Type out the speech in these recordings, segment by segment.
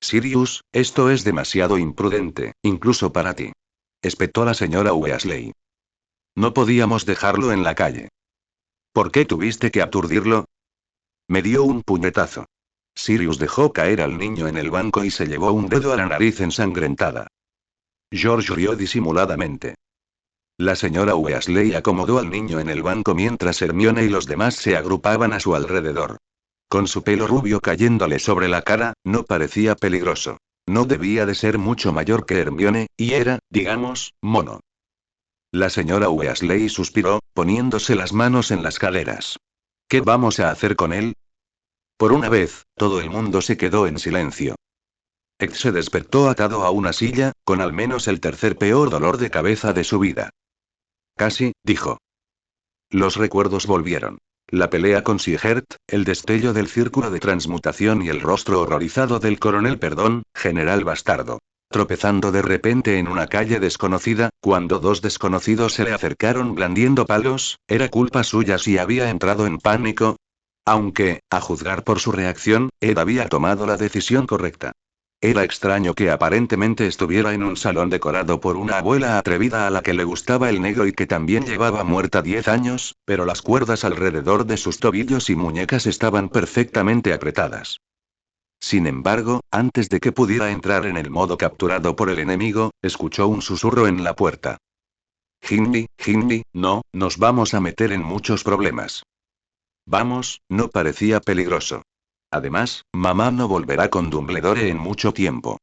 Sirius, esto es demasiado imprudente, incluso para ti. Espetó la señora Weasley. No podíamos dejarlo en la calle. ¿Por qué tuviste que aturdirlo? Me dio un puñetazo. Sirius dejó caer al niño en el banco y se llevó un dedo a la nariz ensangrentada. George rió disimuladamente. La señora Weasley acomodó al niño en el banco mientras Hermione y los demás se agrupaban a su alrededor. Con su pelo rubio cayéndole sobre la cara, no parecía peligroso. No debía de ser mucho mayor que Hermione, y era, digamos, mono. La señora Weasley suspiró, poniéndose las manos en las caderas. ¿Qué vamos a hacer con él? Por una vez, todo el mundo se quedó en silencio. Ed se despertó atado a una silla, con al menos el tercer peor dolor de cabeza de su vida. Casi, dijo. Los recuerdos volvieron. La pelea con Siegert, el destello del círculo de transmutación y el rostro horrorizado del coronel general bastardo. Tropezando de repente en una calle desconocida, cuando dos desconocidos se le acercaron blandiendo palos, ¿era culpa suya si había entrado en pánico? Aunque, a juzgar por su reacción, Ed había tomado la decisión correcta. Era extraño que aparentemente estuviera en un salón decorado por una abuela atrevida a la que le gustaba el negro y que también llevaba muerta 10 años, pero las cuerdas alrededor de sus tobillos y muñecas estaban perfectamente apretadas. Sin embargo, antes de que pudiera entrar en el modo capturado por el enemigo, escuchó un susurro en la puerta. Ginny, no, nos vamos a meter en muchos problemas. Vamos, no parecía peligroso. Además, mamá no volverá con Dumbledore en mucho tiempo.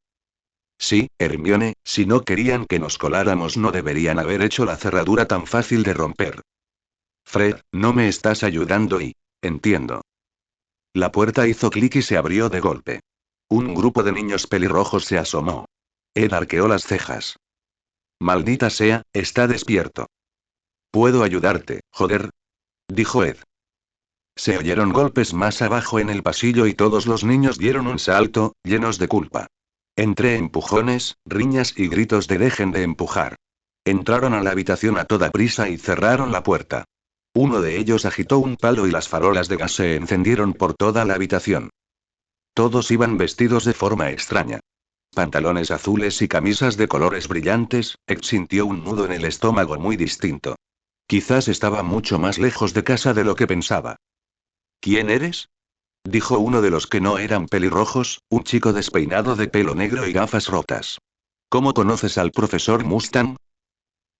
Sí, Hermione, si no querían que nos coláramos no deberían haber hecho la cerradura tan fácil de romper. Fred, no me estás ayudando y... Entiendo. La puerta hizo clic y se abrió de golpe. Un grupo de niños pelirrojos se asomó. Ed arqueó las cejas. Maldita sea, está despierto. Puedo ayudarte, joder, dijo Ed. Se oyeron golpes más abajo en el pasillo y todos los niños dieron un salto, llenos de culpa. Entre empujones, riñas y gritos de dejen de empujar. Entraron a la habitación a toda prisa y cerraron la puerta. Uno de ellos agitó un palo y las farolas de gas se encendieron por toda la habitación. Todos iban vestidos de forma extraña. Pantalones azules y camisas de colores brillantes. Ed sintió un nudo en el estómago muy distinto. Quizás estaba mucho más lejos de casa de lo que pensaba. ¿Quién eres? Dijo uno de los que no eran pelirrojos, un chico despeinado de pelo negro y gafas rotas. ¿Cómo conoces al profesor Mustang?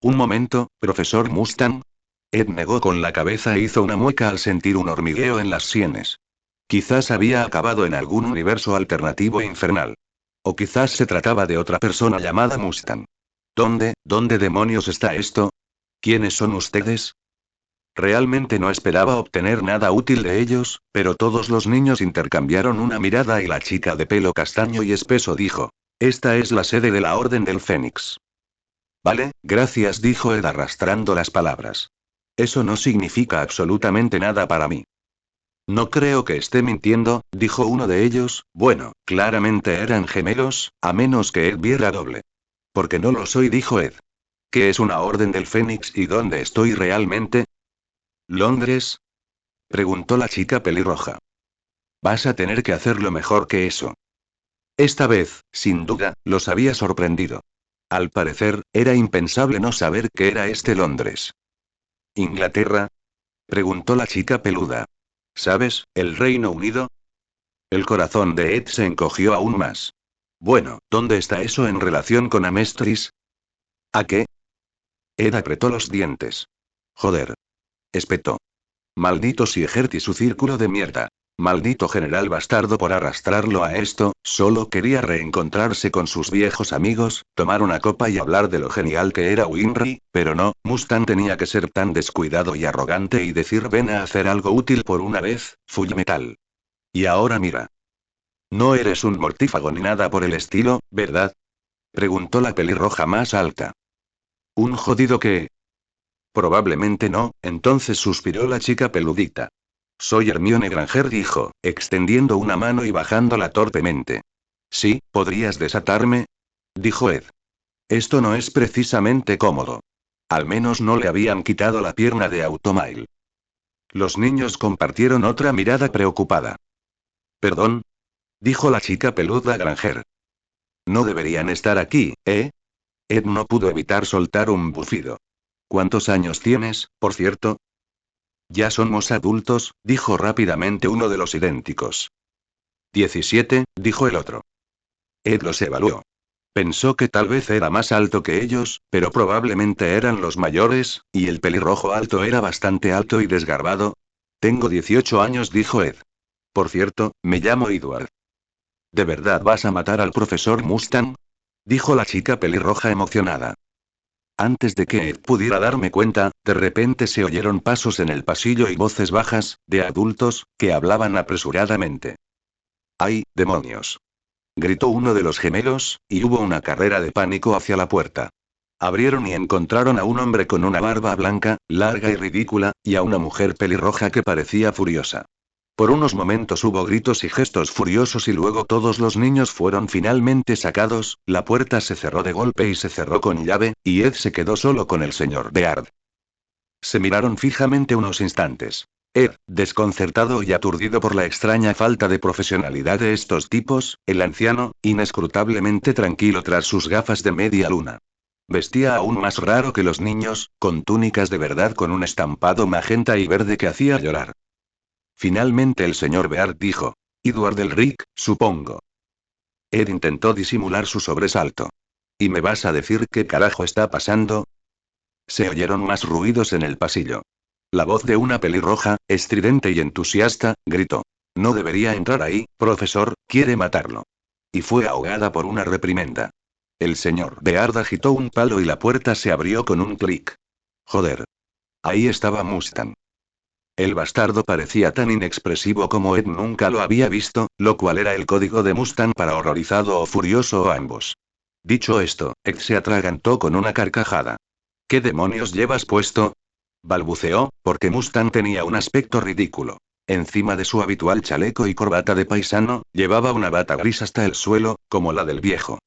Un momento, ¿profesor Mustang? Ed negó con la cabeza e hizo una mueca al sentir un hormigueo en las sienes. Quizás había acabado en algún universo alternativo infernal. O quizás se trataba de otra persona llamada Mustang. ¿Dónde demonios está esto? ¿Quiénes son ustedes? Realmente no esperaba obtener nada útil de ellos, pero todos los niños intercambiaron una mirada y la chica de pelo castaño y espeso dijo: Esta es la sede de la Orden del Fénix. Vale, gracias, dijo Ed arrastrando las palabras. Eso no significa absolutamente nada para mí. No creo que esté mintiendo, dijo uno de ellos. Bueno, claramente eran gemelos, a menos que Ed viera doble. Porque no lo soy, dijo Ed. ¿Qué es una Orden del Fénix y dónde estoy realmente? ¿Londres? Preguntó la chica pelirroja. Vas a tener que hacerlo mejor que eso. Esta vez, sin duda, los había sorprendido. Al parecer, era impensable no saber qué era este Londres. ¿Inglaterra? Preguntó la chica peluda. ¿Sabes, el Reino Unido? El corazón de Ed se encogió aún más. Bueno, ¿dónde está eso en relación con Amestris? ¿A qué? Ed apretó los dientes. Joder. Espetó. Maldito Siegert y su círculo de mierda. Maldito general bastardo por arrastrarlo a esto. Solo quería reencontrarse con sus viejos amigos, tomar una copa y hablar de lo genial que era Winry, pero no, Mustang tenía que ser tan descuidado y arrogante y decir ven a hacer algo útil por una vez, Fullmetal. Y ahora mira. No eres un mortífago ni nada por el estilo, ¿verdad? Preguntó la pelirroja más alta. ¿Un jodido qué? Probablemente no, entonces suspiró la chica peludita. Soy Hermione Granger, dijo, extendiendo una mano y bajándola torpemente. Sí, ¿podrías desatarme? Dijo Ed. Esto no es precisamente cómodo. Al menos no le habían quitado la pierna de Automail. Los niños compartieron otra mirada preocupada. ¿Perdón? Dijo la chica peluda Granger. No deberían estar aquí, ¿eh? Ed no pudo evitar soltar un bufido. ¿Cuántos años tienes, por cierto? Ya somos adultos, dijo rápidamente uno de los idénticos. 17, dijo el otro. Ed los evaluó. Pensó que tal vez era más alto que ellos, pero probablemente eran los mayores, y el pelirrojo alto era bastante alto y desgarbado. Tengo 18 años, dijo Ed. Por cierto, me llamo Edward. ¿De verdad vas a matar al profesor Mustang? Dijo la chica pelirroja emocionada. Antes de que Ed pudiera darme cuenta, de repente se oyeron pasos en el pasillo y voces bajas, de adultos, que hablaban apresuradamente. ¡Ay, demonios! Gritó uno de los gemelos, y hubo una carrera de pánico hacia la puerta. Abrieron y encontraron a un hombre con una barba blanca, larga y ridícula, y a una mujer pelirroja que parecía furiosa. Por unos momentos hubo gritos y gestos furiosos y luego todos los niños fueron finalmente sacados, la puerta se cerró de golpe y se cerró con llave, y Ed se quedó solo con el señor Beard. Se miraron fijamente unos instantes. Ed, desconcertado y aturdido por la extraña falta de profesionalidad de estos tipos, el anciano, inescrutablemente tranquilo tras sus gafas de media luna. Vestía aún más raro que los niños, con túnicas de verdad con un estampado magenta y verde que hacía llorar. Finalmente el señor Beard dijo. Edward Elric, supongo. Ed intentó disimular su sobresalto. ¿Y me vas a decir qué carajo está pasando? Se oyeron más ruidos en el pasillo. La voz de una pelirroja, estridente y entusiasta, gritó. No debería entrar ahí, profesor, quiere matarlo. Y fue ahogada por una reprimenda. El señor Beard agitó un palo y la puerta se abrió con un clic. Joder. Ahí estaba Mustang. El bastardo parecía tan inexpresivo como Ed nunca lo había visto, lo cual era el código de Mustang para horrorizado o furioso o ambos. Dicho esto, Ed se atragantó con una carcajada. ¿Qué demonios llevas puesto? Balbuceó, porque Mustang tenía un aspecto ridículo. Encima de su habitual chaleco y corbata de paisano, llevaba una bata gris hasta el suelo, como la del viejo.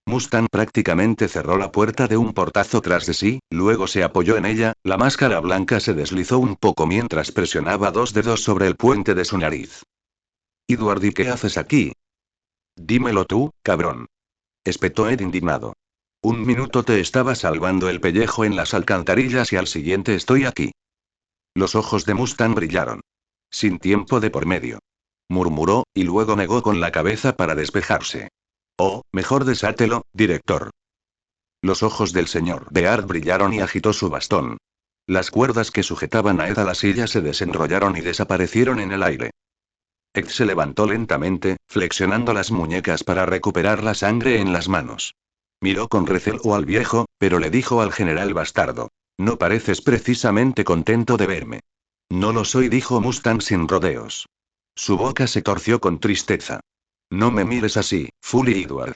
Mustang prácticamente cerró la puerta de un portazo tras de sí, luego se apoyó en ella, la máscara blanca se deslizó un poco mientras presionaba dos dedos sobre el puente de su nariz. Edward, ¿y qué haces aquí? Dímelo tú, cabrón. Espetó Ed indignado. Un minuto te estaba salvando el pellejo en las alcantarillas y al siguiente estoy aquí. Los ojos de Mustang brillaron. Sin tiempo de por medio. Murmuró, y luego negó con la cabeza para despejarse. Oh, mejor desátelo, director. Los ojos del señor Beard brillaron y agitó su bastón. Las cuerdas que sujetaban a Ed a la silla se desenrollaron y desaparecieron en el aire. Ed se levantó lentamente, flexionando las muñecas para recuperar la sangre en las manos. Miró con recelo al viejo, pero le dijo al general bastardo. No pareces precisamente contento de verme. No lo soy, dijo Mustang sin rodeos. Su boca se torció con tristeza. No me mires así, Fully Edward.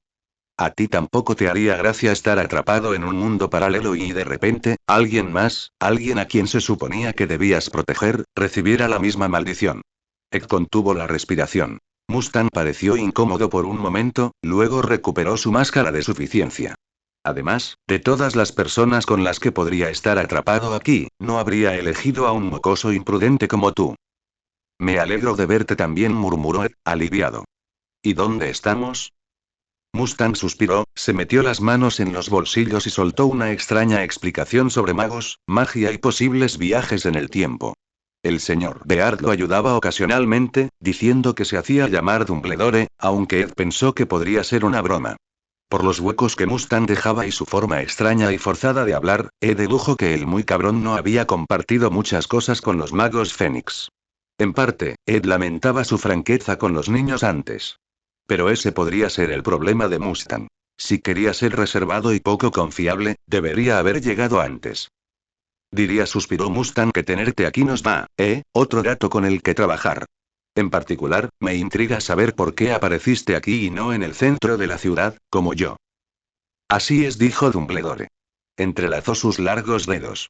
A ti tampoco te haría gracia estar atrapado en un mundo paralelo y de repente, alguien más, alguien a quien se suponía que debías proteger, recibiera la misma maldición. Ed contuvo la respiración. Mustang pareció incómodo por un momento, luego recuperó su máscara de suficiencia. Además, de todas las personas con las que podría estar atrapado aquí, no habría elegido a un mocoso imprudente como tú. Me alegro de verte también, murmuró Ed, aliviado. ¿Y dónde estamos? Mustang suspiró, se metió las manos en los bolsillos y soltó una extraña explicación sobre magos, magia y posibles viajes en el tiempo. El señor Beard lo ayudaba ocasionalmente, diciendo que se hacía llamar Dumbledore, aunque Ed pensó que podría ser una broma. Por los huecos que Mustang dejaba y su forma extraña y forzada de hablar, Ed dedujo que el muy cabrón no había compartido muchas cosas con los magos Fénix. En parte, Ed lamentaba su franqueza con los niños antes. Pero ese podría ser el problema de Mustang. Si quería ser reservado y poco confiable, debería haber llegado antes. Diría, suspiró Mustang, que tenerte aquí nos da, otro gato con el que trabajar. En particular, me intriga saber por qué apareciste aquí y no en el centro de la ciudad, como yo. Así es, dijo Dumbledore. Entrelazó sus largos dedos.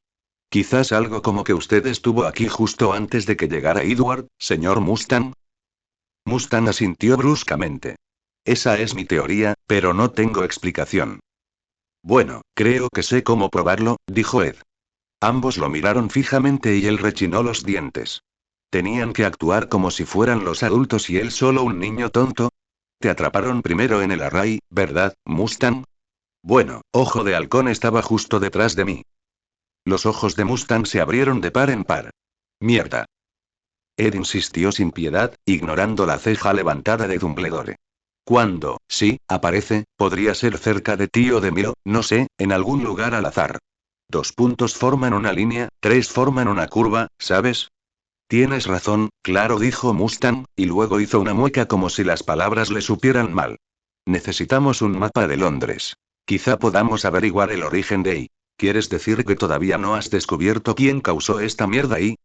Quizás algo como que usted estuvo aquí justo antes de que llegara Edward, señor Mustang. Mustang asintió bruscamente. Esa es mi teoría, pero no tengo explicación. Bueno, creo que sé cómo probarlo, dijo Ed. Ambos lo miraron fijamente y él rechinó los dientes. ¿Tenían que actuar como si fueran los adultos y él solo un niño tonto? Te atraparon primero en el array, ¿verdad, Mustang? Bueno, Ojo de Halcón estaba justo detrás de mí. Los ojos de Mustang se abrieron de par en par. Mierda. Ed insistió sin piedad, ignorando la ceja levantada de Dumbledore. Cuando, sí, aparece, podría ser cerca de ti o de mí o, no sé, en algún lugar al azar. 2 puntos forman una línea, 3 forman una curva, ¿sabes? Tienes razón, claro, dijo Mustang, y luego hizo una mueca como si las palabras le supieran mal. Necesitamos un mapa de Londres. Quizá podamos averiguar el origen de ahí. ¿Quieres decir que todavía no has descubierto quién causó esta mierda ahí?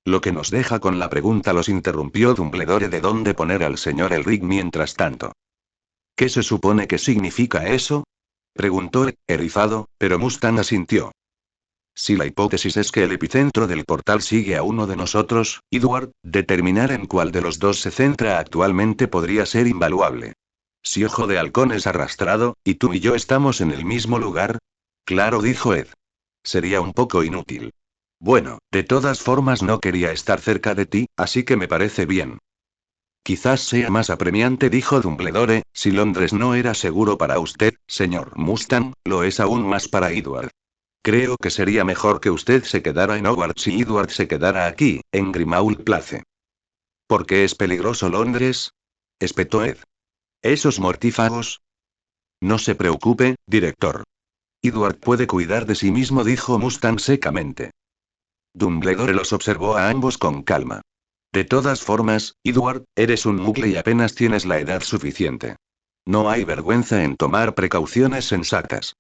Lo que nos deja con la pregunta, los interrumpió Dumbledore, de dónde poner al señor Elric mientras tanto. ¿Qué se supone que significa eso? Preguntó Ed, erizado, pero Mustang asintió. Si la hipótesis es que el epicentro del portal sigue a uno de nosotros, Edward, determinar en cuál de los dos se centra actualmente podría ser invaluable. Si Ojo de Halcón es arrastrado, y tú y yo estamos en el mismo lugar. Claro, dijo Ed. Sería un poco inútil. Bueno, de todas formas no quería estar cerca de ti, así que me parece bien. Quizás sea más apremiante, dijo Dumbledore, si Londres no era seguro para usted, señor Mustang, lo es aún más para Edward. Creo que sería mejor que usted se quedara en Hogwarts y Edward se quedara aquí, en Grimmauld Place. ¿Por qué es peligroso Londres? Espetó Ed. ¿Esos mortífagos? No se preocupe, director. Edward puede cuidar de sí mismo, dijo Mustang secamente. Dumbledore los observó a ambos con calma. De todas formas, Edward, eres un muggle y apenas tienes la edad suficiente. No hay vergüenza en tomar precauciones sensatas.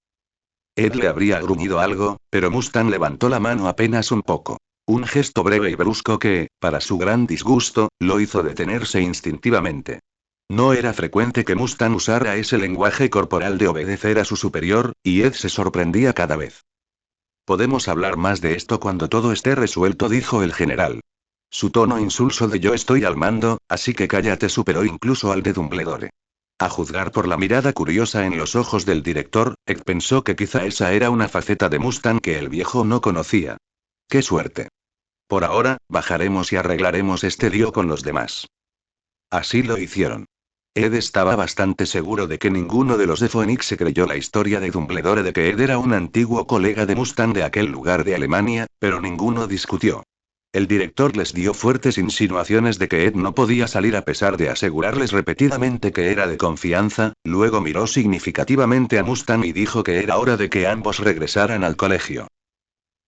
Ed le habría gruñido algo, pero Mustang levantó la mano apenas un poco. Un gesto breve y brusco que, para su gran disgusto, lo hizo detenerse instintivamente. No era frecuente que Mustang usara ese lenguaje corporal de obedecer a su superior, y Ed se sorprendía cada vez. Podemos hablar más de esto cuando todo esté resuelto, dijo el general. Su tono insulso de yo estoy al mando, así que cállate superó incluso al de Dumbledore. A juzgar por la mirada curiosa en los ojos del director, Ed pensó que quizá esa era una faceta de Mustang que el viejo no conocía. ¡Qué suerte! Por ahora, bajaremos y arreglaremos este lío con los demás. Así lo hicieron. Ed estaba bastante seguro de que ninguno de los de Phoenix se creyó la historia de Dumbledore de que Ed era un antiguo colega de Mustang de aquel lugar de Alemania, pero ninguno discutió. El director les dio fuertes insinuaciones de que Ed no podía salir a pesar de asegurarles repetidamente que era de confianza, luego miró significativamente a Mustang y dijo que era hora de que ambos regresaran al colegio.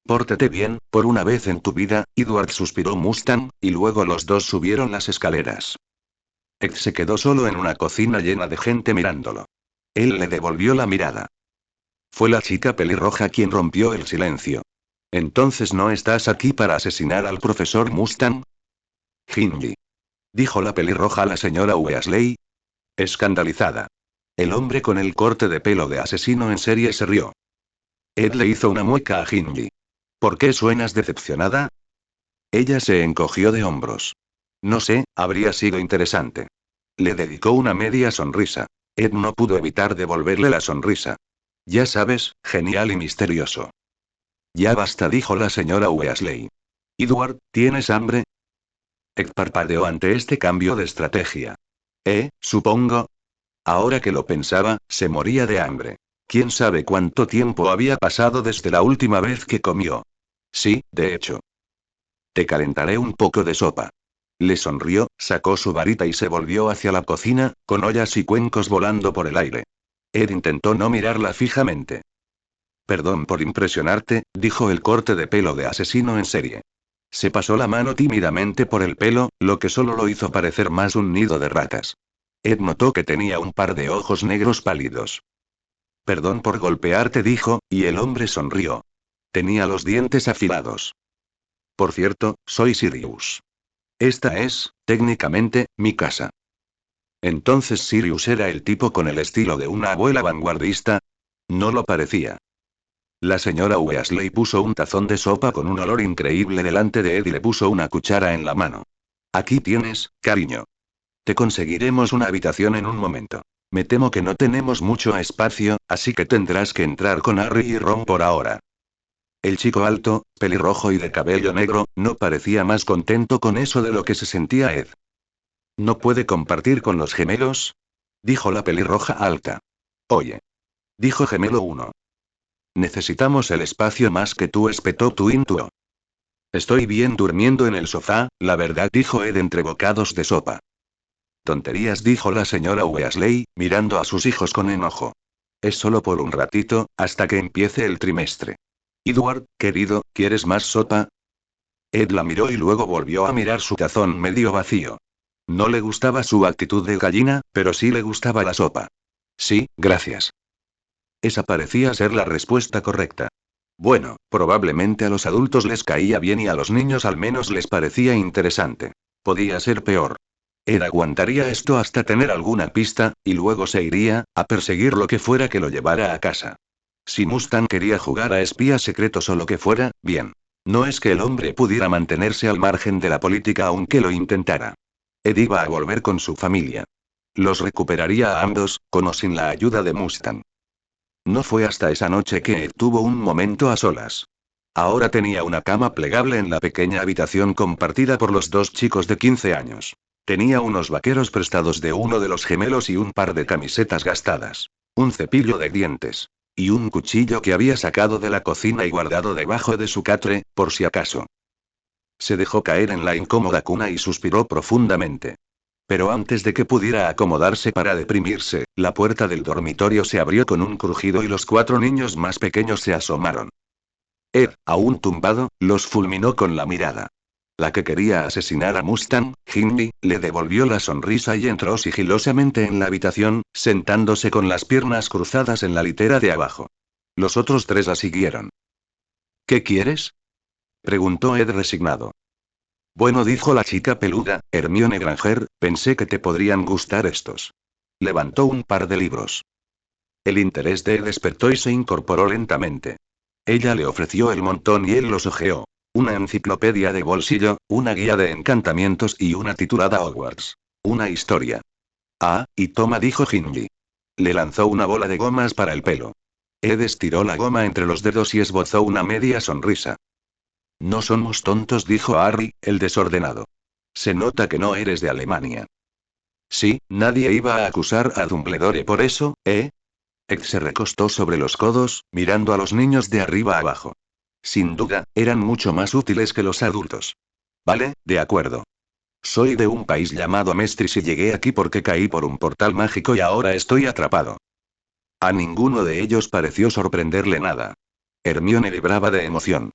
Pórtate bien, por una vez en tu vida, Edward, suspiró Mustang, y luego los dos subieron las escaleras. Ed se quedó solo en una cocina llena de gente mirándolo. Él le devolvió la mirada. Fue la chica pelirroja quien rompió el silencio. ¿Entonces no estás aquí para asesinar al profesor Mustang? Ginny. Dijo la pelirroja a la señora Weasley. Escandalizada. El hombre con el corte de pelo de asesino en serie se rió. Ed le hizo una mueca a Ginny. ¿Por qué suenas decepcionada? Ella se encogió de hombros. No sé, habría sido interesante. Le dedicó una media sonrisa. Ed no pudo evitar devolverle la sonrisa. Ya sabes, genial y misterioso. Ya basta, dijo la señora Weasley. Edward, ¿tienes hambre? Ed parpadeó ante este cambio de estrategia. Supongo. Ahora que lo pensaba, se moría de hambre. ¿Quién sabe cuánto tiempo había pasado desde la última vez que comió? Sí, de hecho. Te calentaré un poco de sopa. Le sonrió, sacó su varita y se volvió hacia la cocina, con ollas y cuencos volando por el aire. Ed intentó no mirarla fijamente. Perdón por impresionarte, dijo el corte de pelo de asesino en serie. Se pasó la mano tímidamente por el pelo, lo que solo lo hizo parecer más un nido de ratas. Ed notó que tenía un par de ojos negros pálidos. Perdón por golpearte, dijo, y el hombre sonrió. Tenía los dientes afilados. Por cierto, soy Sirius. Esta es, técnicamente, mi casa. Entonces Sirius era el tipo con el estilo de una abuela vanguardista. No lo parecía. La señora Weasley puso un tazón de sopa con un olor increíble delante de Ed y le puso una cuchara en la mano. Aquí tienes, cariño. Te conseguiremos una habitación en un momento. Me temo que no tenemos mucho espacio, así que tendrás que entrar con Harry y Ron por ahora. El chico alto, pelirrojo y de cabello negro, no parecía más contento con eso de lo que se sentía Ed. ¿No puede compartir con los gemelos? dijo la pelirroja alta. Oye, dijo Gemelo 1. Necesitamos el espacio más que tú, espetó Twin Tuo. Estoy bien durmiendo en el sofá, la verdad, dijo Ed entre bocados de sopa. Tonterías, dijo la señora Weasley, mirando a sus hijos con enojo. Es solo por un ratito, hasta que empiece el trimestre. Edward, querido, ¿quieres más sopa? Ed la miró y luego volvió a mirar su tazón medio vacío. No le gustaba su actitud de gallina, pero sí le gustaba la sopa. Sí, gracias. Esa parecía ser la respuesta correcta. Bueno, probablemente a los adultos les caía bien y a los niños al menos les parecía interesante. Podía ser peor. Ed aguantaría esto hasta tener alguna pista, y luego se iría, a perseguir lo que fuera que lo llevara a casa. Si Mustang quería jugar a espías secretos o lo que fuera, bien. No es que el hombre pudiera mantenerse al margen de la política aunque lo intentara. Ed iba a volver con su familia. Los recuperaría a ambos, con o sin la ayuda de Mustang. No fue hasta esa noche que Ed tuvo un momento a solas. Ahora tenía una cama plegable en la pequeña habitación compartida por los dos chicos de 15 años. Tenía unos vaqueros prestados de uno de los gemelos y un par de camisetas gastadas. Un cepillo de dientes. Y un cuchillo que había sacado de la cocina y guardado debajo de su catre, por si acaso. Se dejó caer en la incómoda cuna y suspiró profundamente. Pero antes de que pudiera acomodarse para deprimirse, la puerta del dormitorio se abrió con un crujido y los 4 niños más pequeños se asomaron. Ed, aún tumbado, los fulminó con la mirada. La que quería asesinar a Mustang, Hindley, le devolvió la sonrisa y entró sigilosamente en la habitación, sentándose con las piernas cruzadas en la litera de abajo. Los otros 3 la siguieron. ¿Qué quieres? Preguntó Ed resignado. Bueno, dijo la chica peluda, Hermione Granger, pensé que te podrían gustar estos. Levantó un par de libros. El interés de Ed despertó y se incorporó lentamente. Ella le ofreció el montón y él los hojeó. Una enciclopedia de bolsillo, una guía de encantamientos y una titulada Hogwarts. Una historia. Ah, y toma, dijo Hindley. Le lanzó una bola de gomas para el pelo. Ed estiró la goma entre los dedos y esbozó una media sonrisa. No somos tontos, dijo Harry, el desordenado. Se nota que no eres de Alemania. Sí, nadie iba a acusar a Dumbledore por eso, ¿eh? Ed se recostó sobre los codos, mirando a los niños de arriba abajo. Sin duda, eran mucho más útiles que los adultos. Vale, de acuerdo. Soy de un país llamado Mestris y llegué aquí porque caí por un portal mágico y ahora estoy atrapado. A ninguno de ellos pareció sorprenderle nada. Hermione vibraba de emoción.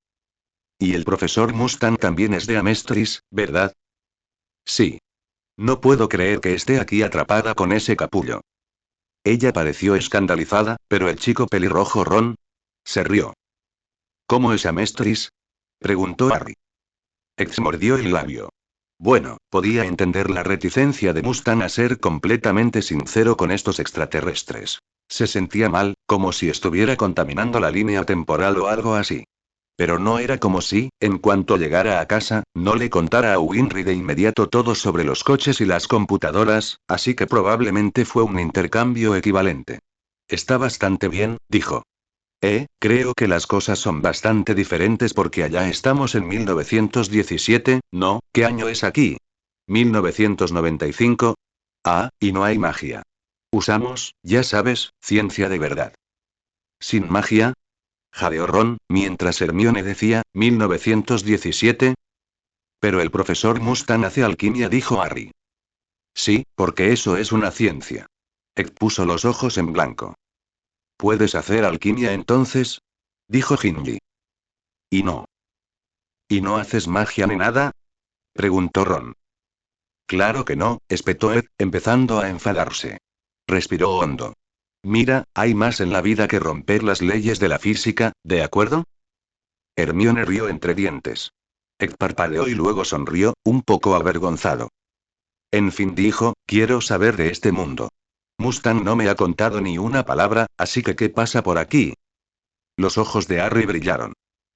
Y el profesor Mustang también es de Amestris, ¿verdad? Sí. No puedo creer que esté aquí atrapada con ese capullo. Ella pareció escandalizada, pero el chico pelirrojo Ron se rió. ¿Cómo es Amestris? Preguntó Harry. Ex mordió el labio. Bueno, podía entender la reticencia de Mustang a ser completamente sincero con estos extraterrestres. Se sentía mal, como si estuviera contaminando la línea temporal o algo así. Pero no era como si, en cuanto llegara a casa, no le contara a Winry de inmediato todo sobre los coches y las computadoras, así que probablemente fue un intercambio equivalente. Está bastante bien, dijo. Creo que las cosas son bastante diferentes porque allá estamos en 1917, ¿no? ¿Qué año es aquí? 1995. Ah, y no hay magia. Usamos, ya sabes, ciencia de verdad. ¿Sin magia? Jadeó Ron, mientras Hermione decía, 1917. Pero el profesor Mustang hace alquimia, dijo Harry. Sí, porque eso es una ciencia. Ed puso los ojos en blanco. ¿Puedes hacer alquimia entonces? Dijo Hindley. ¿Y no? ¿Y no haces magia ni nada? Preguntó Ron. Claro que no, espetó Ed, empezando a enfadarse. Respiró hondo. Mira, hay más en la vida que romper las leyes de la física, ¿de acuerdo? Hermione rió entre dientes. Ed parpadeó y luego sonrió, un poco avergonzado. En fin, dijo, quiero saber de este mundo. Mustang no me ha contado ni una palabra, así que ¿qué pasa por aquí? Los ojos de Harry brillaron.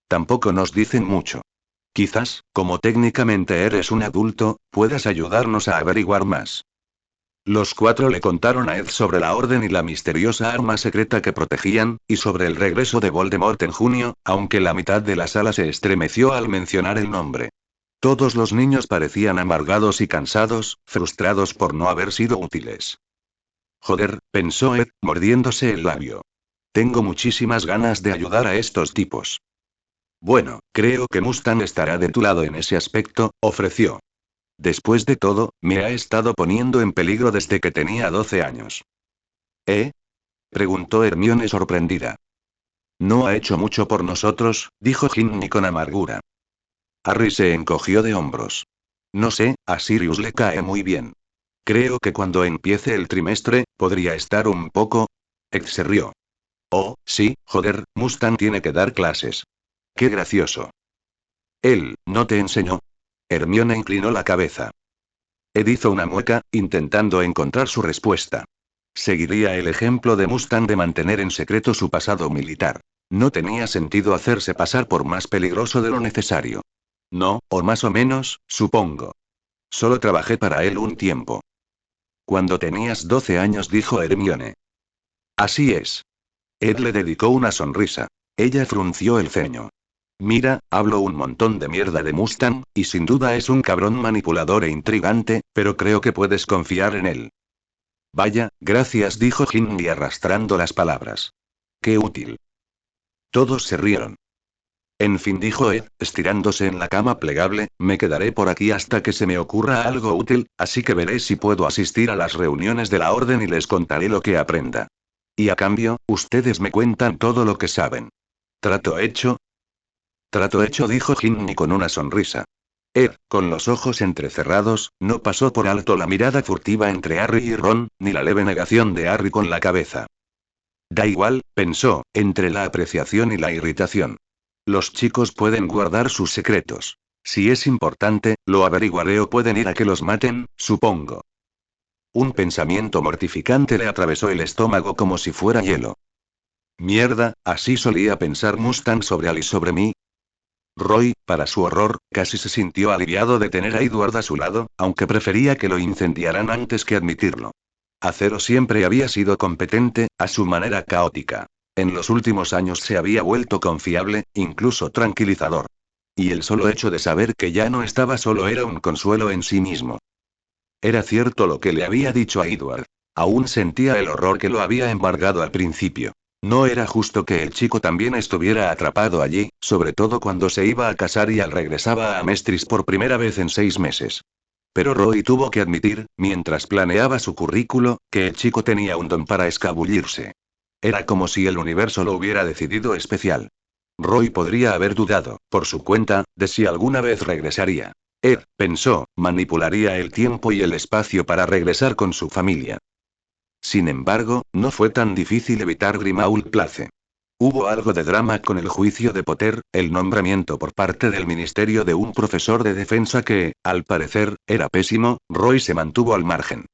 Tampoco nos dicen mucho. Quizás, como técnicamente eres un adulto, puedas ayudarnos a averiguar más. Los 4 le contaron a Ed sobre la orden y la misteriosa arma secreta que protegían, y sobre el regreso de Voldemort en junio, aunque la mitad de la sala se estremeció al mencionar el nombre. Todos los niños parecían amargados y cansados, frustrados por no haber sido útiles. Joder, pensó Ed, mordiéndose el labio. Tengo muchísimas ganas de ayudar a estos tipos. Bueno, creo que Mustang estará de tu lado en ese aspecto, ofreció. Después de todo, me ha estado poniendo en peligro desde que tenía 12 años. ¿Eh? Preguntó Hermione sorprendida. No ha hecho mucho por nosotros, dijo Ginny con amargura. Harry se encogió de hombros. No sé, a Sirius le cae muy bien. Creo que cuando empiece el trimestre, podría estar un poco. Ed se rió. Oh, sí, joder, Mustang tiene que dar clases. Qué gracioso. Él, ¿no te enseñó? Hermione inclinó la cabeza. Ed hizo una mueca, intentando encontrar su respuesta. Seguiría el ejemplo de Mustang de mantener en secreto su pasado militar. No tenía sentido hacerse pasar por más peligroso de lo necesario. No, o más o menos, supongo. Solo trabajé para él un tiempo. Cuando tenías 12 años, dijo Hermione. Así es. Ed le dedicó una sonrisa. Ella frunció el ceño. Mira, hablo un montón de mierda de Mustang, y sin duda es un cabrón manipulador e intrigante, pero creo que puedes confiar en él. Vaya, gracias, dijo Ginny arrastrando las palabras. Qué útil. Todos se rieron. En fin, dijo Ed, estirándose en la cama plegable, me quedaré por aquí hasta que se me ocurra algo útil, así que veré si puedo asistir a las reuniones de la orden y les contaré lo que aprenda. Y a cambio, ustedes me cuentan todo lo que saben. ¿Trato hecho? Trato hecho, dijo Ginny con una sonrisa. Ed, con los ojos entrecerrados, no pasó por alto la mirada furtiva entre Harry y Ron, ni la leve negación de Harry con la cabeza. Da igual, pensó, entre la apreciación y la irritación. Los chicos pueden guardar sus secretos. Si es importante, lo averiguaré o pueden ir a que los maten, supongo. Un pensamiento mortificante le atravesó el estómago como si fuera hielo. Mierda, así solía pensar Mustang sobre Al y sobre mí. Roy, para su horror, casi se sintió aliviado de tener a Edward a su lado, aunque prefería que lo incendiaran antes que admitirlo. Acero siempre había sido competente, a su manera caótica. En los últimos años se había vuelto confiable, incluso tranquilizador. Y el solo hecho de saber que ya no estaba solo era un consuelo en sí mismo. Era cierto lo que le había dicho a Edward. Aún sentía el horror que lo había embargado al principio. No era justo que el chico también estuviera atrapado allí, sobre todo cuando se iba a casar y al regresaba a Mestris por primera vez en 6 meses. Pero Roy tuvo que admitir, mientras planeaba su currículo, que el chico tenía un don para escabullirse. Era como si el universo lo hubiera decidido especial. Roy podría haber dudado, por su cuenta, de si alguna vez regresaría. Ed, pensó, manipularía el tiempo y el espacio para regresar con su familia. Sin embargo, no fue tan difícil evitar Grimmauld Place. Hubo algo de drama con el juicio de Potter, el nombramiento por parte del ministerio de un profesor de defensa que, al parecer, era pésimo. Roy se mantuvo al margen.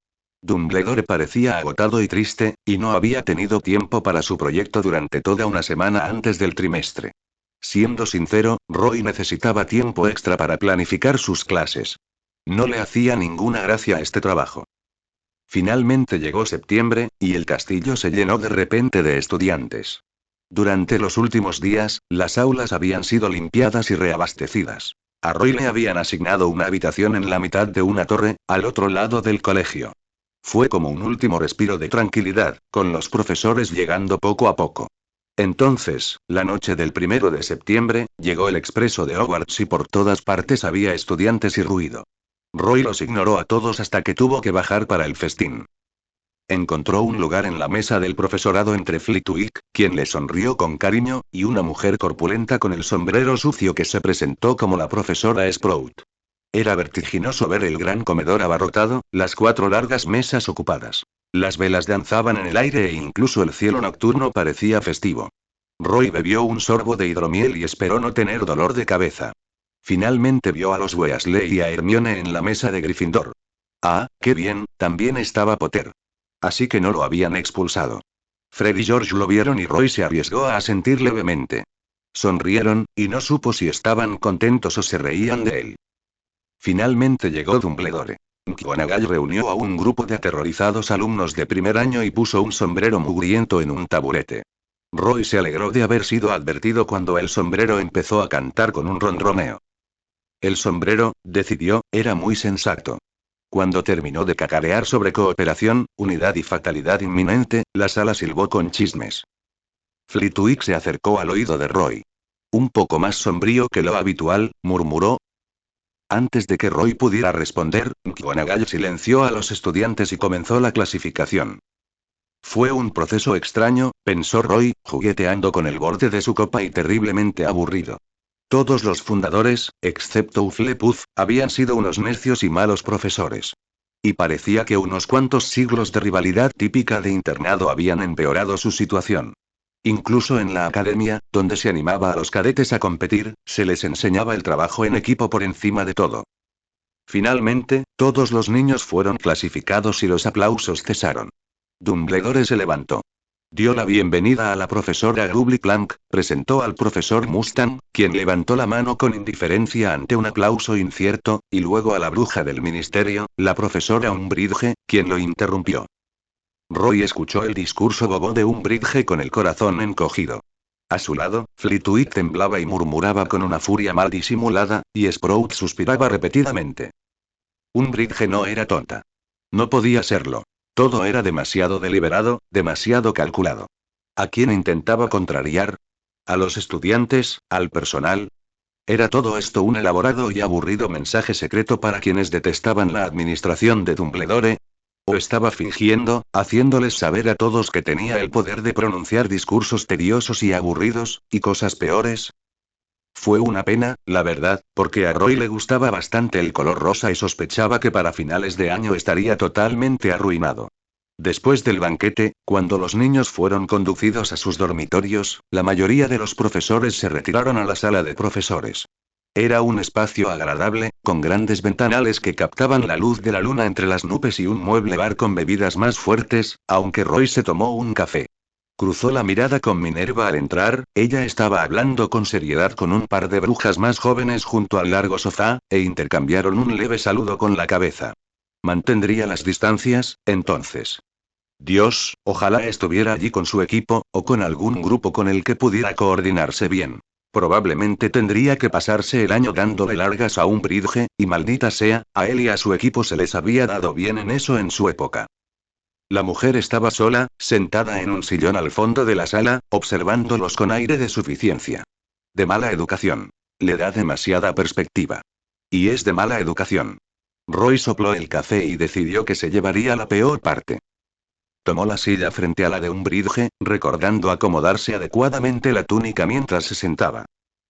Dumbledore parecía agotado y triste, y no había tenido tiempo para su proyecto durante toda una semana antes del trimestre. Siendo sincero, Roy necesitaba tiempo extra para planificar sus clases. No le hacía ninguna gracia este trabajo. Finalmente llegó septiembre, y el castillo se llenó de repente de estudiantes. Durante los últimos días, las aulas habían sido limpiadas y reabastecidas. A Roy le habían asignado una habitación en la mitad de una torre, al otro lado del colegio. Fue como un último respiro de tranquilidad, con los profesores llegando poco a poco. Entonces, la noche del 1 de septiembre, llegó el expreso de Hogwarts y por todas partes había estudiantes y ruido. Roy los ignoró a todos hasta que tuvo que bajar para el festín. Encontró un lugar en la mesa del profesorado entre Flitwick, quien le sonrió con cariño, y una mujer corpulenta con el sombrero sucio que se presentó como la profesora Sprout. Era vertiginoso ver el gran comedor abarrotado, las 4 largas mesas ocupadas. Las velas danzaban en el aire e incluso el cielo nocturno parecía festivo. Roy bebió un sorbo de hidromiel y esperó no tener dolor de cabeza. Finalmente vio a los Weasley y a Hermione en la mesa de Gryffindor. Ah, qué bien, también estaba Potter. Así que no lo habían expulsado. Fred y George lo vieron y Roy se arriesgó a asentir levemente. Sonrieron, y no supo si estaban contentos o se reían de él. Finalmente llegó Dumbledore. McGonagall reunió a un grupo de aterrorizados alumnos de primer año y puso un sombrero mugriento en un taburete. Roy se alegró de haber sido advertido cuando el sombrero empezó a cantar con un ronroneo. El sombrero, decidió, era muy sensato. Cuando terminó de cacarear sobre cooperación, unidad y fatalidad inminente, la sala silbó con chismes. Flitwick se acercó al oído de Roy. Un poco más sombrío que lo habitual, murmuró. Antes de que Roy pudiera responder, McGonagall silenció a los estudiantes y comenzó la clasificación. Fue un proceso extraño, pensó Roy, jugueteando con el borde de su copa y terriblemente aburrido. Todos los fundadores, excepto Hufflepuff, habían sido unos necios y malos profesores. Y parecía que unos cuantos siglos de rivalidad típica de internado habían empeorado su situación. Incluso en la academia, donde se animaba a los cadetes a competir, se les enseñaba el trabajo en equipo por encima de todo. Finalmente, todos los niños fueron clasificados y los aplausos cesaron. Dumbledore se levantó. Dio la bienvenida a la profesora Grubbly Plank, presentó al profesor Mustang, quien levantó la mano con indiferencia ante un aplauso incierto, y luego a la bruja del ministerio, la profesora Umbridge, quien lo interrumpió. Roy escuchó el discurso bobo de Umbridge con el corazón encogido. A su lado, Flitwick temblaba y murmuraba con una furia mal disimulada, y Sprout suspiraba repetidamente. Umbridge no era tonta. No podía serlo. Todo era demasiado deliberado, demasiado calculado. ¿A quién intentaba contrariar? ¿A los estudiantes? ¿Al personal? ¿Era todo esto un elaborado y aburrido mensaje secreto para quienes detestaban la administración de Dumbledore? ¿O estaba fingiendo, haciéndoles saber a todos que tenía el poder de pronunciar discursos tediosos y aburridos, y cosas peores? Fue una pena, la verdad, porque a Roy le gustaba bastante el color rosa y sospechaba que para finales de año estaría totalmente arruinado. Después del banquete, cuando los niños fueron conducidos a sus dormitorios, la mayoría de los profesores se retiraron a la sala de profesores. Era un espacio agradable, con grandes ventanales que captaban la luz de la luna entre las nubes y un mueble bar con bebidas más fuertes, aunque Roy se tomó un café. Cruzó la mirada con Minerva al entrar, ella estaba hablando con seriedad con un par de brujas más jóvenes junto al largo sofá, e intercambiaron un leve saludo con la cabeza. ¿Mantendría las distancias, entonces? Dios, ojalá estuviera allí con su equipo, o con algún grupo con el que pudiera coordinarse bien. Probablemente tendría que pasarse el año dándole largas a Umbridge, y maldita sea, a él y a su equipo se les había dado bien en eso en su época. La mujer estaba sola, sentada en un sillón al fondo de la sala, observándolos con aire de suficiencia. De mala educación. Le da demasiada perspectiva. Y es de mala educación. Roy sopló el café y decidió que se llevaría la peor parte. Tomó la silla frente a la de Umbridge, recordando acomodarse adecuadamente la túnica mientras se sentaba.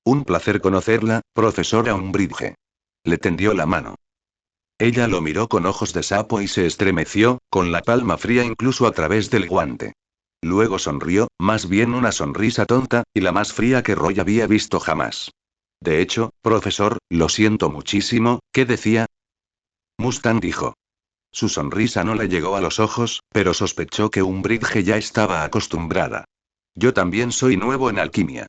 Un placer conocerla, profesora Umbridge. Le tendió la mano. Ella lo miró con ojos de sapo y se estremeció, con la palma fría incluso a través del guante. Luego sonrió, más bien una sonrisa tonta, y la más fría que Roy había visto jamás. De hecho, profesor, lo siento muchísimo, ¿qué decía? Mustang dijo. Su sonrisa no le llegó a los ojos, pero sospechó que Umbridge ya estaba acostumbrada. Yo también soy nuevo en alquimia.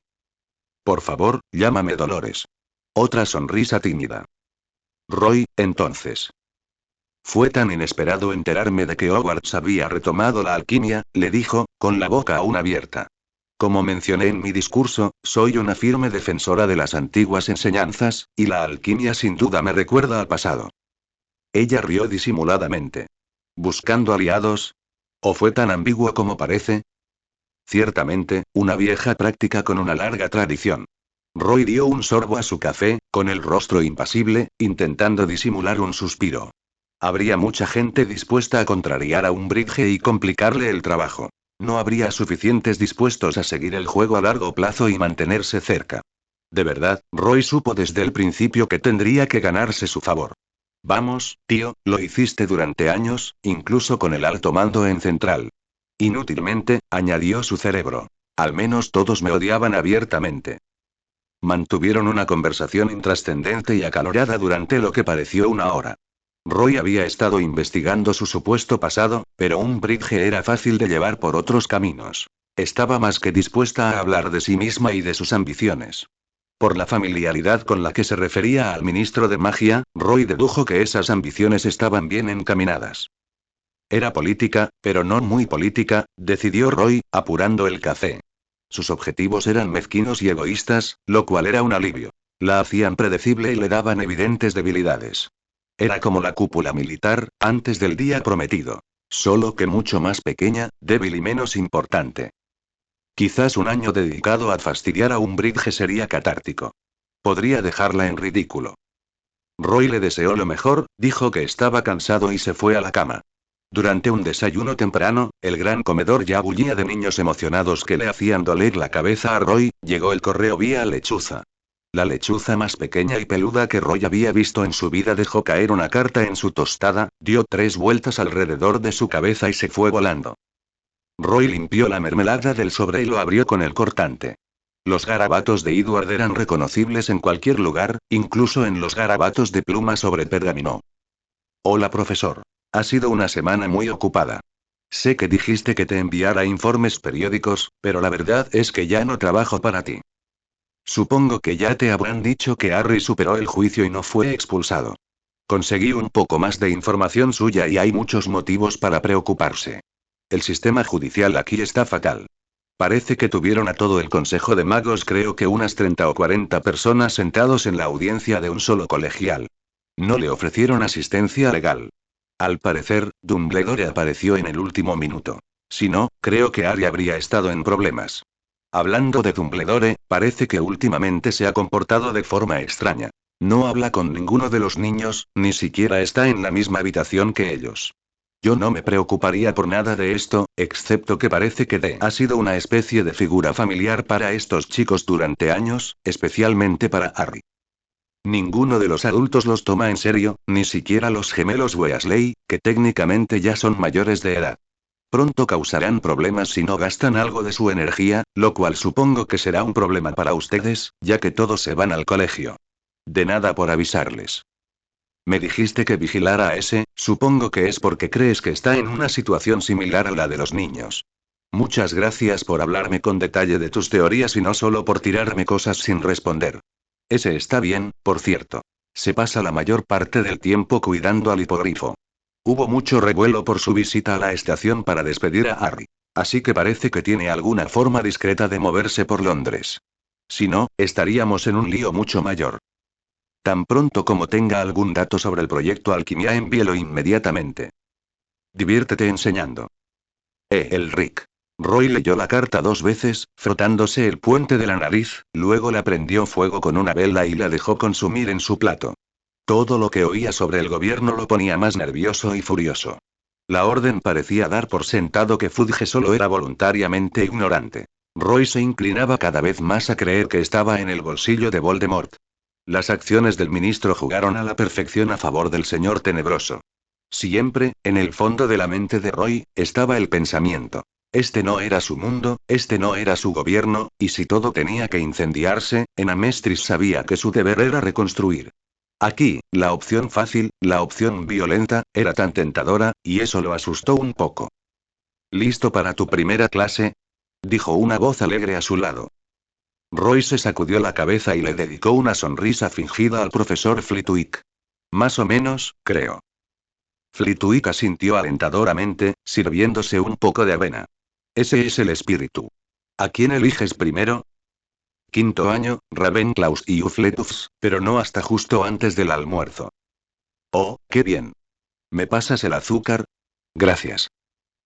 Por favor, llámame Dolores. Otra sonrisa tímida. Roy, entonces. Fue tan inesperado enterarme de que Hogwarts había retomado la alquimia, le dijo, con la boca aún abierta. Como mencioné en mi discurso, soy una firme defensora de las antiguas enseñanzas, y la alquimia sin duda me recuerda al pasado. Ella rió disimuladamente. ¿Buscando aliados? ¿O fue tan ambiguo como parece? Ciertamente, una vieja práctica con una larga tradición. Roy dio un sorbo a su café, con el rostro impasible, intentando disimular un suspiro. Habría mucha gente dispuesta a contrariar a Umbridge y complicarle el trabajo. No habría suficientes dispuestos a seguir el juego a largo plazo y mantenerse cerca. De verdad, Roy supo desde el principio que tendría que ganarse su favor. Vamos, tío, lo hiciste durante años, incluso con el alto mando en Central. Inútilmente, añadió su cerebro. Al menos todos me odiaban abiertamente. Mantuvieron una conversación intrascendente y acalorada durante lo que pareció una hora. Roy había estado investigando su supuesto pasado, pero Umbridge era fácil de llevar por otros caminos. Estaba más que dispuesta a hablar de sí misma y de sus ambiciones. Por la familiaridad con la que se refería al ministro de magia, Roy dedujo que esas ambiciones estaban bien encaminadas. Era política, pero no muy política, decidió Roy, apurando el café. Sus objetivos eran mezquinos y egoístas, lo cual era un alivio. La hacían predecible y le daban evidentes debilidades. Era como la cúpula militar, antes del día prometido. Solo que mucho más pequeña, débil y menos importante. Quizás un año dedicado a fastidiar a un Bridge sería catártico. Podría dejarla en ridículo. Roy le deseó lo mejor, dijo que estaba cansado y se fue a la cama. Durante un desayuno temprano, el gran comedor ya bullía de niños emocionados que le hacían doler la cabeza a Roy. Llegó el correo vía lechuza. La lechuza más pequeña y peluda que Roy había visto en su vida dejó caer una carta en su tostada, dio 3 vueltas alrededor de su cabeza y se fue volando. Roy limpió la mermelada del sobre y lo abrió con el cortante. Los garabatos de Edward eran reconocibles en cualquier lugar, incluso en los garabatos de pluma sobre pergamino. Hola, profesor. Ha sido una semana muy ocupada. Sé que dijiste que te enviara informes periódicos, pero la verdad es que ya no trabajo para ti. Supongo que ya te habrán dicho que Harry superó el juicio y no fue expulsado. Conseguí un poco más de información suya y hay muchos motivos para preocuparse. El sistema judicial aquí está fatal. Parece que tuvieron a todo el Consejo de Magos, creo que unas 30 o 40 personas sentados en la audiencia de un solo colegial. No le ofrecieron asistencia legal. Al parecer, Dumbledore apareció en el último minuto. Si no, creo que Harry habría estado en problemas. Hablando de Dumbledore, parece que últimamente se ha comportado de forma extraña. No habla con ninguno de los niños, ni siquiera está en la misma habitación que ellos. Yo no me preocuparía por nada de esto, excepto que parece que D ha sido una especie de figura familiar para estos chicos durante años, especialmente para Harry. Ninguno de los adultos los toma en serio, ni siquiera los gemelos Weasley, que técnicamente ya son mayores de edad. Pronto causarán problemas si no gastan algo de su energía, lo cual supongo que será un problema para ustedes, ya que todos se van al colegio. De nada por avisarles. Me dijiste que vigilara a ese, supongo que es porque crees que está en una situación similar a la de los niños. Muchas gracias por hablarme con detalle de tus teorías y no solo por tirarme cosas sin responder. Ese está bien, por cierto. Se pasa la mayor parte del tiempo cuidando al hipogrifo. Hubo mucho revuelo por su visita a la estación para despedir a Harry. Así que parece que tiene alguna forma discreta de moverse por Londres. Si no, estaríamos en un lío mucho mayor. Tan pronto como tenga algún dato sobre el proyecto Alquimia, envíelo inmediatamente. Diviértete enseñando. El Rick. Roy leyó la carta 2 veces, frotándose el puente de la nariz, luego la prendió fuego con una vela y la dejó consumir en su plato. Todo lo que oía sobre el gobierno lo ponía más nervioso y furioso. La orden parecía dar por sentado que Fudge solo era voluntariamente ignorante. Roy se inclinaba cada vez más a creer que estaba en el bolsillo de Voldemort. Las acciones del ministro jugaron a la perfección a favor del señor tenebroso. Siempre, en el fondo de la mente de Roy, estaba el pensamiento. Este no era su mundo, este no era su gobierno, y si todo tenía que incendiarse, en Amestris sabía que su deber era reconstruir. Aquí, la opción fácil, la opción violenta, era tan tentadora, y eso lo asustó un poco. ¿Listo para tu primera clase? Dijo una voz alegre a su lado. Roy se sacudió la cabeza y le dedicó una sonrisa fingida al profesor Flitwick. Más o menos, creo. Flitwick asintió alentadoramente, sirviéndose un poco de avena. Ese es el espíritu. ¿A quién eliges primero? Quinto año, Ravenclaw y Hufflepuffs, pero no hasta justo antes del almuerzo. Oh, qué bien. ¿Me pasas el azúcar? Gracias.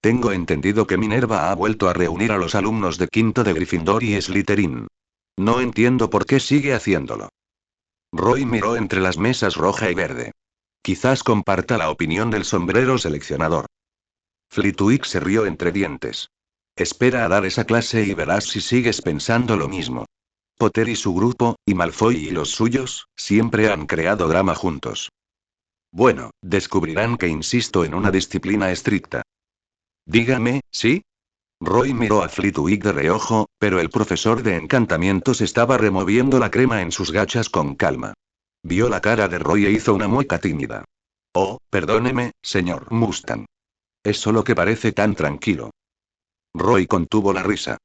Tengo entendido que Minerva ha vuelto a reunir a los alumnos de quinto de Gryffindor y Slytherin. No entiendo por qué sigue haciéndolo. Roy miró entre las mesas roja y verde. Quizás comparta la opinión del sombrero seleccionador. Flitwick se rió entre dientes. Espera a dar esa clase y verás si sigues pensando lo mismo. Potter y su grupo, y Malfoy y los suyos, siempre han creado drama juntos. Bueno, descubrirán que insisto en una disciplina estricta. Dígame, ¿sí? Roy miró a Flitwick de reojo, pero el profesor de encantamientos estaba removiendo la crema en sus gachas con calma. Vio la cara de Roy e hizo una mueca tímida. Oh, perdóneme, señor Mustang. Es solo que parece tan tranquilo. Roy contuvo la risa.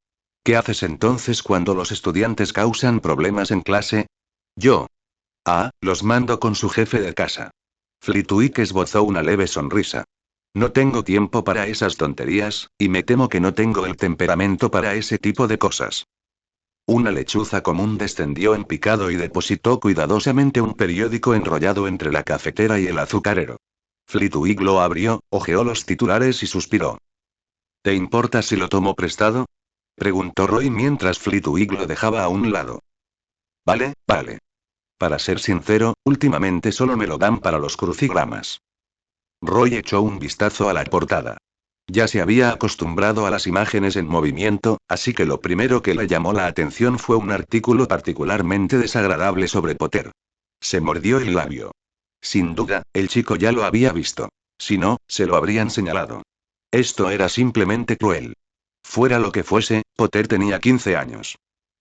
¿Qué haces entonces cuando los estudiantes causan problemas en clase? Yo. Ah, los mando con su jefe de casa. Flitwick esbozó una leve sonrisa. No tengo tiempo para esas tonterías, y me temo que no tengo el temperamento para ese tipo de cosas. Una lechuza común descendió en picado y depositó cuidadosamente un periódico enrollado entre la cafetera y el azucarero. Flitwick lo abrió, hojeó los titulares y suspiró. ¿Te importa si lo tomo prestado? Preguntó Roy mientras Flitwick lo dejaba a un lado. Vale, vale. Para ser sincero, últimamente solo me lo dan para los crucigramas. Roy echó un vistazo a la portada. Ya se había acostumbrado a las imágenes en movimiento, así que lo primero que le llamó la atención fue un artículo particularmente desagradable sobre Potter. Se mordió el labio. Sin duda, el chico ya lo había visto. Si no, se lo habrían señalado. Esto era simplemente cruel. Fuera lo que fuese, Potter tenía 15 años.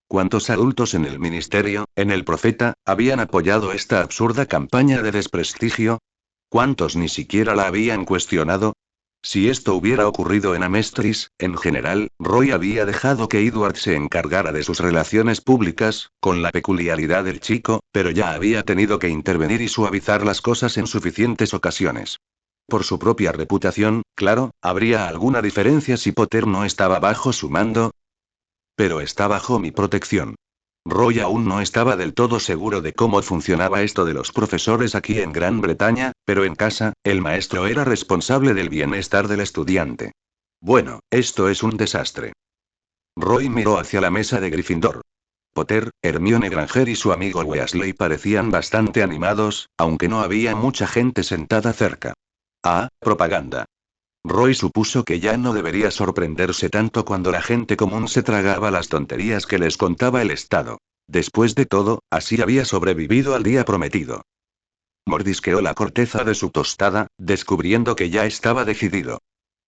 ¿Cuántos adultos en el ministerio, en el Profeta, habían apoyado esta absurda campaña de desprestigio? ¿Cuántos ni siquiera la habían cuestionado? Si esto hubiera ocurrido en Amestris, en general, Roy había dejado que Edward se encargara de sus relaciones públicas, con la peculiaridad del chico, pero ya había tenido que intervenir y suavizar las cosas en suficientes ocasiones. Por su propia reputación, claro, ¿habría alguna diferencia si Potter no estaba bajo su mando? Pero está bajo mi protección. Roy aún no estaba del todo seguro de cómo funcionaba esto de los profesores aquí en Gran Bretaña, pero en casa, el maestro era responsable del bienestar del estudiante. Bueno, esto es un desastre. Roy miró hacia la mesa de Gryffindor. Potter, Hermione Granger y su amigo Weasley parecían bastante animados, aunque no había mucha gente sentada cerca. Ah, propaganda. Roy supuso que ya no debería sorprenderse tanto cuando la gente común se tragaba las tonterías que les contaba el Estado. Después de todo, así había sobrevivido al día prometido. Mordisqueó la corteza de su tostada, descubriendo que ya estaba decidido.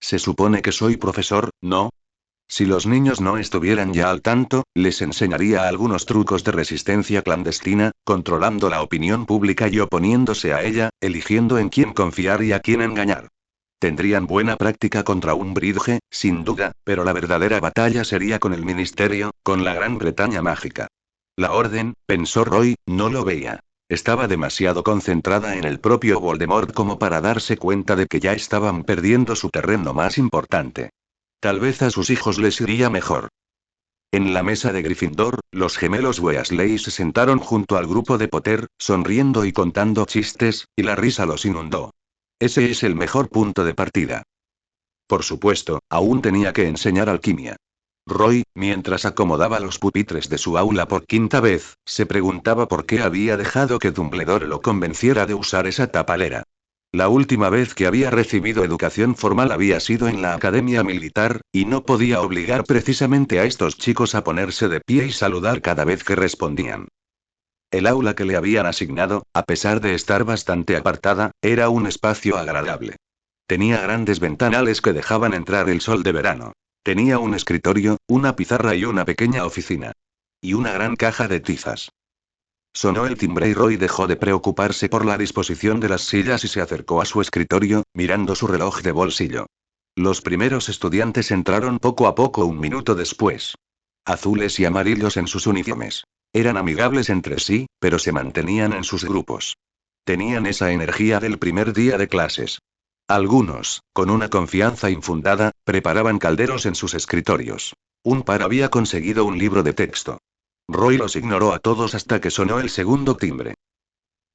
Se supone que soy profesor, ¿no? Si los niños no estuvieran ya al tanto, les enseñaría algunos trucos de resistencia clandestina, controlando la opinión pública y oponiéndose a ella, eligiendo en quién confiar y a quién engañar. Tendrían buena práctica contra un Umbridge, sin duda, pero la verdadera batalla sería con el Ministerio, con la Gran Bretaña mágica. La Orden, pensó Roy, no lo veía. Estaba demasiado concentrada en el propio Voldemort como para darse cuenta de que ya estaban perdiendo su terreno más importante. Tal vez a sus hijos les iría mejor. En la mesa de Gryffindor, los gemelos Weasley se sentaron junto al grupo de Potter, sonriendo y contando chistes, y la risa los inundó. Ese es el mejor punto de partida. Por supuesto, aún tenía que enseñar alquimia. Roy, mientras acomodaba los pupitres de su aula por quinta vez, se preguntaba por qué había dejado que Dumbledore lo convenciera de usar esa tapalera. La última vez que había recibido educación formal había sido en la academia militar, y no podía obligar precisamente a estos chicos a ponerse de pie y saludar cada vez que respondían. El aula que le habían asignado, a pesar de estar bastante apartada, era un espacio agradable. Tenía grandes ventanales que dejaban entrar el sol de verano. Tenía un escritorio, una pizarra y una pequeña oficina. Y una gran caja de tizas. Sonó el timbre y Roy dejó de preocuparse por la disposición de las sillas y se acercó a su escritorio, mirando su reloj de bolsillo. Los primeros estudiantes entraron poco a poco un minuto después. Azules y amarillos en sus uniformes. Eran amigables entre sí, pero se mantenían en sus grupos. Tenían esa energía del primer día de clases. Algunos, con una confianza infundada, preparaban calderos en sus escritorios. Un par había conseguido un libro de texto. Roy los ignoró a todos hasta que sonó el segundo timbre.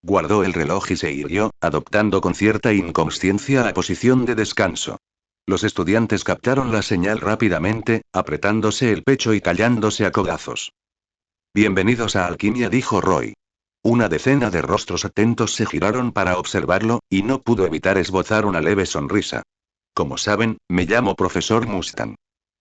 Guardó el reloj y se irguió, adoptando con cierta inconsciencia la posición de descanso. Los estudiantes captaron la señal rápidamente, apretándose el pecho y callándose a codazos. Bienvenidos a Alquimia, dijo Roy. Una decena de rostros atentos se giraron para observarlo, y no pudo evitar esbozar una leve sonrisa. Como saben, me llamo profesor Mustang.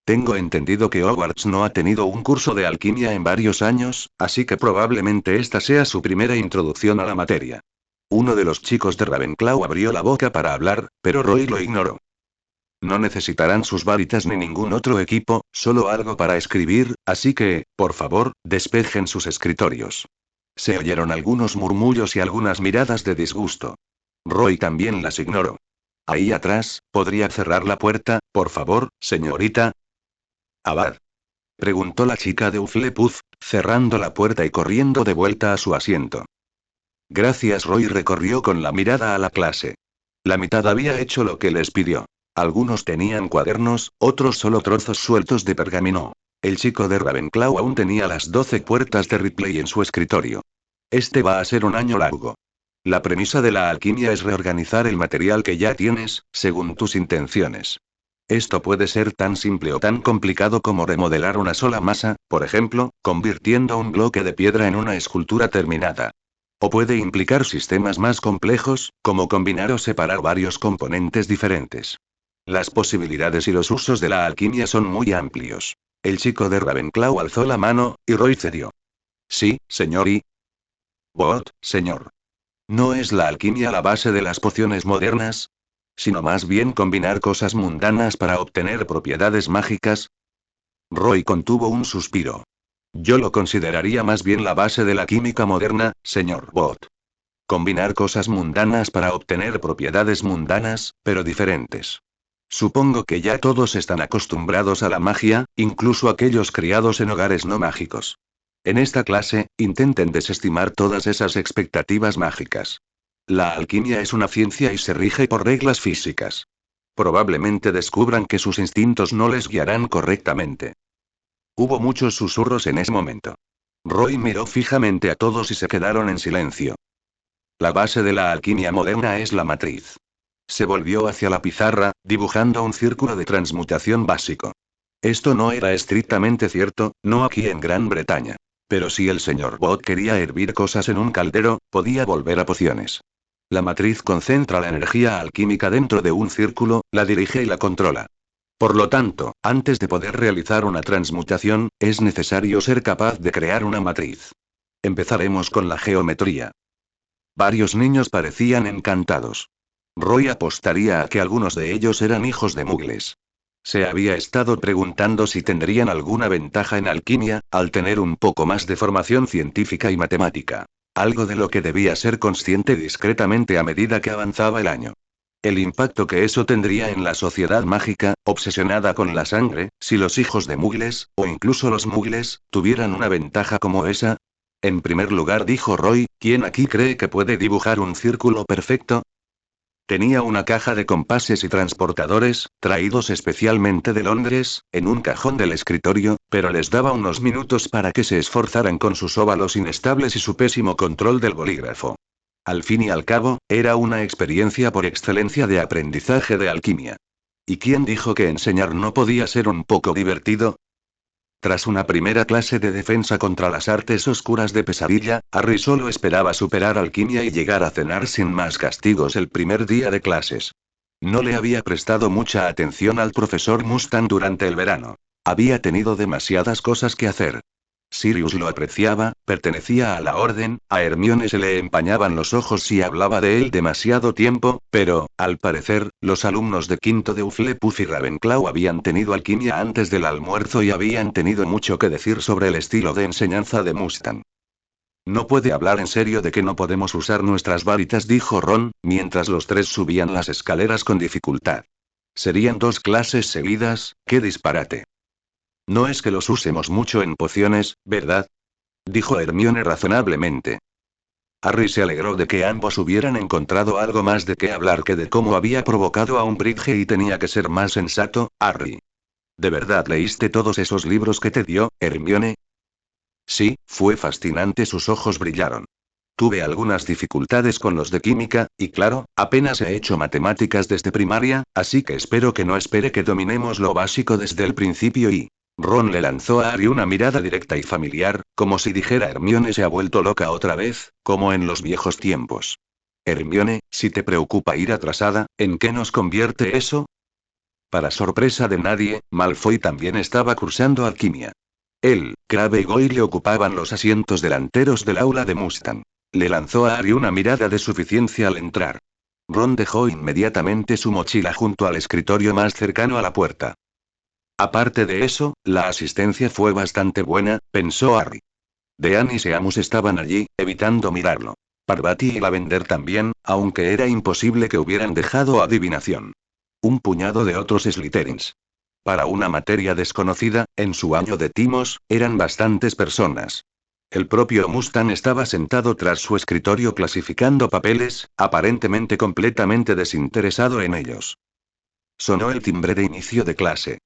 Tengo entendido que Hogwarts no ha tenido un curso de alquimia en varios años, así que probablemente esta sea su primera introducción a la materia. Uno de los chicos de Ravenclaw abrió la boca para hablar, pero Roy lo ignoró. No necesitarán sus varitas ni ningún otro equipo, solo algo para escribir, así que, por favor, despejen sus escritorios. Se oyeron algunos murmullos y algunas miradas de disgusto. Roy también las ignoró. Ahí atrás, ¿podría cerrar la puerta, por favor, señorita? Abad. Preguntó la chica de Hufflepuff, cerrando la puerta y corriendo de vuelta a su asiento. Gracias. Roy recorrió con la mirada a la clase. La mitad había hecho lo que les pidió. Algunos tenían cuadernos, otros solo trozos sueltos de pergamino. El chico de Ravenclaw aún tenía las 12 puertas de Ripley en su escritorio. Este va a ser un año largo. La premisa de la alquimia es reorganizar el material que ya tienes, según tus intenciones. Esto puede ser tan simple o tan complicado como remodelar una sola masa, por ejemplo, convirtiendo un bloque de piedra en una escultura terminada. O puede implicar sistemas más complejos, como combinar o separar varios componentes diferentes. Las posibilidades y los usos de la alquimia son muy amplios. El chico de Ravenclaw alzó la mano, y Roy cedió. Sí, señor y... señor. ¿No es la alquimia la base de las pociones modernas? Sino más bien combinar cosas mundanas para obtener propiedades mágicas. Roy contuvo un suspiro. Yo lo consideraría más bien la base de la química moderna, señor Bot. Combinar cosas mundanas para obtener propiedades mundanas, pero diferentes. Supongo que ya todos están acostumbrados a la magia, incluso aquellos criados en hogares no mágicos. En esta clase, intenten desestimar todas esas expectativas mágicas. La alquimia es una ciencia y se rige por reglas físicas. Probablemente descubran que sus instintos no les guiarán correctamente. Hubo muchos susurros en ese momento. Roy miró fijamente a todos y se quedaron en silencio. La base de la alquimia moderna es la matriz. Se volvió hacia la pizarra, dibujando un círculo de transmutación básico. Esto no era estrictamente cierto, no aquí en Gran Bretaña. Pero si el señor Bot quería hervir cosas en un caldero, podía volver a pociones. La matriz concentra la energía alquímica dentro de un círculo, la dirige y la controla. Por lo tanto, antes de poder realizar una transmutación, es necesario ser capaz de crear una matriz. Empezaremos con la geometría. Varios niños parecían encantados. Roy apostaría a que algunos de ellos eran hijos de mugles. Se había estado preguntando si tendrían alguna ventaja en alquimia, al tener un poco más de formación científica y matemática. Algo de lo que debía ser consciente discretamente a medida que avanzaba el año. El impacto que eso tendría en la sociedad mágica, obsesionada con la sangre, si los hijos de mugles, o incluso los mugles, tuvieran una ventaja como esa. En primer lugar, dijo Roy, ¿quién aquí cree que puede dibujar un círculo perfecto? Tenía una caja de compases y transportadores, traídos especialmente de Londres, en un cajón del escritorio, pero les daba unos minutos para que se esforzaran con sus óvalos inestables y su pésimo control del bolígrafo. Al fin y al cabo, era una experiencia por excelencia de aprendizaje de alquimia. ¿Y quién dijo que enseñar no podía ser un poco divertido? Tras una primera clase de defensa contra las artes oscuras de Pesadilla, Harry solo esperaba superar alquimia y llegar a cenar sin más castigos el primer día de clases. No le había prestado mucha atención al profesor Mustang durante el verano. Había tenido demasiadas cosas que hacer. Sirius lo apreciaba, pertenecía a la orden, a Hermione se le empañaban los ojos si hablaba de él demasiado tiempo, pero, al parecer, los alumnos de quinto de Hufflepuff y Ravenclaw habían tenido alquimia antes del almuerzo y habían tenido mucho que decir sobre el estilo de enseñanza de Mustang. No puede hablar en serio de que no podemos usar nuestras varitas, dijo Ron, mientras los tres subían las escaleras con dificultad. Serían 2 clases seguidas, qué disparate. No es que los usemos mucho en pociones, ¿verdad? Dijo Hermione razonablemente. Harry se alegró de que ambos hubieran encontrado algo más de qué hablar que de cómo había provocado a Umbridge y tenía que ser más sensato, Harry. ¿De verdad leíste todos esos libros que te dio, Hermione? Sí, fue fascinante, sus ojos brillaron. Tuve algunas dificultades con los de química, y claro, apenas he hecho matemáticas desde primaria, así que espero que no espere que dominemos lo básico desde el principio y... Ron le lanzó a Harry una mirada directa y familiar, como si dijera Hermione se ha vuelto loca otra vez, como en los viejos tiempos. Hermione, si te preocupa ir atrasada, ¿en qué nos convierte eso? Para sorpresa de nadie, Malfoy también estaba cursando alquimia. Él, Crabbe y Goyle ocupaban los asientos delanteros del aula de Mustang. Le lanzó a Harry una mirada de suficiencia al entrar. Ron dejó inmediatamente su mochila junto al escritorio más cercano a la puerta. Aparte de eso, la asistencia fue bastante buena, pensó Harry. Dean y Seamus estaban allí, evitando mirarlo. Parvati y Lavender también, aunque era imposible que hubieran dejado adivinación. Un puñado de otros Slytherins. Para una materia desconocida, en su año de timos, eran bastantes personas. El propio Mustang estaba sentado tras su escritorio clasificando papeles, aparentemente completamente desinteresado en ellos. Sonó el timbre de inicio de clase.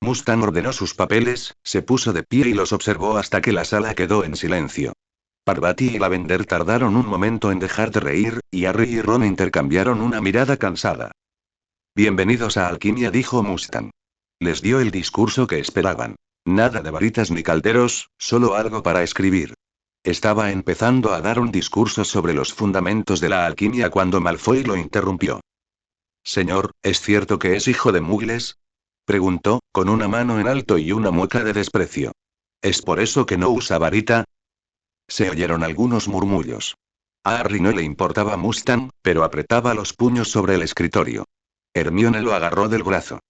Mustang ordenó sus papeles, se puso de pie y los observó hasta que la sala quedó en silencio. Parvati y Lavender tardaron un momento en dejar de reír, y Harry y Ron intercambiaron una mirada cansada. Bienvenidos a Alquimia, dijo Mustang. Les dio el discurso que esperaban. Nada de varitas ni calderos, solo algo para escribir. Estaba empezando a dar un discurso sobre los fundamentos de la alquimia cuando Malfoy lo interrumpió. Señor, ¿es cierto que es hijo de Muggles? Preguntó, con una mano en alto y una mueca de desprecio. ¿Es por eso que no usa varita? Se oyeron algunos murmullos. A Harry no le importaba Mustang, pero apretaba los puños sobre el escritorio. Hermione lo agarró del brazo.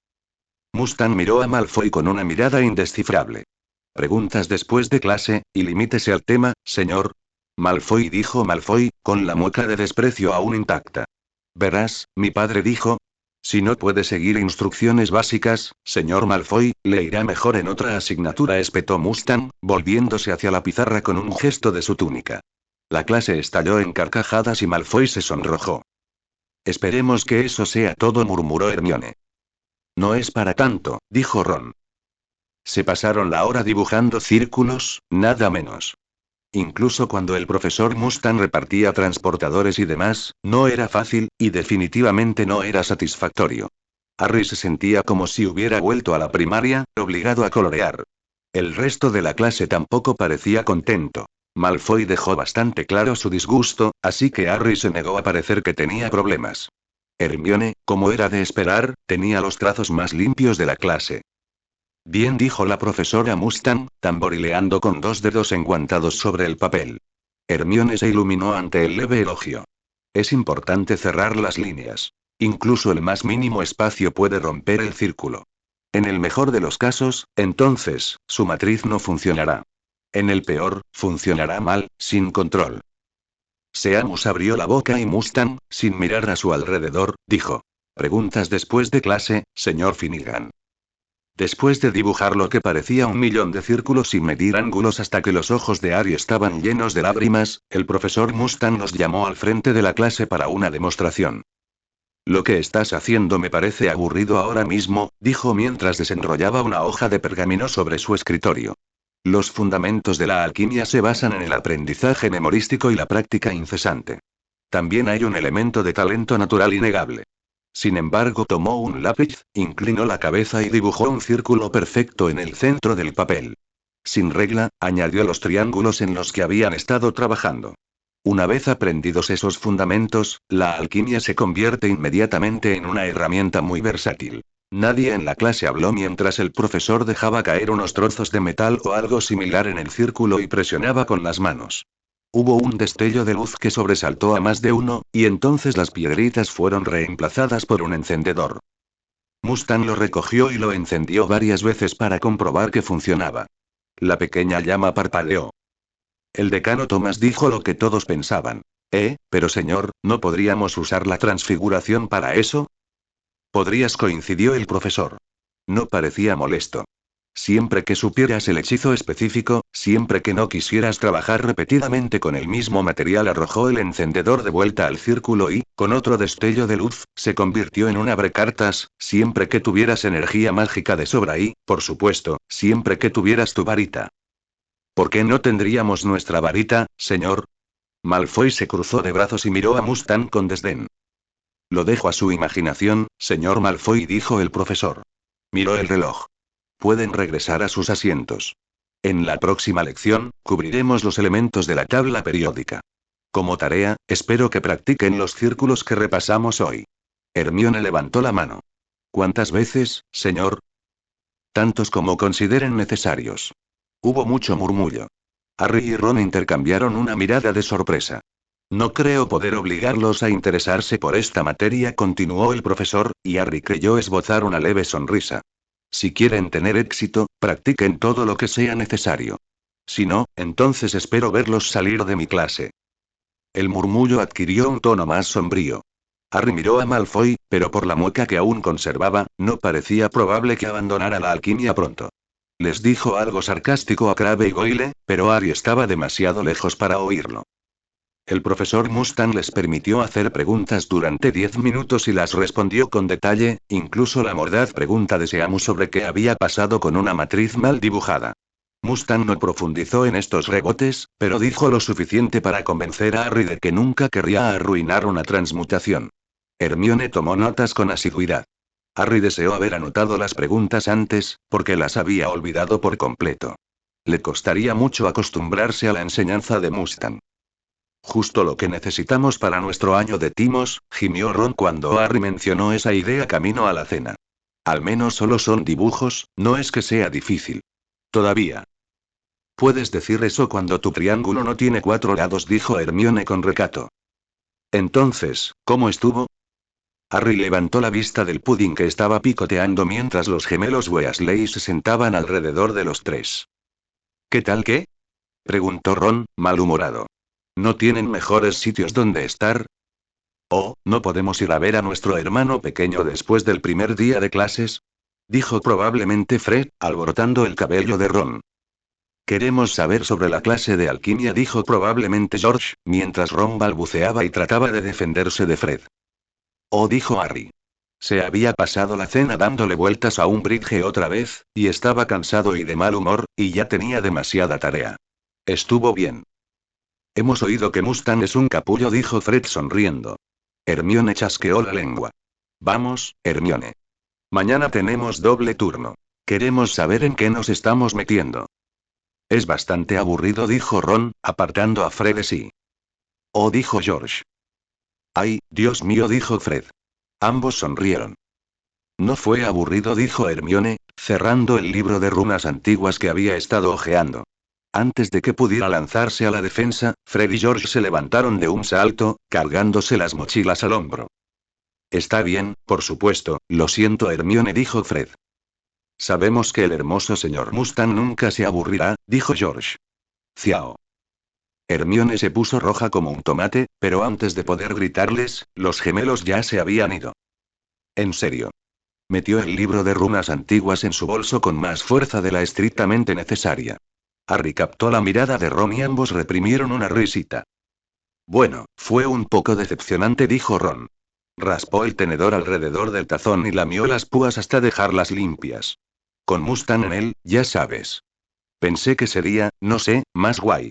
Mustang miró a Malfoy con una mirada indescifrable. Preguntas después de clase, y limítese al tema, señor. Malfoy, dijo Malfoy, con la mueca de desprecio aún intacta. Verás, mi padre dijo. Si no puede seguir instrucciones básicas, señor Malfoy, le irá mejor en otra asignatura, espetó Mustang, volviéndose hacia la pizarra con un gesto de su túnica. La clase estalló en carcajadas y Malfoy se sonrojó. Esperemos que eso sea todo, murmuró Hermione. No es para tanto, dijo Ron. Se pasaron la hora dibujando círculos, nada menos. Incluso cuando el profesor Mustang repartía transportadores y demás, no era fácil, y definitivamente no era satisfactorio. Harry se sentía como si hubiera vuelto a la primaria, obligado a colorear. El resto de la clase tampoco parecía contento. Malfoy dejó bastante claro su disgusto, así que Harry se negó a parecer que tenía problemas. Hermione, como era de esperar, tenía los trazos más limpios de la clase. Bien, dijo la profesora Mustang, tamborileando con dos dedos enguantados sobre el papel. Hermione se iluminó ante el leve elogio. Es importante cerrar las líneas. Incluso el más mínimo espacio puede romper el círculo. En el mejor de los casos, entonces, su matriz no funcionará. En el peor, funcionará mal, sin control. Seamus abrió la boca y Mustang, sin mirar a su alrededor, dijo. Preguntas después de clase, señor Finnegan. Después de dibujar lo que parecía 1.000.000 de círculos y medir ángulos hasta que los ojos de Harry estaban llenos de lágrimas, el profesor Mustang nos llamó al frente de la clase para una demostración. Lo que estás haciendo me parece aburrido ahora mismo, dijo mientras desenrollaba una hoja de pergamino sobre su escritorio. Los fundamentos de la alquimia se basan en el aprendizaje memorístico y la práctica incesante. También hay un elemento de talento natural innegable. Sin embargo, tomó un lápiz, inclinó la cabeza y dibujó un círculo perfecto en el centro del papel. Sin regla, añadió los triángulos en los que habían estado trabajando. Una vez aprendidos esos fundamentos, la alquimia se convierte inmediatamente en una herramienta muy versátil. Nadie en la clase habló mientras el profesor dejaba caer unos trozos de metal o algo similar en el círculo y presionaba con las manos. Hubo un destello de luz que sobresaltó a más de uno, y entonces las piedritas fueron reemplazadas por un encendedor. Mustang lo recogió y lo encendió varias veces para comprobar que funcionaba. La pequeña llama parpadeó. El decano Thomas dijo lo que todos pensaban. Pero señor, ¿no podríamos usar la transfiguración para eso? Podrías, coincidió el profesor. No parecía molesto. Siempre que supieras el hechizo específico, siempre que no quisieras trabajar repetidamente con el mismo material, arrojó el encendedor de vuelta al círculo y, con otro destello de luz, se convirtió en un abrecartas, siempre que tuvieras energía mágica de sobra y, por supuesto, siempre que tuvieras tu varita. ¿Por qué no tendríamos nuestra varita, señor? Malfoy se cruzó de brazos y miró a Mustang con desdén. Lo dejo a su imaginación, señor Malfoy, dijo el profesor. Miró el reloj. Pueden regresar a sus asientos. En la próxima lección, cubriremos los elementos de la tabla periódica. Como tarea, espero que practiquen los círculos que repasamos hoy. Hermione levantó la mano. ¿Cuántas veces, señor? Tantos como consideren necesarios. Hubo mucho murmullo. Harry y Ron intercambiaron una mirada de sorpresa. No creo poder obligarlos a interesarse por esta materia, continuó el profesor, y Harry creyó esbozar una leve sonrisa. Si quieren tener éxito, practiquen todo lo que sea necesario. Si no, entonces espero verlos salir de mi clase. El murmullo adquirió un tono más sombrío. Harry miró a Malfoy, pero por la mueca que aún conservaba, no parecía probable que abandonara la alquimia pronto. Les dijo algo sarcástico a Crabbe y Goyle, pero Harry estaba demasiado lejos para oírlo. El profesor Mustang les permitió hacer preguntas durante 10 minutos y las respondió con detalle, incluso la mordaz pregunta de Seamus sobre qué había pasado con una matriz mal dibujada. Mustang no profundizó en estos rebotes, pero dijo lo suficiente para convencer a Harry de que nunca querría arruinar una transmutación. Hermione tomó notas con asiduidad. Harry deseó haber anotado las preguntas antes, porque las había olvidado por completo. Le costaría mucho acostumbrarse a la enseñanza de Mustang. Justo lo que necesitamos para nuestro año de timos, gimió Ron cuando Harry mencionó esa idea camino a la cena. Al menos solo son dibujos, no es que sea difícil. Todavía. Puedes decir eso cuando tu triángulo no tiene 4 lados, dijo Hermione con recato. Entonces, ¿cómo estuvo? Harry levantó la vista del pudding que estaba picoteando mientras los gemelos Weasley se sentaban alrededor de los tres. ¿Qué tal qué? Preguntó Ron, malhumorado. ¿No tienen mejores sitios donde estar? Oh, ¿no podemos ir a ver a nuestro hermano pequeño después del primer día de clases? Dijo probablemente Fred, alborotando el cabello de Ron. Queremos saber sobre la clase de alquimia, dijo probablemente George, mientras Ron balbuceaba y trataba de defenderse de Fred. Oh, dijo Harry. Se había pasado la cena dándole vueltas a un bridge otra vez, y estaba cansado y de mal humor, y ya tenía demasiada tarea. Estuvo bien. Hemos oído que Mustang es un capullo, dijo Fred sonriendo. Hermione chasqueó la lengua. Vamos, Hermione. Mañana tenemos doble turno. Queremos saber en qué nos estamos metiendo. Es bastante aburrido, dijo Ron, apartando a Fred de sí. Oh, dijo George. Ay, Dios mío, dijo Fred. Ambos sonrieron. No fue aburrido, dijo Hermione, cerrando el libro de runas antiguas que había estado hojeando. Antes de que pudiera lanzarse a la defensa, Fred y George se levantaron de un salto, cargándose las mochilas al hombro. Está bien, por supuesto, lo siento, Hermione, dijo Fred. Sabemos que el hermoso señor Mustang nunca se aburrirá, dijo George. Ciao. Hermione se puso roja como un tomate, pero antes de poder gritarles, los gemelos ya se habían ido. En serio. Metió el libro de runas antiguas en su bolso con más fuerza de la estrictamente necesaria. Harry captó la mirada de Ron y ambos reprimieron una risita. Bueno, fue un poco decepcionante, dijo Ron. Raspó el tenedor alrededor del tazón y lamió las púas hasta dejarlas limpias. Con Mustang en él, ya sabes. Pensé que sería, no sé, más guay.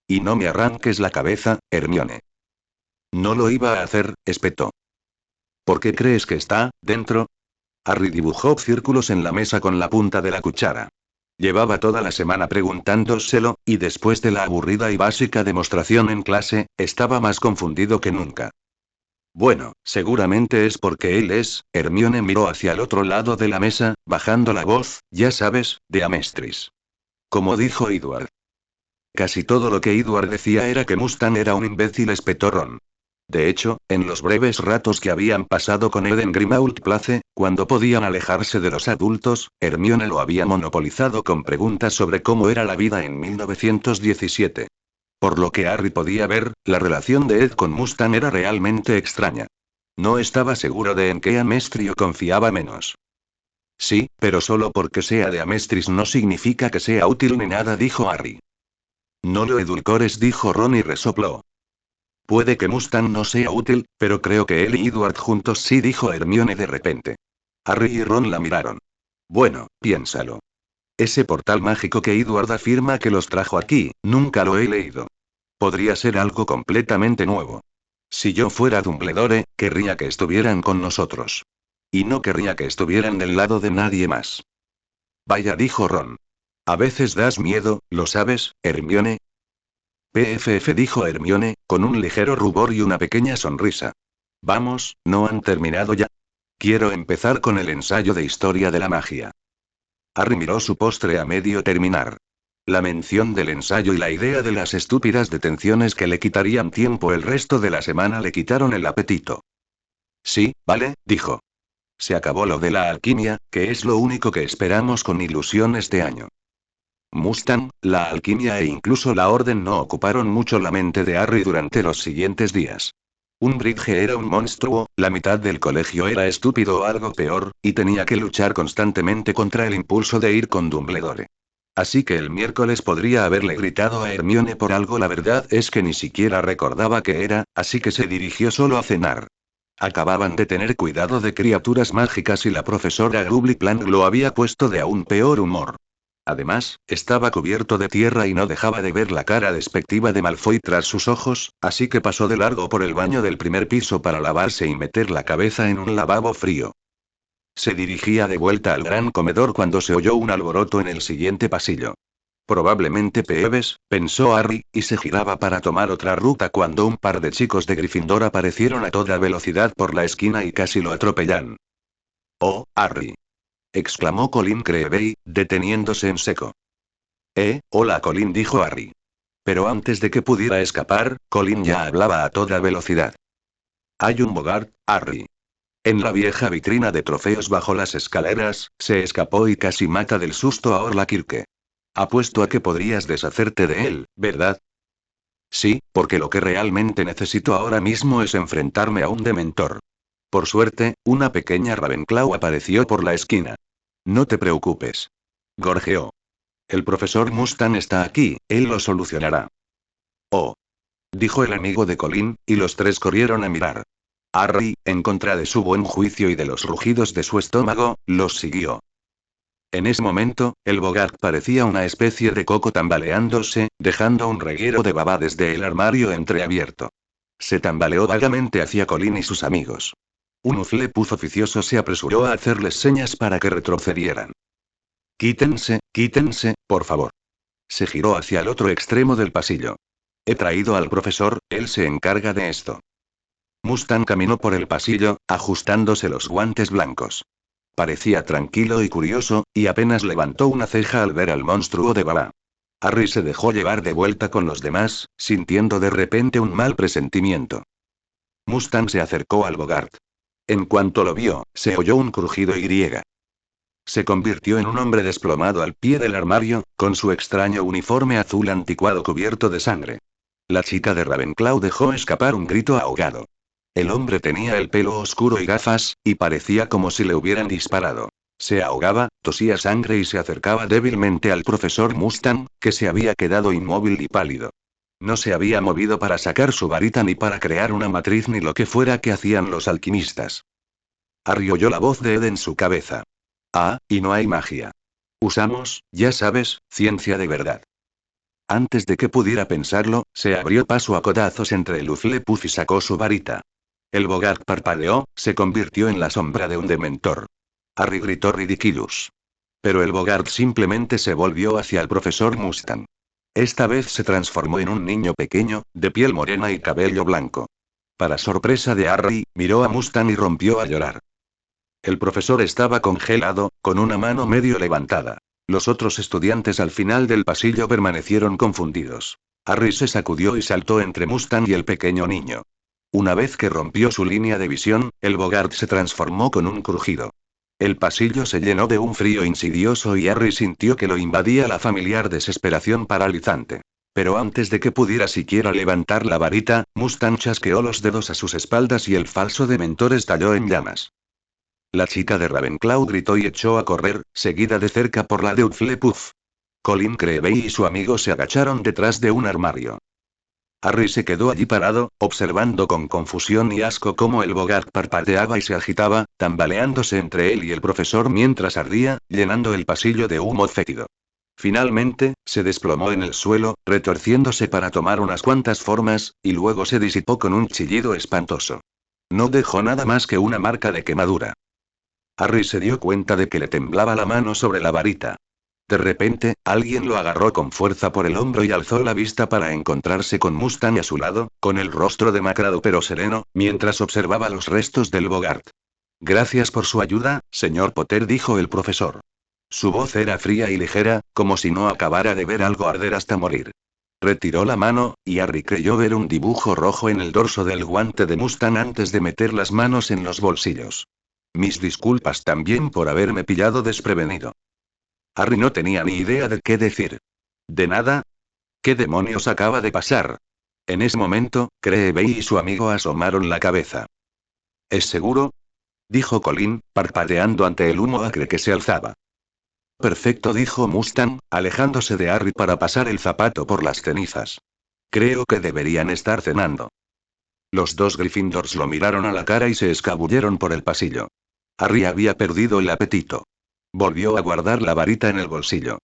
Y no me arranques la cabeza, Hermione. No lo iba a hacer, espetó. ¿Por qué crees que está dentro? Harry dibujó círculos en la mesa con la punta de la cuchara. Llevaba toda la semana preguntándoselo, y después de la aburrida y básica demostración en clase, estaba más confundido que nunca. Bueno, seguramente es porque él es, Hermione miró hacia el otro lado de la mesa, bajando la voz, ya sabes, de Amestris. Como dijo Edward. Casi todo lo que Edward decía era que Mustang era un imbécil, espetó Ron. De hecho, en los breves ratos que habían pasado con él en Grimmauld Place, cuando podían alejarse de los adultos, Hermione lo había monopolizado con preguntas sobre cómo era la vida en 1917. Por lo que Harry podía ver, la relación de Ed con Mustang era realmente extraña. No estaba seguro de en qué Amestrio confiaba menos. Sí, pero solo porque sea de Amestris no significa que sea útil ni nada, dijo Harry. No lo edulcores, dijo Ron y resopló. Puede que Mustang no sea útil, pero creo que él y Edward juntos sí, dijo Hermione de repente. Harry y Ron la miraron. Bueno, piénsalo. Ese portal mágico que Edward afirma que los trajo aquí, nunca lo he leído. Podría ser algo completamente nuevo. Si yo fuera Dumbledore, querría que estuvieran con nosotros. Y no querría que estuvieran del lado de nadie más. Vaya, dijo Ron. A veces das miedo, ¿lo sabes, Hermione? PFF, dijo Hermione, con un ligero rubor y una pequeña sonrisa. Vamos, ¿no han terminado ya? Quiero empezar con el ensayo de historia de la magia. Harry miró su postre a medio terminar. La mención del ensayo y la idea de las estúpidas detenciones que le quitarían tiempo el resto de la semana le quitaron el apetito. Sí, vale, dijo. Se acabó lo de la alquimia, que es lo único que esperamos con ilusión este año. Mustang, la alquimia e incluso la orden no ocuparon mucho la mente de Harry durante los siguientes días. Un bridge era un monstruo, la mitad del colegio era estúpido o algo peor, y tenía que luchar constantemente contra el impulso de ir con Dumbledore. Así que el miércoles podría haberle gritado a Hermione por algo. La verdad es que ni siquiera recordaba qué era, así que se dirigió solo a cenar. Acababan de tener cuidado de criaturas mágicas y la profesora Grubbly-Plank lo había puesto de aún peor humor. Además, estaba cubierto de tierra y no dejaba de ver la cara despectiva de Malfoy tras sus ojos, así que pasó de largo por el baño del primer piso para lavarse y meter la cabeza en un lavabo frío. Se dirigía de vuelta al gran comedor cuando se oyó un alboroto en el siguiente pasillo. Probablemente Peeves, pensó Harry, y se giraba para tomar otra ruta cuando un par de chicos de Gryffindor aparecieron a toda velocidad por la esquina y casi lo atropellan. «¡Oh, Harry!», exclamó Colin Creevey, deteniéndose en seco. Hola Colin, dijo Harry. Pero antes de que pudiera escapar, Colin ya hablaba a toda velocidad. «Hay un Bogart, Harry. En la vieja vitrina de trofeos bajo las escaleras, se escapó y casi mata del susto a Orla Kirke. Apuesto a que podrías deshacerte de él, ¿verdad?» «Sí, porque lo que realmente necesito ahora mismo es enfrentarme a un dementor. Por suerte, una pequeña Ravenclaw apareció por la esquina. No te preocupes», gorjeó. «El profesor Mustang está aquí, él lo solucionará». «Oh», dijo el amigo de Colin, y los tres corrieron a mirar. Harry, en contra de su buen juicio y de los rugidos de su estómago, los siguió. En ese momento, el Bogart parecía una especie de coco tambaleándose, dejando un reguero de baba desde el armario entreabierto. Se tambaleó vagamente hacia Colin y sus amigos. Un Hufflepuff oficioso se apresuró a hacerles señas para que retrocedieran. Quítense, por favor». Se giró hacia el otro extremo del pasillo. «He traído al profesor, él se encarga de esto». Mustang caminó por el pasillo, ajustándose los guantes blancos. Parecía tranquilo y curioso, y apenas levantó una ceja al ver al monstruo de baba. Harry se dejó llevar de vuelta con los demás, sintiendo de repente un mal presentimiento. Mustang se acercó al Bogart. En cuanto lo vio, se oyó un crujido y. Se convirtió en un hombre desplomado al pie del armario, con su extraño uniforme azul anticuado cubierto de sangre. La chica de Ravenclaw dejó escapar un grito ahogado. El hombre tenía el pelo oscuro y gafas, y parecía como si le hubieran disparado. Se ahogaba, tosía sangre y se acercaba débilmente al profesor Mustang, que se había quedado inmóvil y pálido. No se había movido para sacar su varita ni para crear una matriz ni lo que fuera que hacían los alquimistas. Harry oyó la voz de Ed en su cabeza. «Ah, y no hay magia. Usamos, ya sabes, ciencia de verdad». Antes de que pudiera pensarlo, se abrió paso a codazos entre el Hufflepuff y sacó su varita. El Bogart parpadeó, se convirtió en la sombra de un dementor. Harry gritó Ridiculous. Pero el Bogart simplemente se volvió hacia el profesor Mustang. Esta vez se transformó en un niño pequeño, de piel morena y cabello blanco. Para sorpresa de Harry, miró a Mustang y rompió a llorar. El profesor estaba congelado, con una mano medio levantada. Los otros estudiantes al final del pasillo permanecieron confundidos. Harry se sacudió y saltó entre Mustang y el pequeño niño. Una vez que rompió su línea de visión, el Bogart se transformó con un crujido. El pasillo se llenó de un frío insidioso y Harry sintió que lo invadía la familiar desesperación paralizante. Pero antes de que pudiera siquiera levantar la varita, Mustang chasqueó los dedos a sus espaldas y el falso dementor estalló en llamas. La chica de Ravenclaw gritó y echó a correr, seguida de cerca por la de Hufflepuff. Colin Creevey y su amigo se agacharon detrás de un armario. Harry se quedó allí parado, observando con confusión y asco cómo el Bogart parpadeaba y se agitaba, tambaleándose entre él y el profesor mientras ardía, llenando el pasillo de humo fétido. Finalmente, se desplomó en el suelo, retorciéndose para tomar unas cuantas formas, y luego se disipó con un chillido espantoso. No dejó nada más que una marca de quemadura. Harry se dio cuenta de que le temblaba la mano sobre la varita. De repente, alguien lo agarró con fuerza por el hombro y alzó la vista para encontrarse con Mustang a su lado, con el rostro demacrado pero sereno, mientras observaba los restos del Bogart. «Gracias por su ayuda, señor Potter», dijo el profesor. Su voz era fría y ligera, como si no acabara de ver algo arder hasta morir. Retiró la mano, y Harry creyó ver un dibujo rojo en el dorso del guante de Mustang antes de meter las manos en los bolsillos. «Mis disculpas también por haberme pillado desprevenido». Harry no tenía ni idea de qué decir. ¿De nada? ¿Qué demonios acaba de pasar? En ese momento, Creevey y su amigo asomaron la cabeza. ¿Es seguro?, dijo Colin, parpadeando ante el humo acre que se alzaba. Perfecto, dijo Mustang, alejándose de Harry para pasar el zapato por las cenizas. Creo que deberían estar cenando. Los dos Gryffindors lo miraron a la cara y se escabulleron por el pasillo. Harry había perdido el apetito. Volvió a guardar la varita en el bolsillo.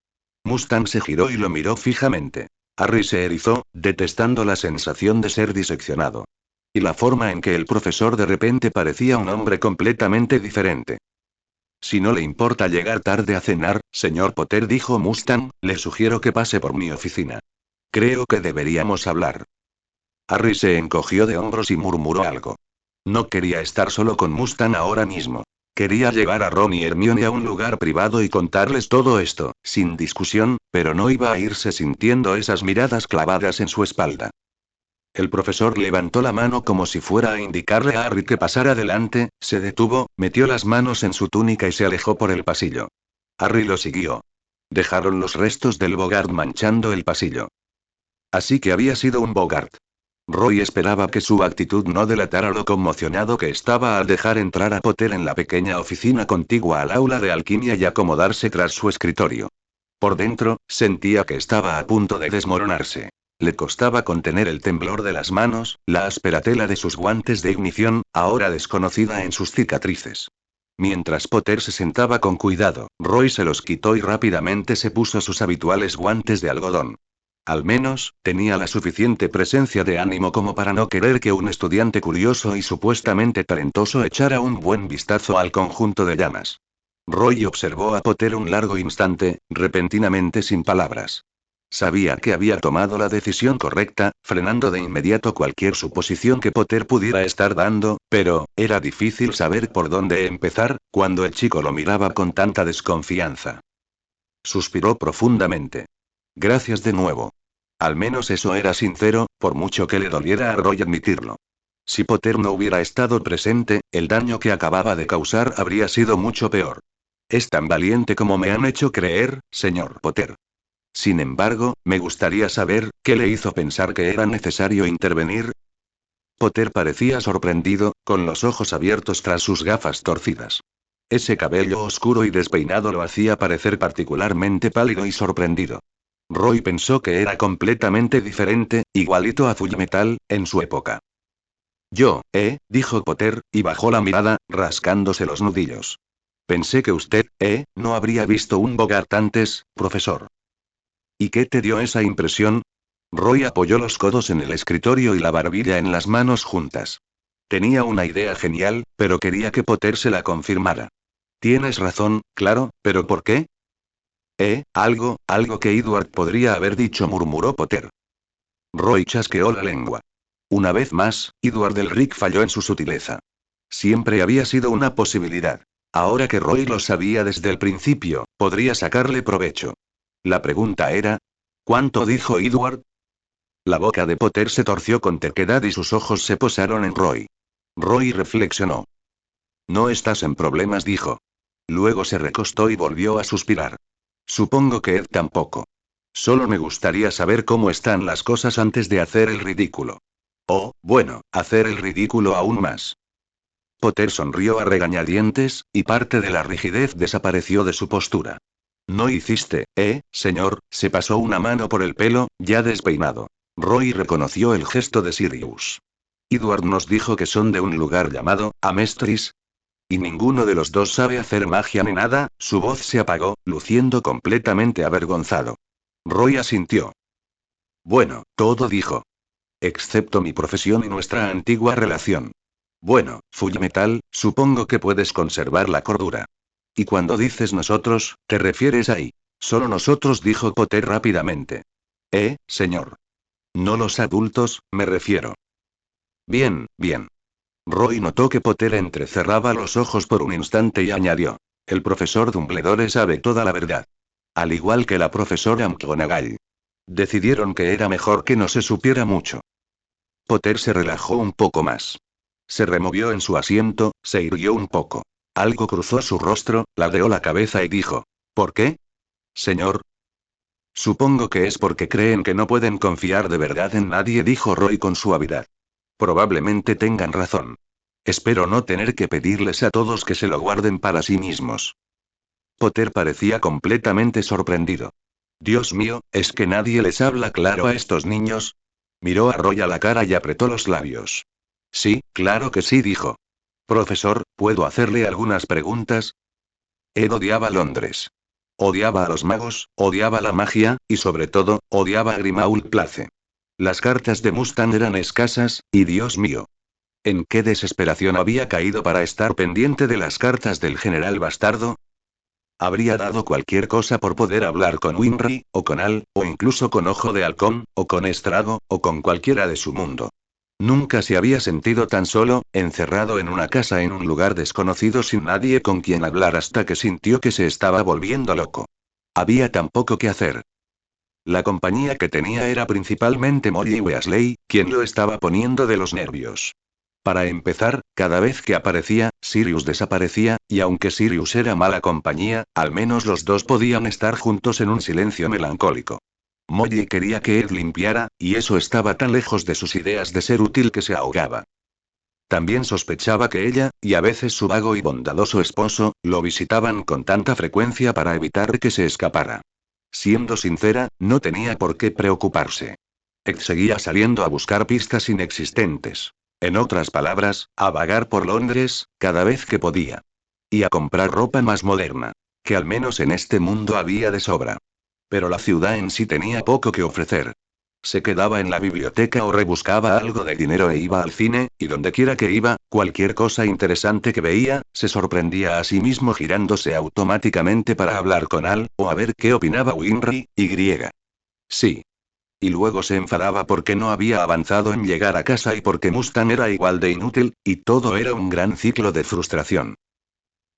Mustang se giró y lo miró fijamente. Harry se erizó, detestando la sensación de ser diseccionado. Y la forma en que el profesor de repente parecía un hombre completamente diferente. Si no le importa llegar tarde a cenar, señor Potter, dijo Mustang, le sugiero que pase por mi oficina. Creo que deberíamos hablar. Harry se encogió de hombros y murmuró algo. No quería estar solo con Mustang ahora mismo. Quería llevar a Ron y Hermione a un lugar privado y contarles todo esto, sin discusión, pero no iba a irse sintiendo esas miradas clavadas en su espalda. El profesor levantó la mano como si fuera a indicarle a Harry que pasara adelante, se detuvo, metió las manos en su túnica y se alejó por el pasillo. Harry lo siguió. Dejaron los restos del Bogart manchando el pasillo. Así que había sido un Bogart. Roy esperaba que su actitud no delatara lo conmocionado que estaba al dejar entrar a Potter en la pequeña oficina contigua al aula de alquimia y acomodarse tras su escritorio. Por dentro, sentía que estaba a punto de desmoronarse. Le costaba contener el temblor de las manos, la áspera tela de sus guantes de ignición, ahora desconocida en sus cicatrices. Mientras Potter se sentaba con cuidado, Roy se los quitó y rápidamente se puso sus habituales guantes de algodón. Al menos, tenía la suficiente presencia de ánimo como para no querer que un estudiante curioso y supuestamente talentoso echara un buen vistazo al conjunto de llamas. Roy observó a Potter un largo instante, repentinamente sin palabras. Sabía que había tomado la decisión correcta, frenando de inmediato cualquier suposición que Potter pudiera estar dando, pero, era difícil saber por dónde empezar, cuando el chico lo miraba con tanta desconfianza. Suspiró profundamente. Gracias de nuevo. Al menos eso era sincero, por mucho que le doliera a Roy admitirlo. Si Potter no hubiera estado presente, el daño que acababa de causar habría sido mucho peor. Es tan valiente como me han hecho creer, señor Potter. Sin embargo, me gustaría saber, ¿qué le hizo pensar que era necesario intervenir? Potter parecía sorprendido, con los ojos abiertos tras sus gafas torcidas. Ese cabello oscuro y despeinado lo hacía parecer particularmente pálido y sorprendido. Roy pensó que era completamente diferente, igualito a Fullmetal, en su época. Dijo Potter, y bajó la mirada, rascándose los nudillos. Pensé que usted, no habría visto un Bogart antes, profesor. ¿Y qué te dio esa impresión? Roy apoyó los codos en el escritorio y la barbilla en las manos juntas. Tenía una idea genial, pero quería que Potter se la confirmara. Tienes razón, claro, pero ¿por qué? Algo que Edward podría haber dicho, murmuró Potter. Roy chasqueó la lengua. Una vez más, Edward Elric falló en su sutileza. Siempre había sido una posibilidad. Ahora que Roy lo sabía desde el principio, podría sacarle provecho. La pregunta era: ¿cuánto dijo Edward? La boca de Potter se torció con terquedad y sus ojos se posaron en Roy. Roy reflexionó. No estás en problemas, dijo. Luego se recostó y volvió a suspirar. Supongo que Ed tampoco. Solo me gustaría saber cómo están las cosas antes de hacer el ridículo. Oh, bueno, hacer el ridículo aún más. Potter sonrió a regañadientes, y parte de la rigidez desapareció de su postura. No hiciste, señor, se pasó una mano por el pelo, ya despeinado. Roy reconoció el gesto de Sirius. Edward nos dijo que son de un lugar llamado Amestris. Y ninguno de los dos sabe hacer magia ni nada. Su voz se apagó, luciendo completamente avergonzado. Roy asintió. Bueno, todo, dijo. Excepto mi profesión y nuestra antigua relación. Bueno, Fullmetal, supongo que puedes conservar la cordura. Y cuando dices nosotros, ¿te refieres ahí? Solo nosotros, dijo Potter rápidamente. Señor. No los adultos, me refiero. Bien, bien. Roy notó que Potter entrecerraba los ojos por un instante y añadió. El profesor Dumbledore sabe toda la verdad. Al igual que la profesora McGonagall. Decidieron que era mejor que no se supiera mucho. Potter se relajó un poco más. Se removió en su asiento, se irguió un poco. Algo cruzó su rostro, ladeó la cabeza y dijo. ¿Por qué? Señor. Supongo que es porque creen que no pueden confiar de verdad en nadie, dijo Roy con suavidad. Probablemente tengan razón. Espero no tener que pedirles a todos que se lo guarden para sí mismos. Potter parecía completamente sorprendido. Dios mío, ¿es que nadie les habla claro a estos niños? Miró a Roy a la cara y apretó los labios. Sí, claro que sí, dijo. Profesor, ¿puedo hacerle algunas preguntas? Ed odiaba Londres. Odiaba a los magos, odiaba la magia, y sobre todo, odiaba a Grimmauld Place. Las cartas de Mustang eran escasas, y Dios mío. ¿En qué desesperación había caído para estar pendiente de las cartas del general bastardo? Habría dado cualquier cosa por poder hablar con Winry, o con Al, o incluso con Ojo de Halcón, o con Estrago, o con cualquiera de su mundo. Nunca se había sentido tan solo, encerrado en una casa en un lugar desconocido sin nadie con quien hablar hasta que sintió que se estaba volviendo loco. Había tan poco que hacer. La compañía que tenía era principalmente Molly Weasley, quien lo estaba poniendo de los nervios. Para empezar, cada vez que aparecía, Sirius desaparecía, y aunque Sirius era mala compañía, al menos los dos podían estar juntos en un silencio melancólico. Molly quería que Ed limpiara, y eso estaba tan lejos de sus ideas de ser útil que se ahogaba. También sospechaba que ella, y a veces su vago y bondadoso esposo, lo visitaban con tanta frecuencia para evitar que se escapara. Siendo sincera, no tenía por qué preocuparse. Ed seguía saliendo a buscar pistas inexistentes. En otras palabras, a vagar por Londres, cada vez que podía. Y a comprar ropa más moderna. Que al menos en este mundo había de sobra. Pero la ciudad en sí tenía poco que ofrecer. Se quedaba en la biblioteca o rebuscaba algo de dinero e iba al cine, y dondequiera que iba, cualquier cosa interesante que veía, se sorprendía a sí mismo girándose automáticamente para hablar con Al, o a ver qué opinaba Winry, y. Sí. Y luego se enfadaba porque no había avanzado en llegar a casa y porque Mustang era igual de inútil, y todo era un gran ciclo de frustración.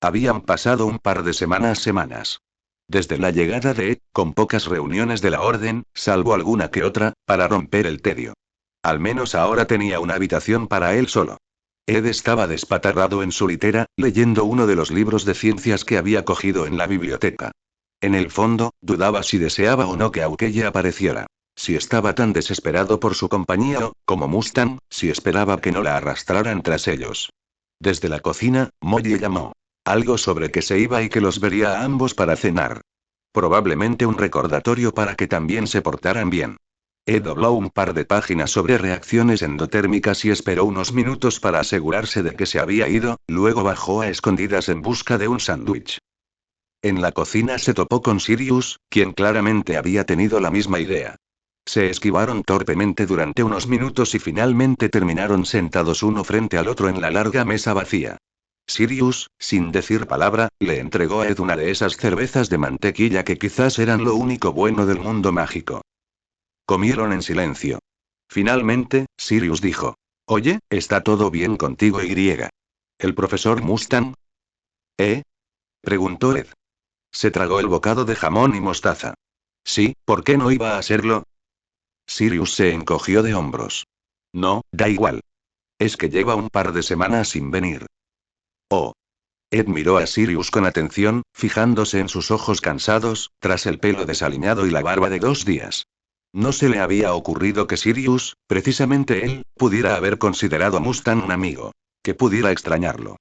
Habían pasado un par de semanas. Desde la llegada de Ed, con pocas reuniones de la orden, salvo alguna que otra, para romper el tedio. Al menos ahora tenía una habitación para él solo. Ed estaba despatarrado en su litera, leyendo uno de los libros de ciencias que había cogido en la biblioteca. En el fondo, dudaba si deseaba o no que Aukeye apareciera. Si estaba tan desesperado por su compañía o, como Mustang, si esperaba que no la arrastraran tras ellos. Desde la cocina, Molly llamó. Algo sobre que se iba y que los vería a ambos para cenar. Probablemente un recordatorio para que también se portaran bien. Ed dobló un par de páginas sobre reacciones endotérmicas y esperó unos minutos para asegurarse de que se había ido, luego bajó a escondidas en busca de un sándwich. En la cocina se topó con Sirius, quien claramente había tenido la misma idea. Se esquivaron torpemente durante unos minutos y finalmente terminaron sentados uno frente al otro en la larga mesa vacía. Sirius, sin decir palabra, le entregó a Ed una de esas cervezas de mantequilla que quizás eran lo único bueno del mundo mágico. Comieron en silencio. Finalmente, Sirius dijo. Oye, ¿está todo bien contigo, Y? ¿El profesor Mustang? ¿Eh? Preguntó Ed. Se tragó el bocado de jamón y mostaza. Sí, ¿por qué no iba a serlo? Sirius se encogió de hombros. No, da igual. Es que lleva un par de semanas sin venir. Oh. Ed miró a Sirius con atención, fijándose en sus ojos cansados, tras el pelo desaliñado y la barba de 2 días. No se le había ocurrido que Sirius, precisamente él, pudiera haber considerado a Mustang un amigo. Que pudiera extrañarlo.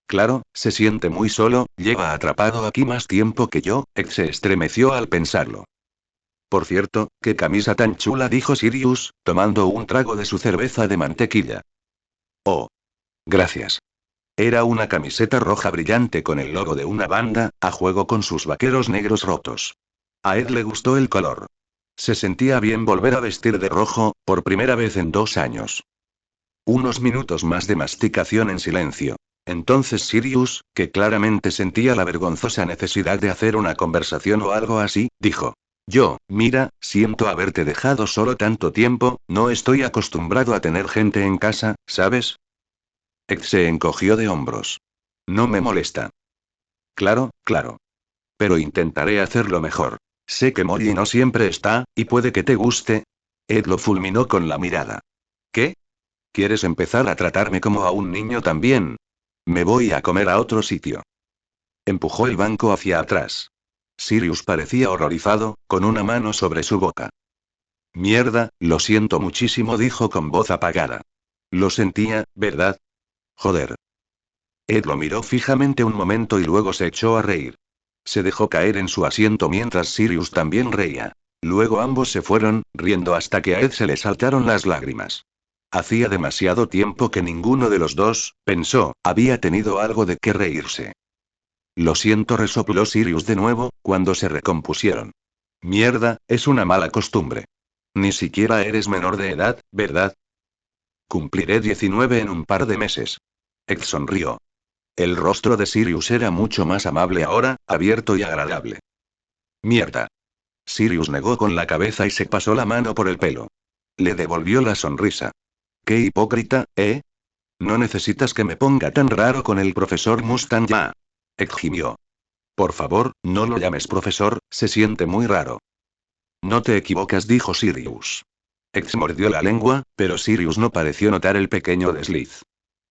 Claro, se siente muy solo, lleva atrapado aquí más tiempo que yo. Ed se estremeció al pensarlo. Por cierto, qué camisa tan chula, dijo Sirius, tomando un trago de su cerveza de mantequilla. Oh. Gracias. Era una camiseta roja brillante con el logo de una banda, a juego con sus vaqueros negros rotos. A Ed le gustó el color. Se sentía bien volver a vestir de rojo, por primera vez en 2 años. Unos minutos más de masticación en silencio. Entonces Sirius, que claramente sentía la vergonzosa necesidad de hacer una conversación o algo así, dijo. Mira, siento haberte dejado solo tanto tiempo, no estoy acostumbrado a tener gente en casa, ¿sabes? Ed se encogió de hombros. No me molesta. Claro, claro. Pero intentaré hacerlo mejor. Sé que Molly no siempre está, y puede que te guste. Ed lo fulminó con la mirada. ¿Qué? ¿Quieres empezar a tratarme como a un niño también? Me voy a comer a otro sitio. Empujó el banco hacia atrás. Sirius parecía horrorizado, con una mano sobre su boca. Mierda, lo siento muchísimo, dijo con voz apagada. Lo sentía, ¿verdad? Joder. Ed lo miró fijamente un momento y luego se echó a reír. Se dejó caer en su asiento mientras Sirius también reía. Luego ambos se fueron, riendo hasta que a Ed se le saltaron las lágrimas. Hacía demasiado tiempo que ninguno de los dos, pensó, había tenido algo de qué reírse. Lo siento, resopló Sirius de nuevo, cuando se recompusieron. Mierda, es una mala costumbre. Ni siquiera eres menor de edad, ¿verdad? Cumpliré 19 en un par de meses. Ed sonrió. El rostro de Sirius era mucho más amable ahora, abierto y agradable. Mierda. Sirius negó con la cabeza y se pasó la mano por el pelo. Le devolvió la sonrisa. Qué hipócrita, ¿eh? No necesitas que me ponga tan raro con el profesor Mustang ya. Ed gimió. Por favor, no lo llames profesor, se siente muy raro. No te equivocas, dijo Sirius. Ed mordió la lengua, pero Sirius no pareció notar el pequeño desliz.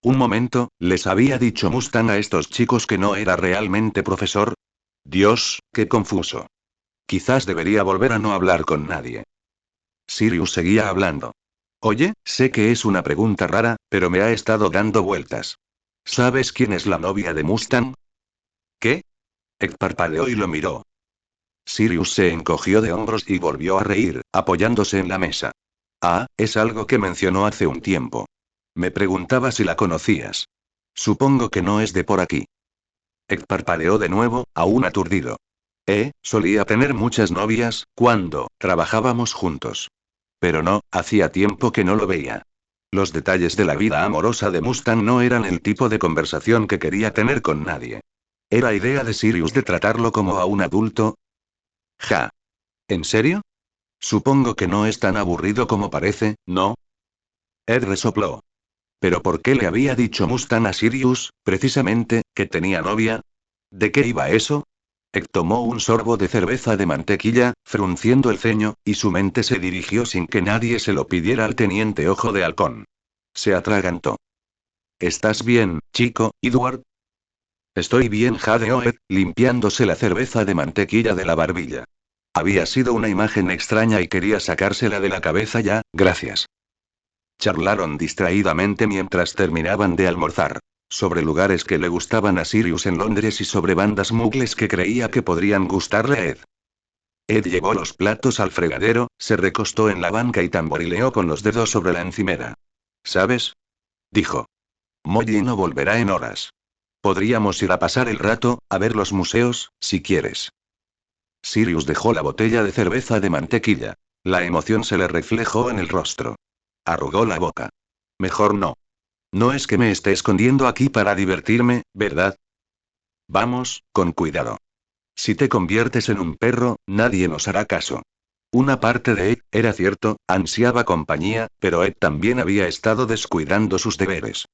Un momento, ¿les había dicho Mustang a estos chicos que no era realmente profesor? Dios, qué confuso. Quizás debería volver a no hablar con nadie. Sirius seguía hablando. Oye, sé que es una pregunta rara, pero me ha estado dando vueltas. ¿Sabes quién es la novia de Mustang? ¿Qué? Ed parpadeó y lo miró. Sirius se encogió de hombros y volvió a reír, apoyándose en la mesa. Ah, es algo que mencionó hace un tiempo. Me preguntaba si la conocías. Supongo que no es de por aquí. Ed parpadeó de nuevo, aún aturdido. Solía tener muchas novias, cuando trabajábamos juntos. Pero no, hacía tiempo que no lo veía. Los detalles de la vida amorosa de Mustang no eran el tipo de conversación que quería tener con nadie. ¿Era idea de Sirius de tratarlo como a un adulto? Ja. ¿En serio? Supongo que no es tan aburrido como parece, ¿no? Ed resopló. ¿Pero por qué le había dicho Mustang a Sirius, precisamente, que tenía novia? ¿De qué iba eso? Ed tomó un sorbo de cerveza de mantequilla, frunciendo el ceño, y su mente se dirigió sin que nadie se lo pidiera al teniente Ojo de Halcón. Se atragantó. ¿Estás bien, chico, Edward? Estoy bien, jadeó Ed, limpiándose la cerveza de mantequilla de la barbilla. Había sido una imagen extraña y quería sacársela de la cabeza ya, gracias. Charlaron distraídamente mientras terminaban de almorzar. Sobre lugares que le gustaban a Sirius en Londres y sobre bandas muggles que creía que podrían gustarle a Ed. Ed llevó los platos al fregadero, se recostó en la banca y tamborileó con los dedos sobre la encimera. ¿Sabes? Dijo. Molly no volverá en horas. Podríamos ir a pasar el rato, a ver los museos, si quieres. Sirius dejó la botella de cerveza de mantequilla. La emoción se le reflejó en el rostro. Arrugó la boca. Mejor no. No es que me esté escondiendo aquí para divertirme, ¿verdad? Vamos, con cuidado. Si te conviertes en un perro, nadie nos hará caso. Una parte de Ed, era cierto, ansiaba compañía, pero Ed también había estado descuidando sus deberes.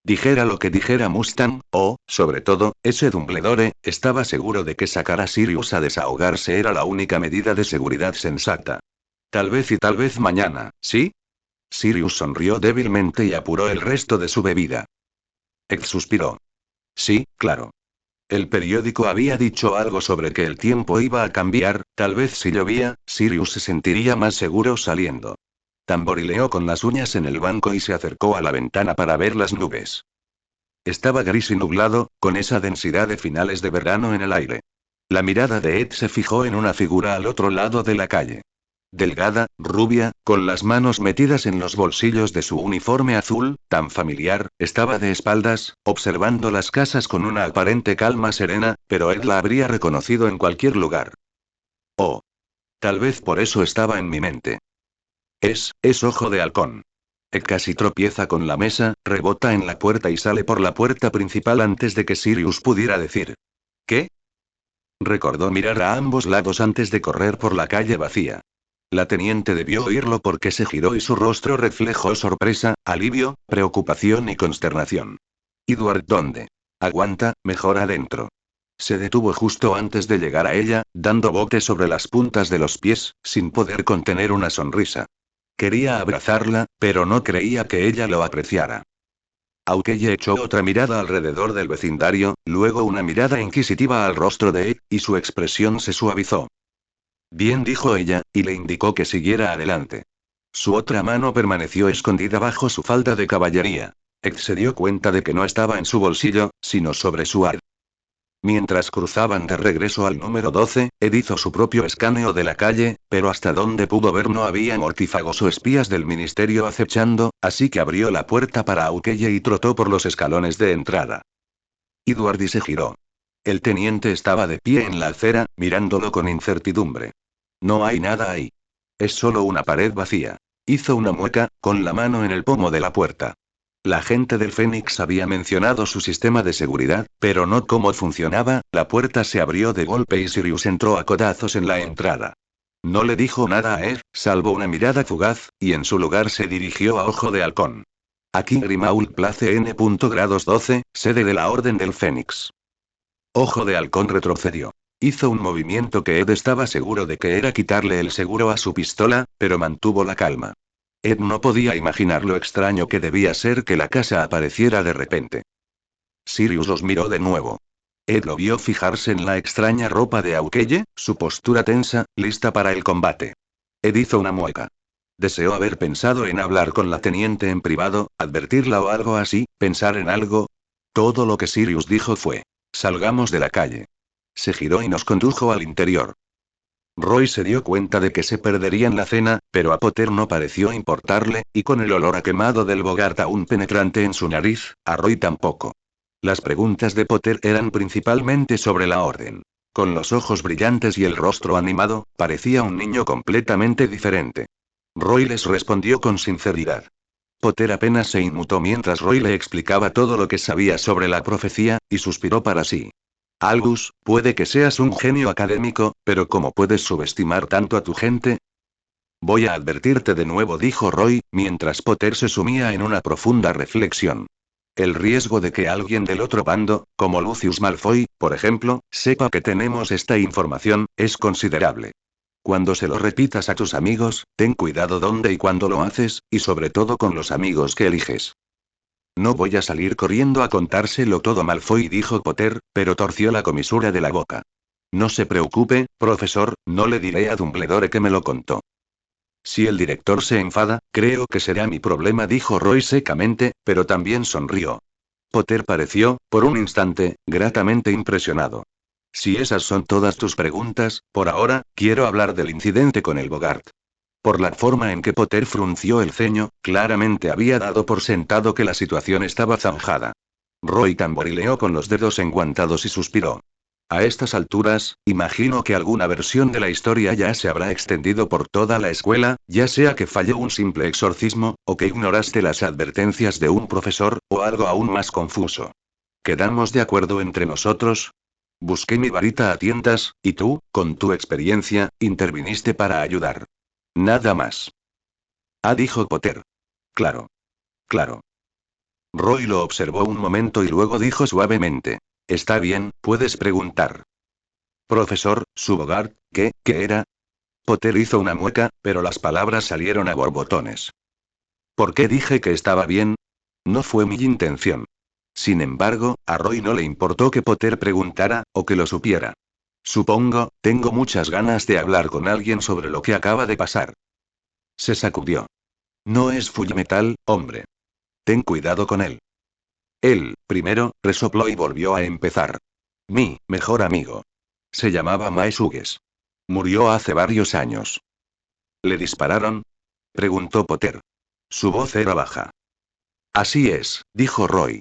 Dijera lo que dijera Mustang, o, sobre todo, ese Dumbledore, estaba seguro de que sacar a Sirius a desahogarse era la única medida de seguridad sensata. Tal vez y tal vez mañana, ¿sí? Sirius sonrió débilmente y apuró el resto de su bebida. Ed suspiró. Sí, claro. El periódico había dicho algo sobre que el tiempo iba a cambiar, tal vez si llovía, Sirius se sentiría más seguro saliendo. Tamborileó con las uñas en el banco y se acercó a la ventana para ver las nubes. Estaba gris y nublado, con esa densidad de finales de verano en el aire. La mirada de Ed se fijó en una figura al otro lado de la calle. Delgada, rubia, con las manos metidas en los bolsillos de su uniforme azul, tan familiar, estaba de espaldas, observando las casas con una aparente calma serena, pero Ed la habría reconocido en cualquier lugar. Oh. Tal vez por eso estaba en mi mente. Es Ojo de Halcón. Ed casi tropieza con la mesa, rebota en la puerta y sale por la puerta principal antes de que Sirius pudiera decir. ¿Qué? Recordó mirar a ambos lados antes de correr por la calle vacía. La teniente debió oírlo porque se giró y su rostro reflejó sorpresa, alivio, preocupación y consternación. Edward, ¿dónde? Aguanta, mejor adentro. Se detuvo justo antes de llegar a ella, dando botes sobre las puntas de los pies, sin poder contener una sonrisa. Quería abrazarla, pero no creía que ella lo apreciara. Aukeye echó otra mirada alrededor del vecindario, luego una mirada inquisitiva al rostro de Ed, y su expresión se suavizó. Bien, dijo ella, y le indicó que siguiera adelante. Su otra mano permaneció escondida bajo su falda de caballería. Ed se dio cuenta de que no estaba en su bolsillo, sino sobre su ar. Mientras cruzaban de regreso al número 12, Ed hizo su propio escaneo de la calle, pero hasta donde pudo ver no había mortífagos o espías del ministerio acechando, así que abrió la puerta para Aukeye y trotó por los escalones de entrada. Edwardy se giró. El teniente estaba de pie en la acera, mirándolo con incertidumbre. No hay nada ahí. Es solo una pared vacía. Hizo una mueca, con la mano en el pomo de la puerta. La gente del Fénix había mencionado su sistema de seguridad, pero no cómo funcionaba. La puerta se abrió de golpe y Sirius entró a codazos en la entrada. No le dijo nada a Ed, salvo una mirada fugaz, y en su lugar se dirigió a Ojo de Halcón. Aquí Grimaud Place N. Grados 12, sede de la Orden del Fénix. Ojo de Halcón retrocedió. Hizo un movimiento que Ed estaba seguro de que era quitarle el seguro a su pistola, pero mantuvo la calma. Ed no podía imaginar lo extraño que debía ser que la casa apareciera de repente. Sirius los miró de nuevo. Ed lo vio fijarse en la extraña ropa de Aukeye, su postura tensa, lista para el combate. Ed hizo una mueca. Deseó haber pensado en hablar con la teniente en privado, advertirla o algo así, pensar en algo. Todo lo que Sirius dijo fue: salgamos de la calle. Se giró y nos condujo al interior. Roy se dio cuenta de que se perderían la cena, pero a Potter no pareció importarle, y con el olor a quemado del Bogart aún penetrante en su nariz, a Roy tampoco. Las preguntas de Potter eran principalmente sobre la orden. Con los ojos brillantes y el rostro animado, parecía un niño completamente diferente. Roy les respondió con sinceridad. Potter apenas se inmutó mientras Roy le explicaba todo lo que sabía sobre la profecía, y suspiró para sí. Albus, puede que seas un genio académico, pero ¿cómo puedes subestimar tanto a tu gente? Voy a advertirte de nuevo, dijo Roy, mientras Potter se sumía en una profunda reflexión. El riesgo de que alguien del otro bando, como Lucius Malfoy, por ejemplo, sepa que tenemos esta información, es considerable. Cuando se lo repitas a tus amigos, ten cuidado dónde y cuándo lo haces, y sobre todo con los amigos que eliges. No voy a salir corriendo a contárselo todo, Malfoy, dijo Potter, pero torció la comisura de la boca. No se preocupe, profesor, no le diré a Dumbledore que me lo contó. Si el director se enfada, creo que será mi problema, dijo Roy secamente, pero también sonrió. Potter pareció, por un instante, gratamente impresionado. Si esas son todas tus preguntas, por ahora, quiero hablar del incidente con el Bogart. Por la forma en que Potter frunció el ceño, claramente había dado por sentado que la situación estaba zanjada. Roy tamborileó con los dedos enguantados y suspiró. A estas alturas, imagino que alguna versión de la historia ya se habrá extendido por toda la escuela, ya sea que falló un simple exorcismo, o que ignoraste las advertencias de un profesor, o algo aún más confuso. ¿Quedamos de acuerdo entre nosotros? Busqué mi varita a tientas, y tú, con tu experiencia, interviniste para ayudar. Nada más. Dijo Potter. Claro. Claro. Roy lo observó un momento y luego dijo suavemente. Está bien, puedes preguntar. Profesor, su Bogart, ¿qué era? Potter hizo una mueca, pero las palabras salieron a borbotones. ¿Por qué dije que estaba bien? No fue mi intención. Sin embargo, a Roy no le importó que Potter preguntara, o que lo supiera. Supongo, tengo muchas ganas de hablar con alguien sobre lo que acaba de pasar. Se sacudió. No es Fullmetal, hombre. Ten cuidado con él. Él, primero, resopló y volvió a empezar. Mi mejor amigo. Se llamaba Mae Sugues. Murió hace varios años. ¿Le dispararon? Preguntó Potter. Su voz era baja. Así es, dijo Roy.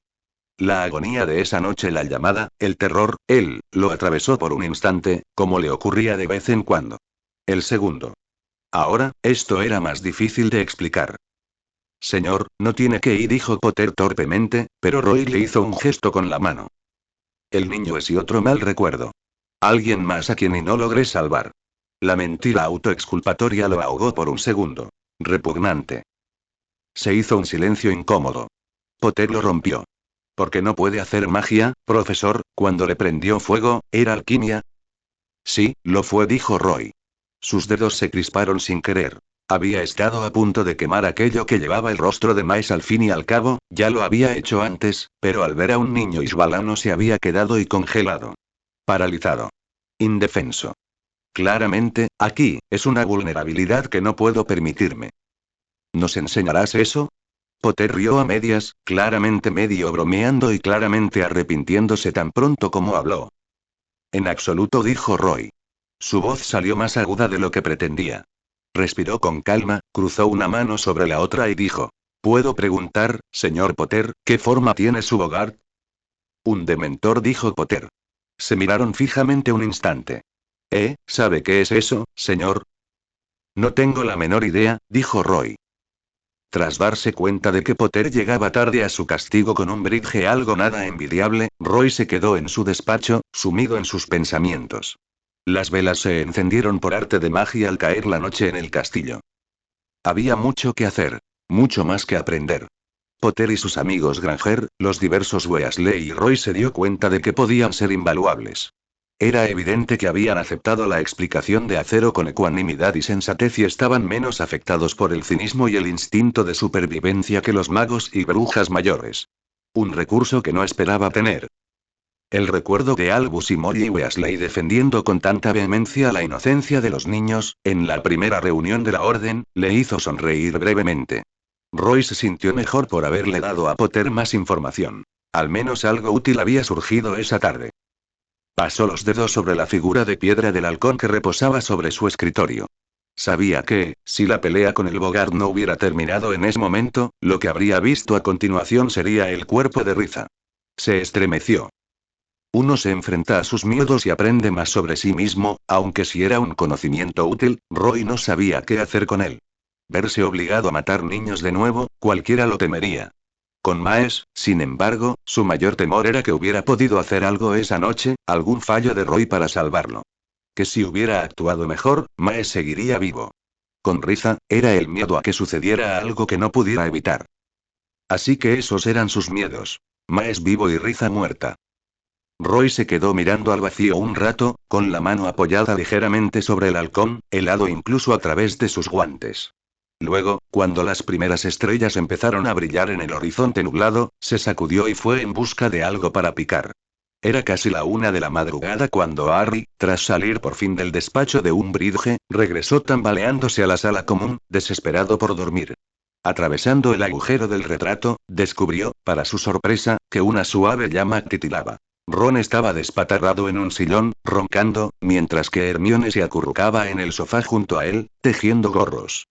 La agonía de esa noche, la llamada, el terror, él, lo atravesó por un instante, como le ocurría de vez en cuando. El segundo. Ahora, esto era más difícil de explicar. Señor, no tiene que ir, dijo Potter torpemente, pero Roy le hizo un gesto con la mano. El niño es y otro mal recuerdo. Alguien más a quien y no logré salvar. La mentira autoexculpatoria lo ahogó por un segundo. Repugnante. Se hizo un silencio incómodo. Potter lo rompió. ¿Por qué no puede hacer magia, profesor? Cuando le prendió fuego, ¿era alquimia? Sí, lo fue, dijo Roy. Sus dedos se crisparon sin querer. Había estado a punto de quemar aquello que llevaba el rostro de Miles al fin y al cabo, ya lo había hecho antes, pero al ver a un niño isbalano se había quedado y congelado. Paralizado. Indefenso. Claramente, aquí, es una vulnerabilidad que no puedo permitirme. ¿Nos enseñarás eso? Potter rió a medias, claramente medio bromeando y claramente arrepintiéndose tan pronto como habló. En absoluto, dijo Roy. Su voz salió más aguda de lo que pretendía. Respiró con calma, cruzó una mano sobre la otra y dijo: ¿Puedo preguntar, señor Potter, qué forma tiene su Bogart? Un dementor, dijo Potter. Se miraron fijamente un instante. ¿Sabe qué es eso, señor? No tengo la menor idea, dijo Roy. Tras darse cuenta de que Potter llegaba tarde a su castigo con un bridge algo nada envidiable, Roy se quedó en su despacho, sumido en sus pensamientos. Las velas se encendieron por arte de magia al caer la noche en el castillo. Había mucho que hacer, mucho más que aprender. Potter y sus amigos Granger, los diversos Weasley y Roy se dio cuenta de que podían ser invaluables. Era evidente que habían aceptado la explicación de Acero con ecuanimidad y sensatez y estaban menos afectados por el cinismo y el instinto de supervivencia que los magos y brujas mayores. Un recurso que no esperaba tener. El recuerdo de Albus y Molly Weasley defendiendo con tanta vehemencia la inocencia de los niños, en la primera reunión de la Orden, le hizo sonreír brevemente. Roy se sintió mejor por haberle dado a Potter más información. Al menos algo útil había surgido esa tarde. Pasó los dedos sobre la figura de piedra del halcón que reposaba sobre su escritorio. Sabía que, si la pelea con el Bogart no hubiera terminado en ese momento, lo que habría visto a continuación sería el cuerpo de Riza. Se estremeció. Uno se enfrenta a sus miedos y aprende más sobre sí mismo, aunque si era un conocimiento útil, Roy no sabía qué hacer con él. Verse obligado a matar niños de nuevo, cualquiera lo temería. Con Maes, sin embargo, su mayor temor era que hubiera podido hacer algo esa noche, algún fallo de Roy para salvarlo. Que si hubiera actuado mejor, Maes seguiría vivo. Con Riza, era el miedo a que sucediera algo que no pudiera evitar. Así que esos eran sus miedos. Maes vivo y Riza muerta. Roy se quedó mirando al vacío un rato, con la mano apoyada ligeramente sobre el halcón, helado incluso a través de sus guantes. Luego, cuando las primeras estrellas empezaron a brillar en el horizonte nublado, se sacudió y fue en busca de algo para picar. Era casi la 1 de la madrugada cuando Harry, tras salir por fin del despacho de Umbridge, regresó tambaleándose a la sala común, desesperado por dormir. Atravesando el agujero del retrato, descubrió, para su sorpresa, que una suave llama titilaba. Ron estaba despatarrado en un sillón, roncando, mientras que Hermione se acurrucaba en el sofá junto a él, tejiendo gorros.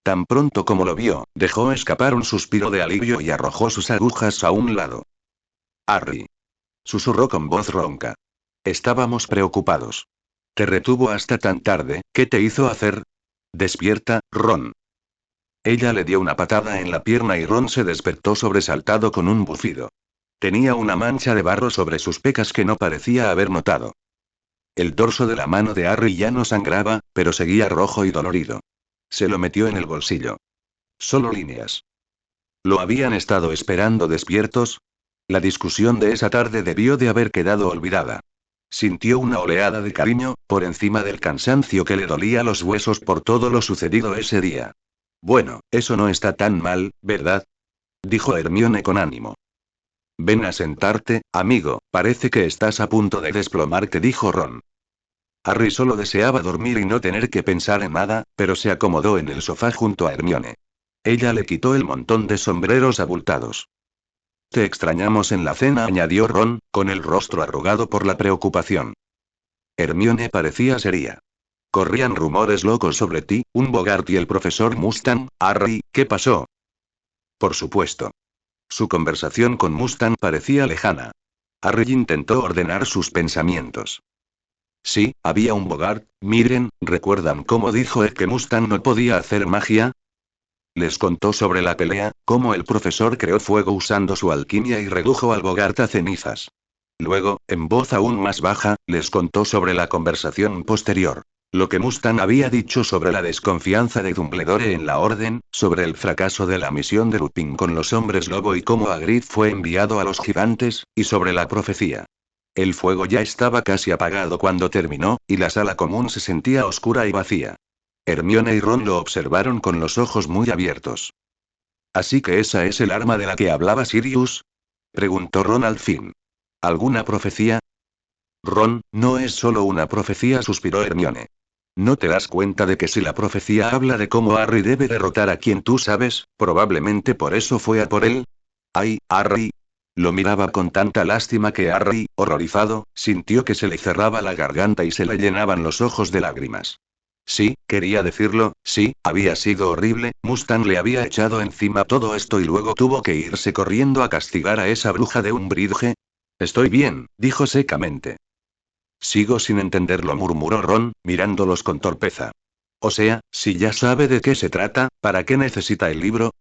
Tan pronto como lo vio, dejó escapar un suspiro de alivio y arrojó sus agujas a un lado. Harry. Susurró con voz ronca. Estábamos preocupados. Te retuvo hasta tan tarde, ¿qué te hizo hacer? Despierta, Ron. Ella le dio una patada en la pierna y Ron se despertó sobresaltado con un bufido. Tenía una mancha de barro sobre sus pecas que no parecía haber notado. El dorso de la mano de Harry ya no sangraba, pero seguía rojo y dolorido. Se lo metió en el bolsillo. Solo líneas. ¿Lo habían estado esperando despiertos? La discusión de esa tarde debió de haber quedado olvidada. Sintió una oleada de cariño, por encima del cansancio que le dolía los huesos por todo lo sucedido ese día. Bueno, eso no está tan mal, ¿verdad? Dijo Hermione con ánimo. Ven a sentarte, amigo, parece que estás a punto de desplomarte, dijo Ron. Harry solo deseaba dormir y no tener que pensar en nada, pero se acomodó en el sofá junto a Hermione. Ella le quitó el montón de sombreros abultados. Te extrañamos en la cena, añadió Ron, con el rostro arrugado por la preocupación. Hermione parecía seria. Corrían rumores locos sobre ti, un Bogart y el profesor Mustang. Harry, ¿qué pasó? Por supuesto. Su conversación con Mustang parecía lejana. Harry intentó ordenar sus pensamientos. Sí, había un Bogart. Miren, ¿recuerdan cómo dijo que Mustang no podía hacer magia? Les contó sobre la pelea, cómo el profesor creó fuego usando su alquimia y redujo al Bogart a cenizas. Luego, en voz aún más baja, les contó sobre la conversación posterior. Lo que Mustang había dicho sobre la desconfianza de Dumbledore en la Orden, sobre el fracaso de la misión de Lupin con los hombres lobo y cómo Hagrid fue enviado a los gigantes, y sobre la profecía. El fuego ya estaba casi apagado cuando terminó, y la sala común se sentía oscura y vacía. Hermione y Ron lo observaron con los ojos muy abiertos. ¿Así que esa es el arma de la que hablaba Sirius? Preguntó Ron al fin. ¿Alguna profecía? Ron, no es solo una profecía, suspiró Hermione. ¿No te das cuenta de que si la profecía habla de cómo Harry debe derrotar a quien tú sabes, probablemente por eso fue a por él? ¡Ay, Harry! Lo miraba con tanta lástima que Harry, horrorizado, sintió que se le cerraba la garganta y se le llenaban los ojos de lágrimas. Sí, quería decirlo, sí, había sido horrible, Mustang le había echado encima todo esto y luego tuvo que irse corriendo a castigar a esa bruja de Umbridge. Estoy bien, dijo secamente. Sigo sin entenderlo, murmuró Ron, mirándolos con torpeza. O sea, si ya sabe de qué se trata, ¿para qué necesita el libro?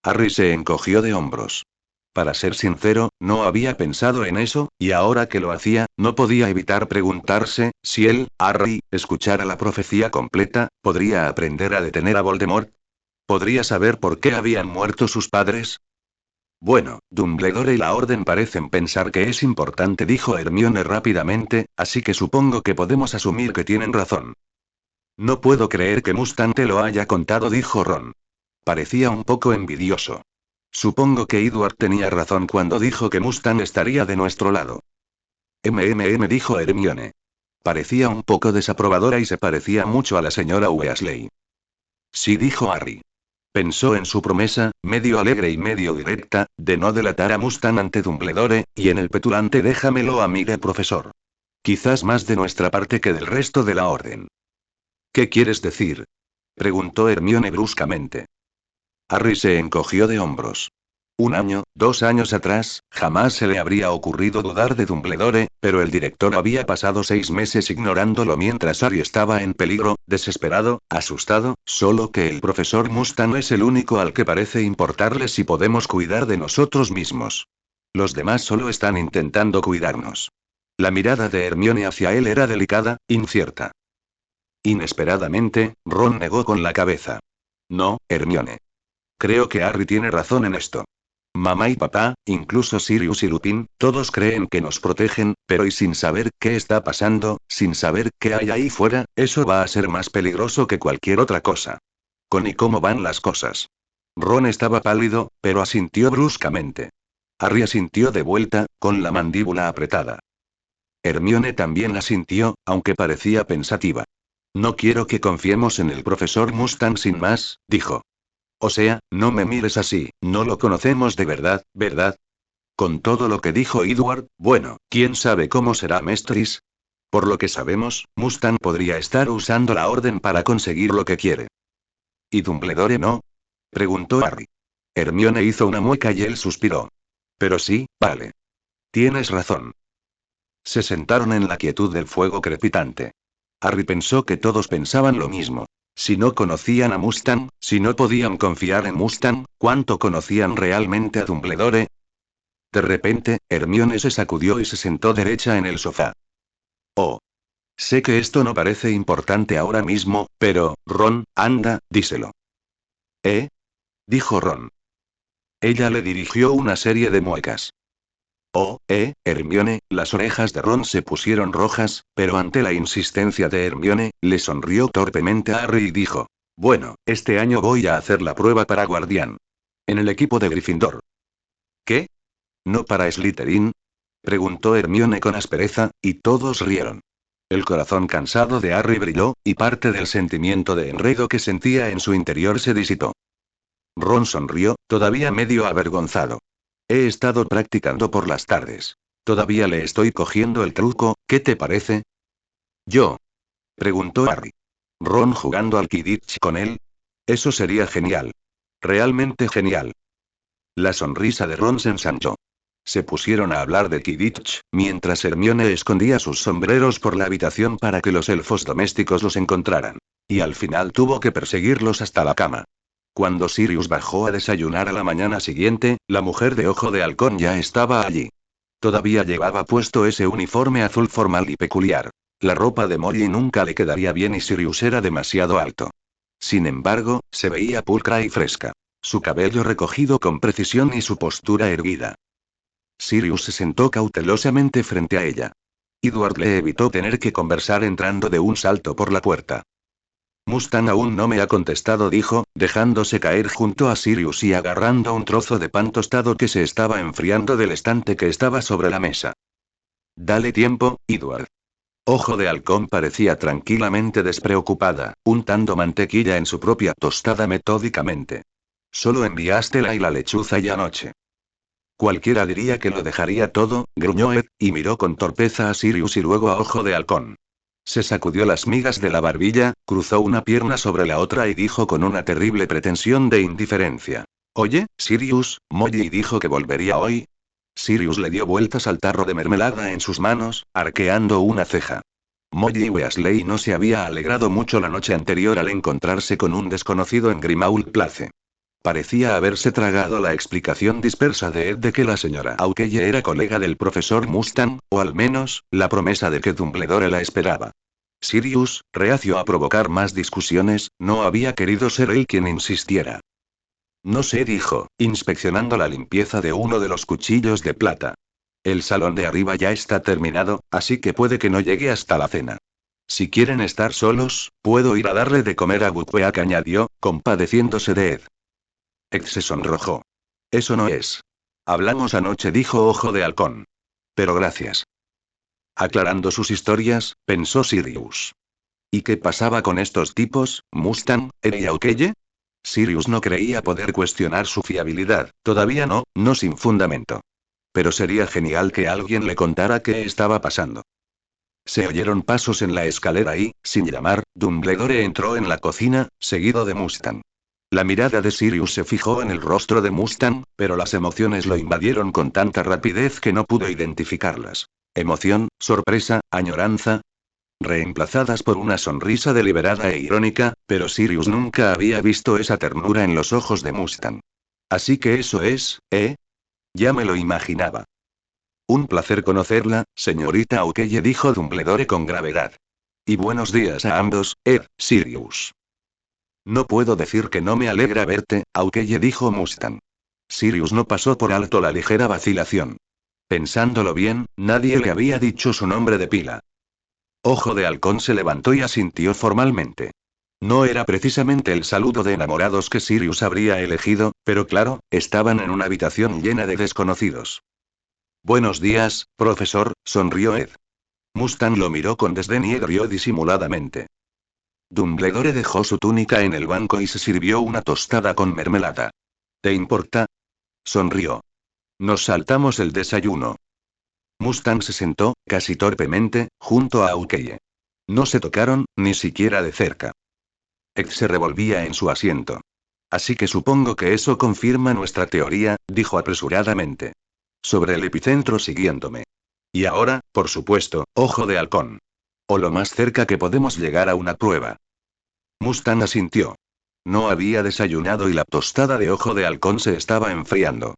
Harry se encogió de hombros. Para ser sincero, no había pensado en eso, y ahora que lo hacía, no podía evitar preguntarse, si él, Harry, escuchara la profecía completa, ¿podría aprender a detener a Voldemort? ¿Podría saber por qué habían muerto sus padres? Bueno, Dumbledore y la Orden parecen pensar que es importante, dijo Hermione rápidamente, así que supongo que podemos asumir que tienen razón. No puedo creer que Mustang te lo haya contado, dijo Ron. Parecía un poco envidioso. Supongo que Edward tenía razón cuando dijo que Mustang estaría de nuestro lado. Dijo Hermione. Parecía un poco desaprobadora y se parecía mucho a la señora Weasley. Sí, dijo Harry. Pensó en su promesa, medio alegre y medio directa, de no delatar a Mustang ante Dumbledore, y en el petulante déjamelo a mí de profesor. Quizás más de nuestra parte que del resto de la orden. ¿Qué quieres decir? Preguntó Hermione bruscamente. Harry se encogió de hombros. 1 año, 2 años atrás, jamás se le habría ocurrido dudar de Dumbledore, pero el director había pasado 6 meses ignorándolo mientras Harry estaba en peligro, desesperado, asustado, solo que el profesor Mustang es el único al que parece importarle si podemos cuidar de nosotros mismos. Los demás solo están intentando cuidarnos. La mirada de Hermione hacia él era delicada, incierta. Inesperadamente, Ron negó con la cabeza. No, Hermione. Creo que Harry tiene razón en esto. Mamá y papá, incluso Sirius y Lupin, todos creen que nos protegen, pero y sin saber qué está pasando, sin saber qué hay ahí fuera, eso va a ser más peligroso que cualquier otra cosa. ¿Con y cómo van las cosas? Ron estaba pálido, pero asintió bruscamente. Harry asintió de vuelta, con la mandíbula apretada. Hermione también asintió, aunque parecía pensativa. No quiero que confiemos en el profesor Mustang sin más, dijo. O sea, no me mires así, no lo conocemos de verdad, ¿verdad? Con todo lo que dijo Edward, bueno, ¿quién sabe cómo será Mestris? Por lo que sabemos, Mustang podría estar usando la orden para conseguir lo que quiere. ¿Y Dumbledore no? Preguntó Harry. Hermione hizo una mueca y él suspiró. Pero sí, vale. Tienes razón. Se sentaron en la quietud del fuego crepitante. Harry pensó que todos pensaban lo mismo. Si no conocían a Mustang, si no podían confiar en Mustang, ¿cuánto conocían realmente a Dumbledore? De repente, Hermione se sacudió y se sentó derecha en el sofá. Oh. Sé que esto no parece importante ahora mismo, pero, Ron, anda, díselo. ¿Eh? Dijo Ron. Ella le dirigió una serie de muecas. Oh, Hermione, las orejas de Ron se pusieron rojas, pero ante la insistencia de Hermione, le sonrió torpemente a Harry y dijo. Bueno, este año voy a hacer la prueba para guardián. En el equipo de Gryffindor. ¿Qué? ¿No para Slytherin? Preguntó Hermione con aspereza, y todos rieron. El corazón cansado de Harry brilló, y parte del sentimiento de enredo que sentía en su interior se disipó. Ron sonrió, todavía medio avergonzado. He estado practicando por las tardes. Todavía le estoy cogiendo el truco, ¿qué te parece? ¿Yo? Preguntó Harry. ¿Ron jugando al Quidditch con él? Eso sería genial. Realmente genial. La sonrisa de Ron se ensanchó. Se pusieron a hablar de Quidditch, mientras Hermione escondía sus sombreros por la habitación para que los elfos domésticos los encontraran. Y al final tuvo que perseguirlos hasta la cama. Cuando Sirius bajó a desayunar a la mañana siguiente, la mujer de ojo de halcón ya estaba allí. Todavía llevaba puesto ese uniforme azul formal y peculiar. La ropa de Molly nunca le quedaría bien y Sirius era demasiado alto. Sin embargo, se veía pulcra y fresca. Su cabello recogido con precisión y su postura erguida. Sirius se sentó cautelosamente frente a ella. Edward le evitó tener que conversar entrando de un salto por la puerta. Mustang aún no me ha contestado, dijo, dejándose caer junto a Sirius y agarrando un trozo de pan tostado que se estaba enfriando del estante que estaba sobre la mesa. Dale tiempo, Edward. Ojo de halcón parecía tranquilamente despreocupada, untando mantequilla en su propia tostada metódicamente. Solo enviaste la y la lechuza y anoche. Cualquiera diría que lo dejaría todo, gruñó Ed, y miró con torpeza a Sirius y luego a Ojo de Halcón. Se sacudió las migas de la barbilla, cruzó una pierna sobre la otra y dijo con una terrible pretensión de indiferencia. Oye, Sirius, Molly dijo que volvería hoy. Sirius le dio vueltas al tarro de mermelada en sus manos, arqueando una ceja. Molly Weasley no se había alegrado mucho la noche anterior al encontrarse con un desconocido en Grimmauld Place. Parecía haberse tragado la explicación dispersa de Ed de que la señora Aukeye era colega del profesor Mustang, o al menos, la promesa de que Dumbledore la esperaba. Sirius, reacio a provocar más discusiones, no había querido ser él quien insistiera. No sé, dijo, inspeccionando la limpieza de uno de los cuchillos de plata. El salón de arriba ya está terminado, así que puede que no llegue hasta la cena. Si quieren estar solos, puedo ir a darle de comer a Buckbeak, añadió, compadeciéndose de Ed. Ed se sonrojó. Eso no es. Hablamos anoche, dijo Ojo de Halcón. Pero gracias. Aclarando sus historias, pensó Sirius. ¿Y qué pasaba con estos tipos, Mustang, Ed y Aukeye? Sirius no creía poder cuestionar su fiabilidad, todavía no, no sin fundamento. Pero sería genial que alguien le contara qué estaba pasando. Se oyeron pasos en la escalera y, sin llamar, Dumbledore entró en la cocina, seguido de Mustang. La mirada de Sirius se fijó en el rostro de Mustang, pero las emociones lo invadieron con tanta rapidez que no pudo identificarlas. Emoción, sorpresa, añoranza, reemplazadas por una sonrisa deliberada e irónica, pero Sirius nunca había visto esa ternura en los ojos de Mustang. Así que eso es, ¿eh? Ya me lo imaginaba. Un placer conocerla, señorita Aukeye, dijo Dumbledore con gravedad. Y buenos días a ambos, Sirius. No puedo decir que no me alegra verte, Aukeye, dijo Mustang. Sirius no pasó por alto la ligera vacilación. Pensándolo bien, nadie le había dicho su nombre de pila. Ojo de Halcón se levantó y asintió formalmente. No era precisamente el saludo de enamorados que Sirius habría elegido, pero claro, estaban en una habitación llena de desconocidos. Buenos días, profesor, sonrió Ed. Mustang lo miró con desdén y rió disimuladamente. Dumbledore dejó su túnica en el banco y se sirvió una tostada con mermelada. ¿Te importa? Sonrió. Nos saltamos el desayuno. Mustang se sentó, casi torpemente, junto a Aukeye. No se tocaron, ni siquiera de cerca. Ed se revolvía en su asiento. Así que supongo que eso confirma nuestra teoría, dijo apresuradamente. Sobre el epicentro siguiéndome. Y ahora, por supuesto, Ojo de Halcón. O lo más cerca que podemos llegar a una prueba. Mustang asintió. No había desayunado y la tostada de Ojo de Halcón se estaba enfriando.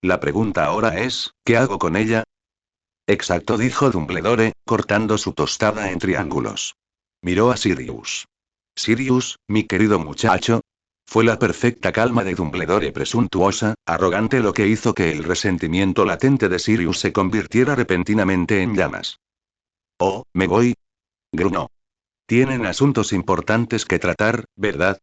La pregunta ahora es, ¿qué hago con ella? Exacto, dijo Dumbledore, cortando su tostada en triángulos. Miró a Sirius. Sirius, mi querido muchacho. Fue la perfecta calma de Dumbledore presuntuosa, arrogante, lo que hizo que el resentimiento latente de Sirius se convirtiera repentinamente en llamas. Oh, me voy. Gruñó. Tienen asuntos importantes que tratar, ¿verdad?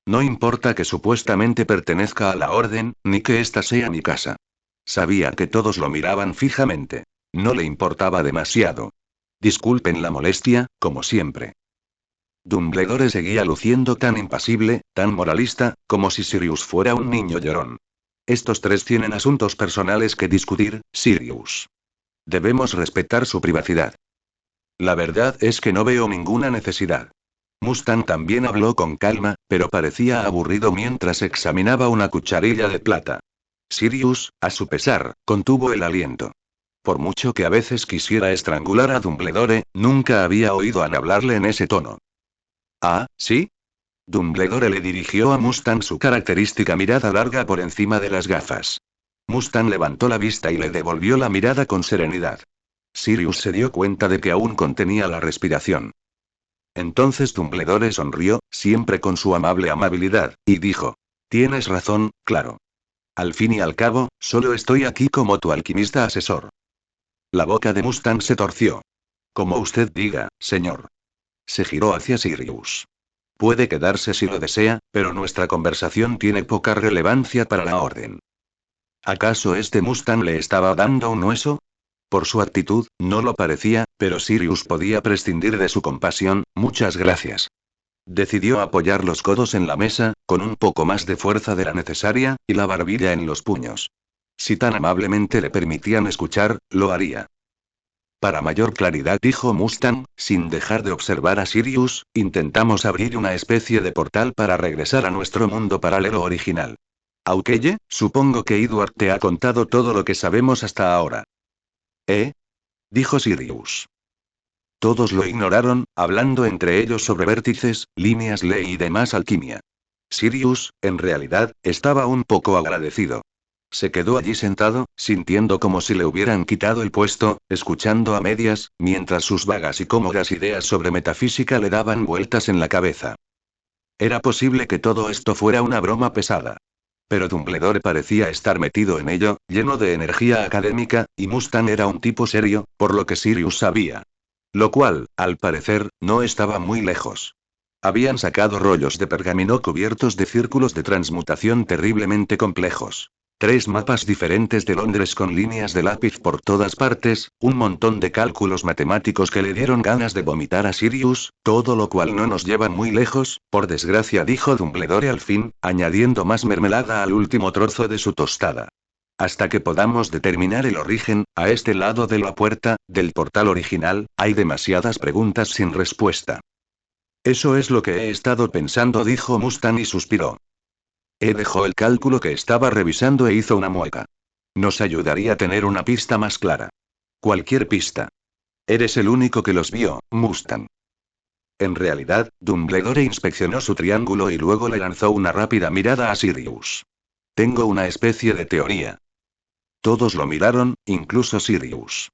No importa que supuestamente pertenezca a la orden, ni que esta sea mi casa. Sabía que todos lo miraban fijamente. No le importaba demasiado. Disculpen la molestia, como siempre. Dumbledore seguía luciendo tan impasible, tan moralista, como si Sirius fuera un niño llorón. Estos tres tienen asuntos personales que discutir, Sirius. Debemos respetar su privacidad. La verdad es que no veo ninguna necesidad. Mustang también habló con calma, pero parecía aburrido mientras examinaba una cucharilla de plata. Sirius, a su pesar, contuvo el aliento. Por mucho que a veces quisiera estrangular a Dumbledore, nunca había oído a hablarle en ese tono. ¿Ah, sí? Dumbledore le dirigió a Mustang su característica mirada larga por encima de las gafas. Mustang levantó la vista y le devolvió la mirada con serenidad. Sirius se dio cuenta de que aún contenía la respiración. Entonces Dumbledore sonrió, siempre con su amable amabilidad, y dijo: Tienes razón, claro. Al fin y al cabo, solo estoy aquí como tu alquimista asesor. La boca de Mustang se torció. Como usted diga, señor. Se giró hacia Sirius. Puede quedarse si lo desea, pero nuestra conversación tiene poca relevancia para la orden. ¿Acaso este Mustang le estaba dando un hueso? Por su actitud, no lo parecía, pero Sirius podía prescindir de su compasión. Muchas gracias. Decidió apoyar los codos en la mesa, con un poco más de fuerza de la necesaria, y la barbilla en los puños. Si tan amablemente le permitían escuchar, lo haría. Para mayor claridad, dijo Mustang, sin dejar de observar a Sirius, intentamos abrir una especie de portal para regresar a nuestro mundo paralelo original. Aukeye, supongo que Edward te ha contado todo lo que sabemos hasta ahora. ¿Eh? Dijo Sirius. Todos lo ignoraron, hablando entre ellos sobre vértices, líneas ley y demás alquimia. Sirius, en realidad, estaba un poco agradecido. Se quedó allí sentado, sintiendo como si le hubieran quitado el puesto, escuchando a medias, mientras sus vagas y cómodas ideas sobre metafísica le daban vueltas en la cabeza. Era posible que todo esto fuera una broma pesada. Pero Dumbledore parecía estar metido en ello, lleno de energía académica, y Mustang era un tipo serio, por lo que Sirius sabía. Lo cual, al parecer, no estaba muy lejos. Habían sacado rollos de pergamino cubiertos de círculos de transmutación terriblemente complejos. 3 mapas diferentes de Londres con líneas de lápiz por todas partes, un montón de cálculos matemáticos que le dieron ganas de vomitar a Sirius, todo lo cual no nos lleva muy lejos, por desgracia, dijo Dumbledore al fin, añadiendo más mermelada al último trozo de su tostada. Hasta que podamos determinar el origen, a este lado de la puerta, del portal original, hay demasiadas preguntas sin respuesta. Eso es lo que he estado pensando, dijo Mustang y suspiró. Dejó el cálculo que estaba revisando e hizo una mueca. Nos ayudaría a tener una pista más clara. Cualquier pista. Eres el único que los vio, Mustang. En realidad, Dumbledore inspeccionó su triángulo y luego le lanzó una rápida mirada a Sirius. Tengo una especie de teoría. Todos lo miraron, incluso Sirius.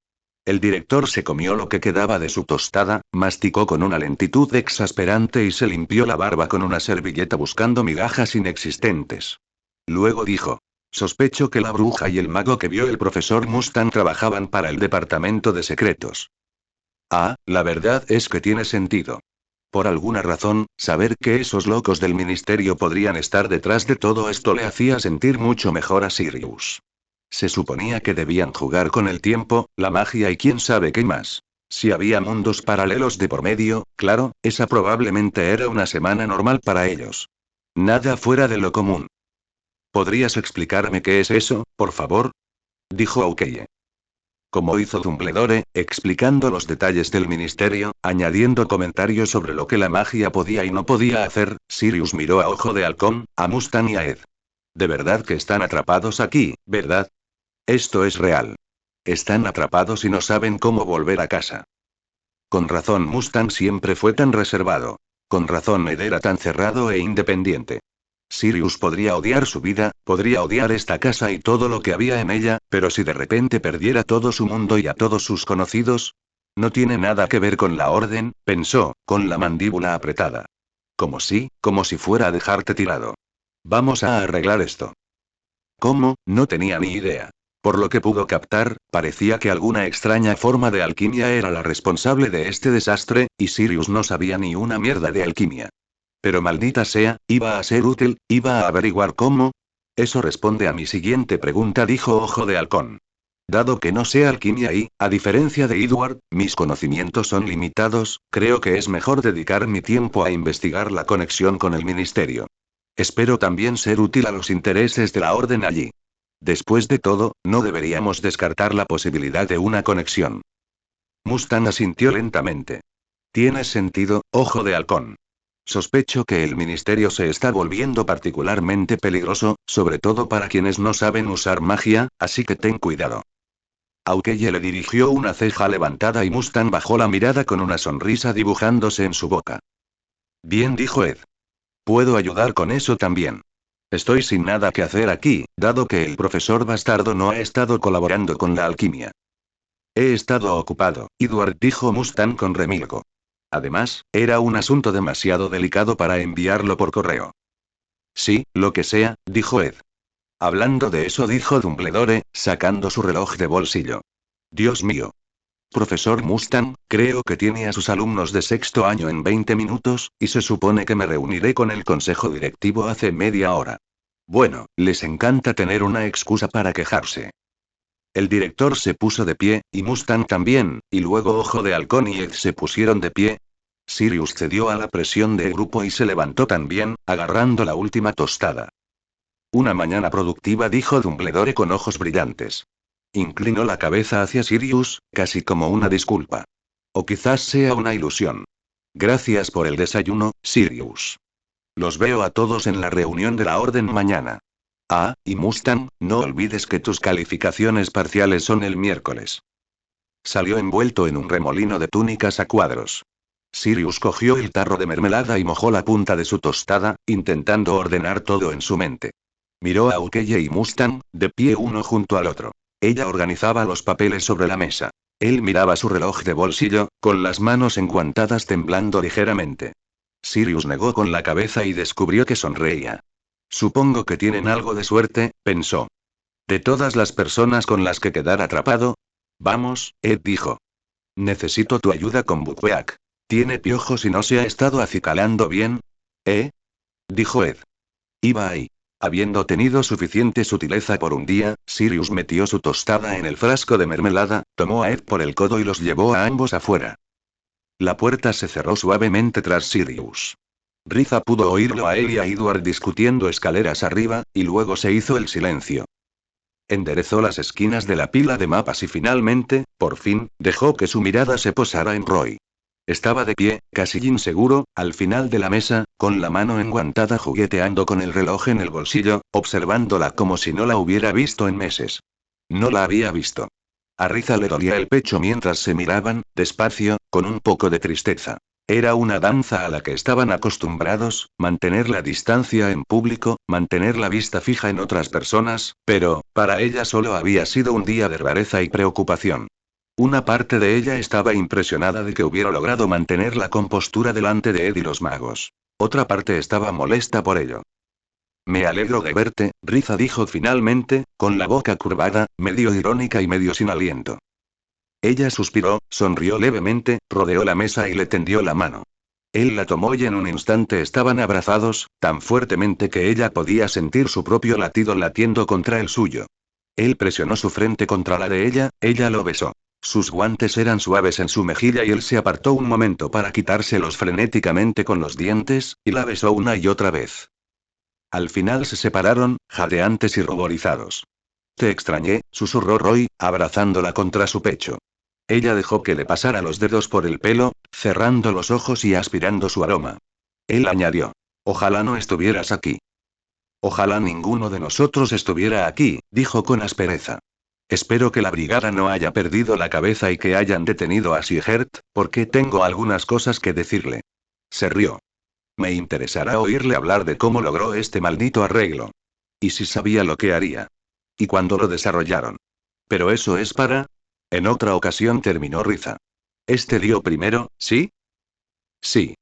El director se comió lo que quedaba de su tostada, masticó con una lentitud exasperante y se limpió la barba con una servilleta buscando migajas inexistentes. Luego dijo: sospecho que la bruja y el mago que vio el profesor Mustang trabajaban para el departamento de secretos. Ah, la verdad es que tiene sentido. Por alguna razón, saber que esos locos del ministerio podrían estar detrás de todo esto le hacía sentir mucho mejor a Sirius. Se suponía que debían jugar con el tiempo, la magia y quién sabe qué más. Si había mundos paralelos de por medio, claro, esa probablemente era una semana normal para ellos. Nada fuera de lo común. ¿Podrías explicarme qué es eso, por favor? Dijo Aukeye. Como hizo Dumbledore, explicando los detalles del ministerio, añadiendo comentarios sobre lo que la magia podía y no podía hacer, Sirius miró a Ojo de Halcón, a Mustang y a Ed. De verdad que están atrapados aquí, ¿verdad? Esto es real. Están atrapados y no saben cómo volver a casa. Con razón Mustang siempre fue tan reservado. Con razón Ed era tan cerrado e independiente. Sirius podría odiar su vida, podría odiar esta casa y todo lo que había en ella, pero si de repente perdiera todo su mundo y a todos sus conocidos. No tiene nada que ver con la orden, pensó, con la mandíbula apretada. Como si fuera a dejarte tirado. Vamos a arreglar esto. ¿Cómo? No tenía ni idea. Por lo que pudo captar, parecía que alguna extraña forma de alquimia era la responsable de este desastre, y Sirius no sabía ni una mierda de alquimia. Pero maldita sea, iba a ser útil, iba a averiguar cómo. Eso responde a mi siguiente pregunta, dijo Ojo de Halcón. Dado que no sé alquimia y, a diferencia de Edward, mis conocimientos son limitados, creo que es mejor dedicar mi tiempo a investigar la conexión con el ministerio. Espero también ser útil a los intereses de la orden allí. Después de todo, no deberíamos descartar la posibilidad de una conexión. Mustang asintió lentamente. Tienes sentido, Ojo de Halcón. Sospecho que el ministerio se está volviendo particularmente peligroso, sobre todo para quienes no saben usar magia, así que ten cuidado. Aukeye le dirigió una ceja levantada y Mustang bajó la mirada con una sonrisa dibujándose en su boca. Bien, dijo Ed. Puedo ayudar con eso también. Estoy sin nada que hacer aquí, dado que el profesor bastardo no ha estado colaborando con la alquimia. He estado ocupado, Edward, dijo Mustang con remilgo. Además, era un asunto demasiado delicado para enviarlo por correo. Sí, lo que sea, dijo Ed. Hablando de eso, dijo Dumbledore, sacando su reloj de bolsillo. Dios mío. Profesor Mustang, creo que tiene a sus alumnos de sexto año en 20 minutos, y se supone que me reuniré con el consejo directivo hace media hora. Bueno, les encanta tener una excusa para quejarse. El director se puso de pie, y Mustang también, y luego Ojo de Halcón y Ed se pusieron de pie. Sirius cedió a la presión del grupo y se levantó también, agarrando la última tostada. Una mañana productiva, dijo Dumbledore con ojos brillantes. Inclinó la cabeza hacia Sirius, casi como una disculpa. O quizás sea una ilusión. Gracias por el desayuno, Sirius. Los veo a todos en la reunión de la Orden mañana. Ah, y Mustang, no olvides que tus calificaciones parciales son el miércoles. Salió envuelto en un remolino de túnicas a cuadros. Sirius cogió el tarro de mermelada y mojó la punta de su tostada, intentando ordenar todo en su mente. Miró a Ukeye y Mustang, de pie uno junto al otro. Ella organizaba los papeles sobre la mesa. Él miraba su reloj de bolsillo, con las manos enguantadas temblando ligeramente. Sirius negó con la cabeza y descubrió que sonreía. Supongo que tienen algo de suerte, pensó. De todas las personas con las que quedar atrapado. Vamos, Ed dijo. Necesito tu ayuda con Buckbeak. Tiene piojos y no se ha estado acicalando bien. ¿Eh? Dijo Ed. Iba ahí. Habiendo tenido suficiente sutileza por un día, Sirius metió su tostada en el frasco de mermelada, tomó a Ed por el codo y los llevó a ambos afuera. La puerta se cerró suavemente tras Sirius. Riza pudo oírlo a él y a Edward discutiendo escaleras arriba, y luego se hizo el silencio. Enderezó las esquinas de la pila de mapas y finalmente, por fin, dejó que su mirada se posara en Roy. Estaba de pie, casi inseguro, al final de la mesa, con la mano enguantada jugueteando con el reloj en el bolsillo, observándola como si no la hubiera visto en meses. No la había visto. A Riza le dolía el pecho mientras se miraban, despacio, con un poco de tristeza. Era una danza a la que estaban acostumbrados, mantener la distancia en público, mantener la vista fija en otras personas, pero, para ella solo había sido un día de rareza y preocupación. Una parte de ella estaba impresionada de que hubiera logrado mantener la compostura delante de Ed y los magos. Otra parte estaba molesta por ello. Me alegro de verte, Riza dijo finalmente, con la boca curvada, medio irónica y medio sin aliento. Ella suspiró, sonrió levemente, rodeó la mesa y le tendió la mano. Él la tomó y en un instante estaban abrazados, tan fuertemente que ella podía sentir su propio latido latiendo contra el suyo. Él presionó su frente contra la de ella lo besó. Sus guantes eran suaves en su mejilla y él se apartó un momento para quitárselos frenéticamente con los dientes, y la besó una y otra vez. Al final se separaron, jadeantes y ruborizados. Te extrañé, susurró Roy, abrazándola contra su pecho. Ella dejó que le pasara los dedos por el pelo, cerrando los ojos y aspirando su aroma. Él añadió. Ojalá no estuvieras aquí. Ojalá ninguno de nosotros estuviera aquí, dijo con aspereza. Espero que la brigada no haya perdido la cabeza y que hayan detenido a Sigert, porque tengo algunas cosas que decirle. Se rió. Me interesará oírle hablar de cómo logró este maldito arreglo. Y si sabía lo que haría. Y cuándo lo desarrollaron. Pero eso es para... En otra ocasión, terminó Riza. ¿Este dio primero, sí? Sí.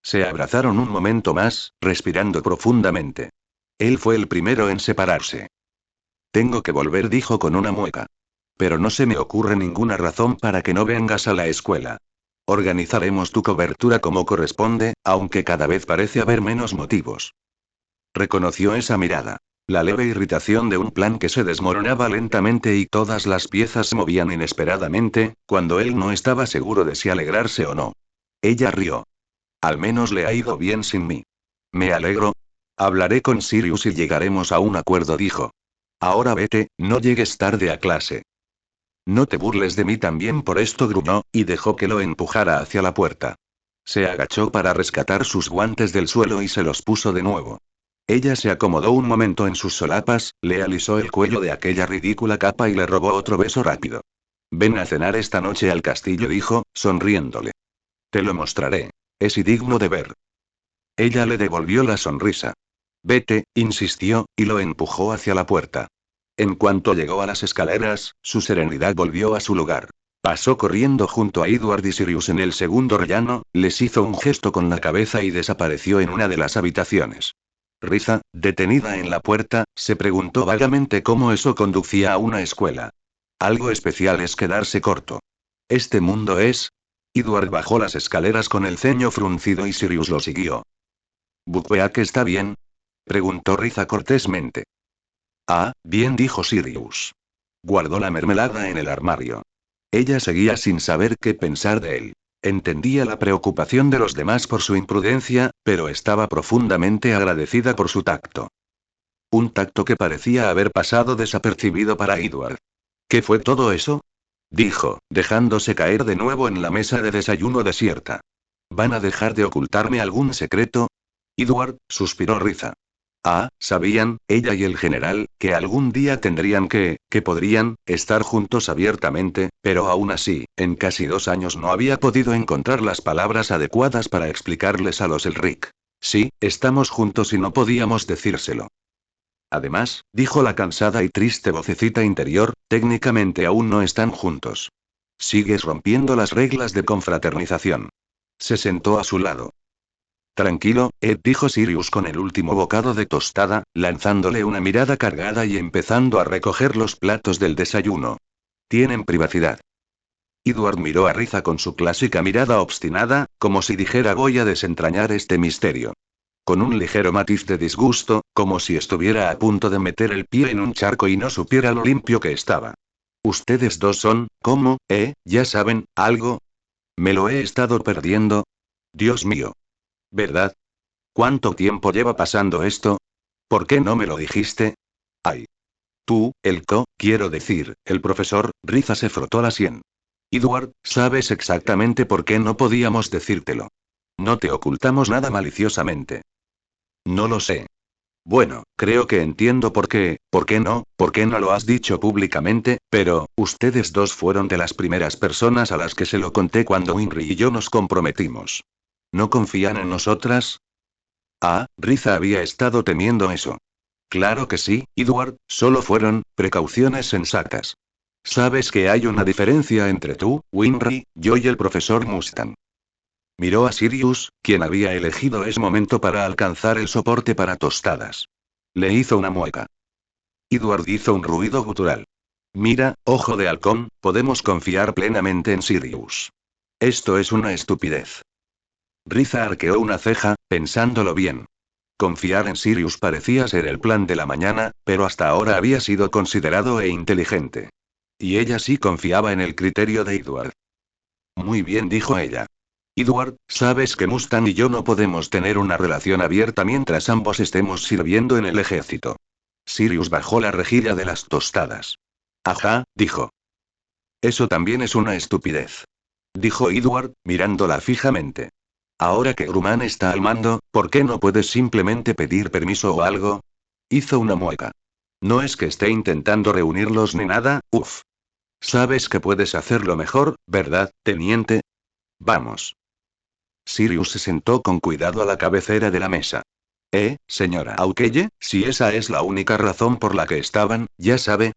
Se abrazaron un momento más, respirando profundamente. Él fue el primero en separarse. Tengo que volver, dijo con una mueca. Pero no se me ocurre ninguna razón para que no vengas a la escuela. Organizaremos tu cobertura como corresponde, aunque cada vez parece haber menos motivos. Reconoció esa mirada. La leve irritación de un plan que se desmoronaba lentamente y todas las piezas se movían inesperadamente, cuando él no estaba seguro de si alegrarse o no. Ella rió. Al menos le ha ido bien sin mí. Me alegro. Hablaré con Sirius y llegaremos a un acuerdo, dijo. Ahora vete, no llegues tarde a clase. No te burles de mí también por esto, gruñó, y dejó que lo empujara hacia la puerta. Se agachó para rescatar sus guantes del suelo y se los puso de nuevo. Ella se acomodó un momento en sus solapas, le alisó el cuello de aquella ridícula capa y le robó otro beso rápido. Ven a cenar esta noche al castillo, dijo, sonriéndole. Te lo mostraré. Es digno de ver. Ella le devolvió la sonrisa. Vete, insistió, y lo empujó hacia la puerta. En cuanto llegó a las escaleras, su serenidad volvió a su lugar. Pasó corriendo junto a Edward y Sirius en el segundo rellano, les hizo un gesto con la cabeza y desapareció en una de las habitaciones. Riza, detenida en la puerta, se preguntó vagamente cómo eso conducía a una escuela. Algo especial es quedarse corto. Este mundo es... Edward bajó las escaleras con el ceño fruncido y Sirius lo siguió. ¿Buckbeak está bien? Preguntó Riza cortésmente. Ah, bien, dijo Sirius. Guardó la mermelada en el armario. Ella seguía sin saber qué pensar de él. Entendía la preocupación de los demás por su imprudencia, pero estaba profundamente agradecida por su tacto. Un tacto que parecía haber pasado desapercibido para Edward. ¿Qué fue todo eso? Dijo, dejándose caer de nuevo en la mesa de desayuno desierta. ¿Van a dejar de ocultarme algún secreto? Edward, suspiró Riza. Ah, sabían, ella y el general, que algún día tendrían que podrían, estar juntos abiertamente, pero aún así, en casi 2 años no había podido encontrar las palabras adecuadas para explicarles a los Elric. Sí, estamos juntos y no podíamos decírselo. Además, dijo la cansada y triste vocecita interior, técnicamente aún no están juntos. Sigues rompiendo las reglas de confraternización. Se sentó a su lado. Tranquilo, Ed, dijo Sirius con el último bocado de tostada, lanzándole una mirada cargada y empezando a recoger los platos del desayuno. Tienen privacidad. Edward miró a Riza con su clásica mirada obstinada, como si dijera voy a desentrañar este misterio. Con un ligero matiz de disgusto, como si estuviera a punto de meter el pie en un charco y no supiera lo limpio que estaba. Ustedes dos son, ¿cómo, ya saben, algo? Me lo he estado perdiendo. Dios mío. ¿Verdad? ¿Cuánto tiempo lleva pasando esto? ¿Por qué no me lo dijiste? Ay. Tú, quiero decir, el profesor, Riza se frotó la sien. Edward, sabes exactamente por qué no podíamos decírtelo. No te ocultamos nada maliciosamente. No lo sé. Bueno, creo que entiendo por qué no lo has dicho públicamente, pero, ustedes dos fueron de las primeras personas a las que se lo conté cuando Winry y yo nos comprometimos. ¿No confían en nosotras? Ah, Riza había estado temiendo eso. Claro que sí, Edward, solo fueron precauciones sensatas. Sabes que hay una diferencia entre tú, Winry, yo y el profesor Mustang. Miró a Sirius, quien había elegido ese momento para alcanzar el soporte para tostadas. Le hizo una mueca. Edward hizo un ruido gutural. Mira, ojo de halcón, podemos confiar plenamente en Sirius. Esto es una estupidez. Riza arqueó una ceja, pensándolo bien. Confiar en Sirius parecía ser el plan de la mañana, pero hasta ahora había sido considerado e inteligente. Y ella sí confiaba en el criterio de Edward. Muy bien, dijo ella. Edward, sabes que Mustang y yo no podemos tener una relación abierta mientras ambos estemos sirviendo en el ejército. Sirius bajó la rejilla de las tostadas. Ajá, dijo. Eso también es una estupidez. Dijo Edward, mirándola fijamente. Ahora que Grumman está al mando, ¿por qué no puedes simplemente pedir permiso o algo? Hizo una mueca. No es que esté intentando reunirlos ni nada, uff. Sabes que puedes hacerlo mejor, ¿verdad, teniente? Vamos. Sirius se sentó con cuidado a la cabecera de la mesa. Señora Aukeye, si esa es la única razón por la que estaban, ya sabe.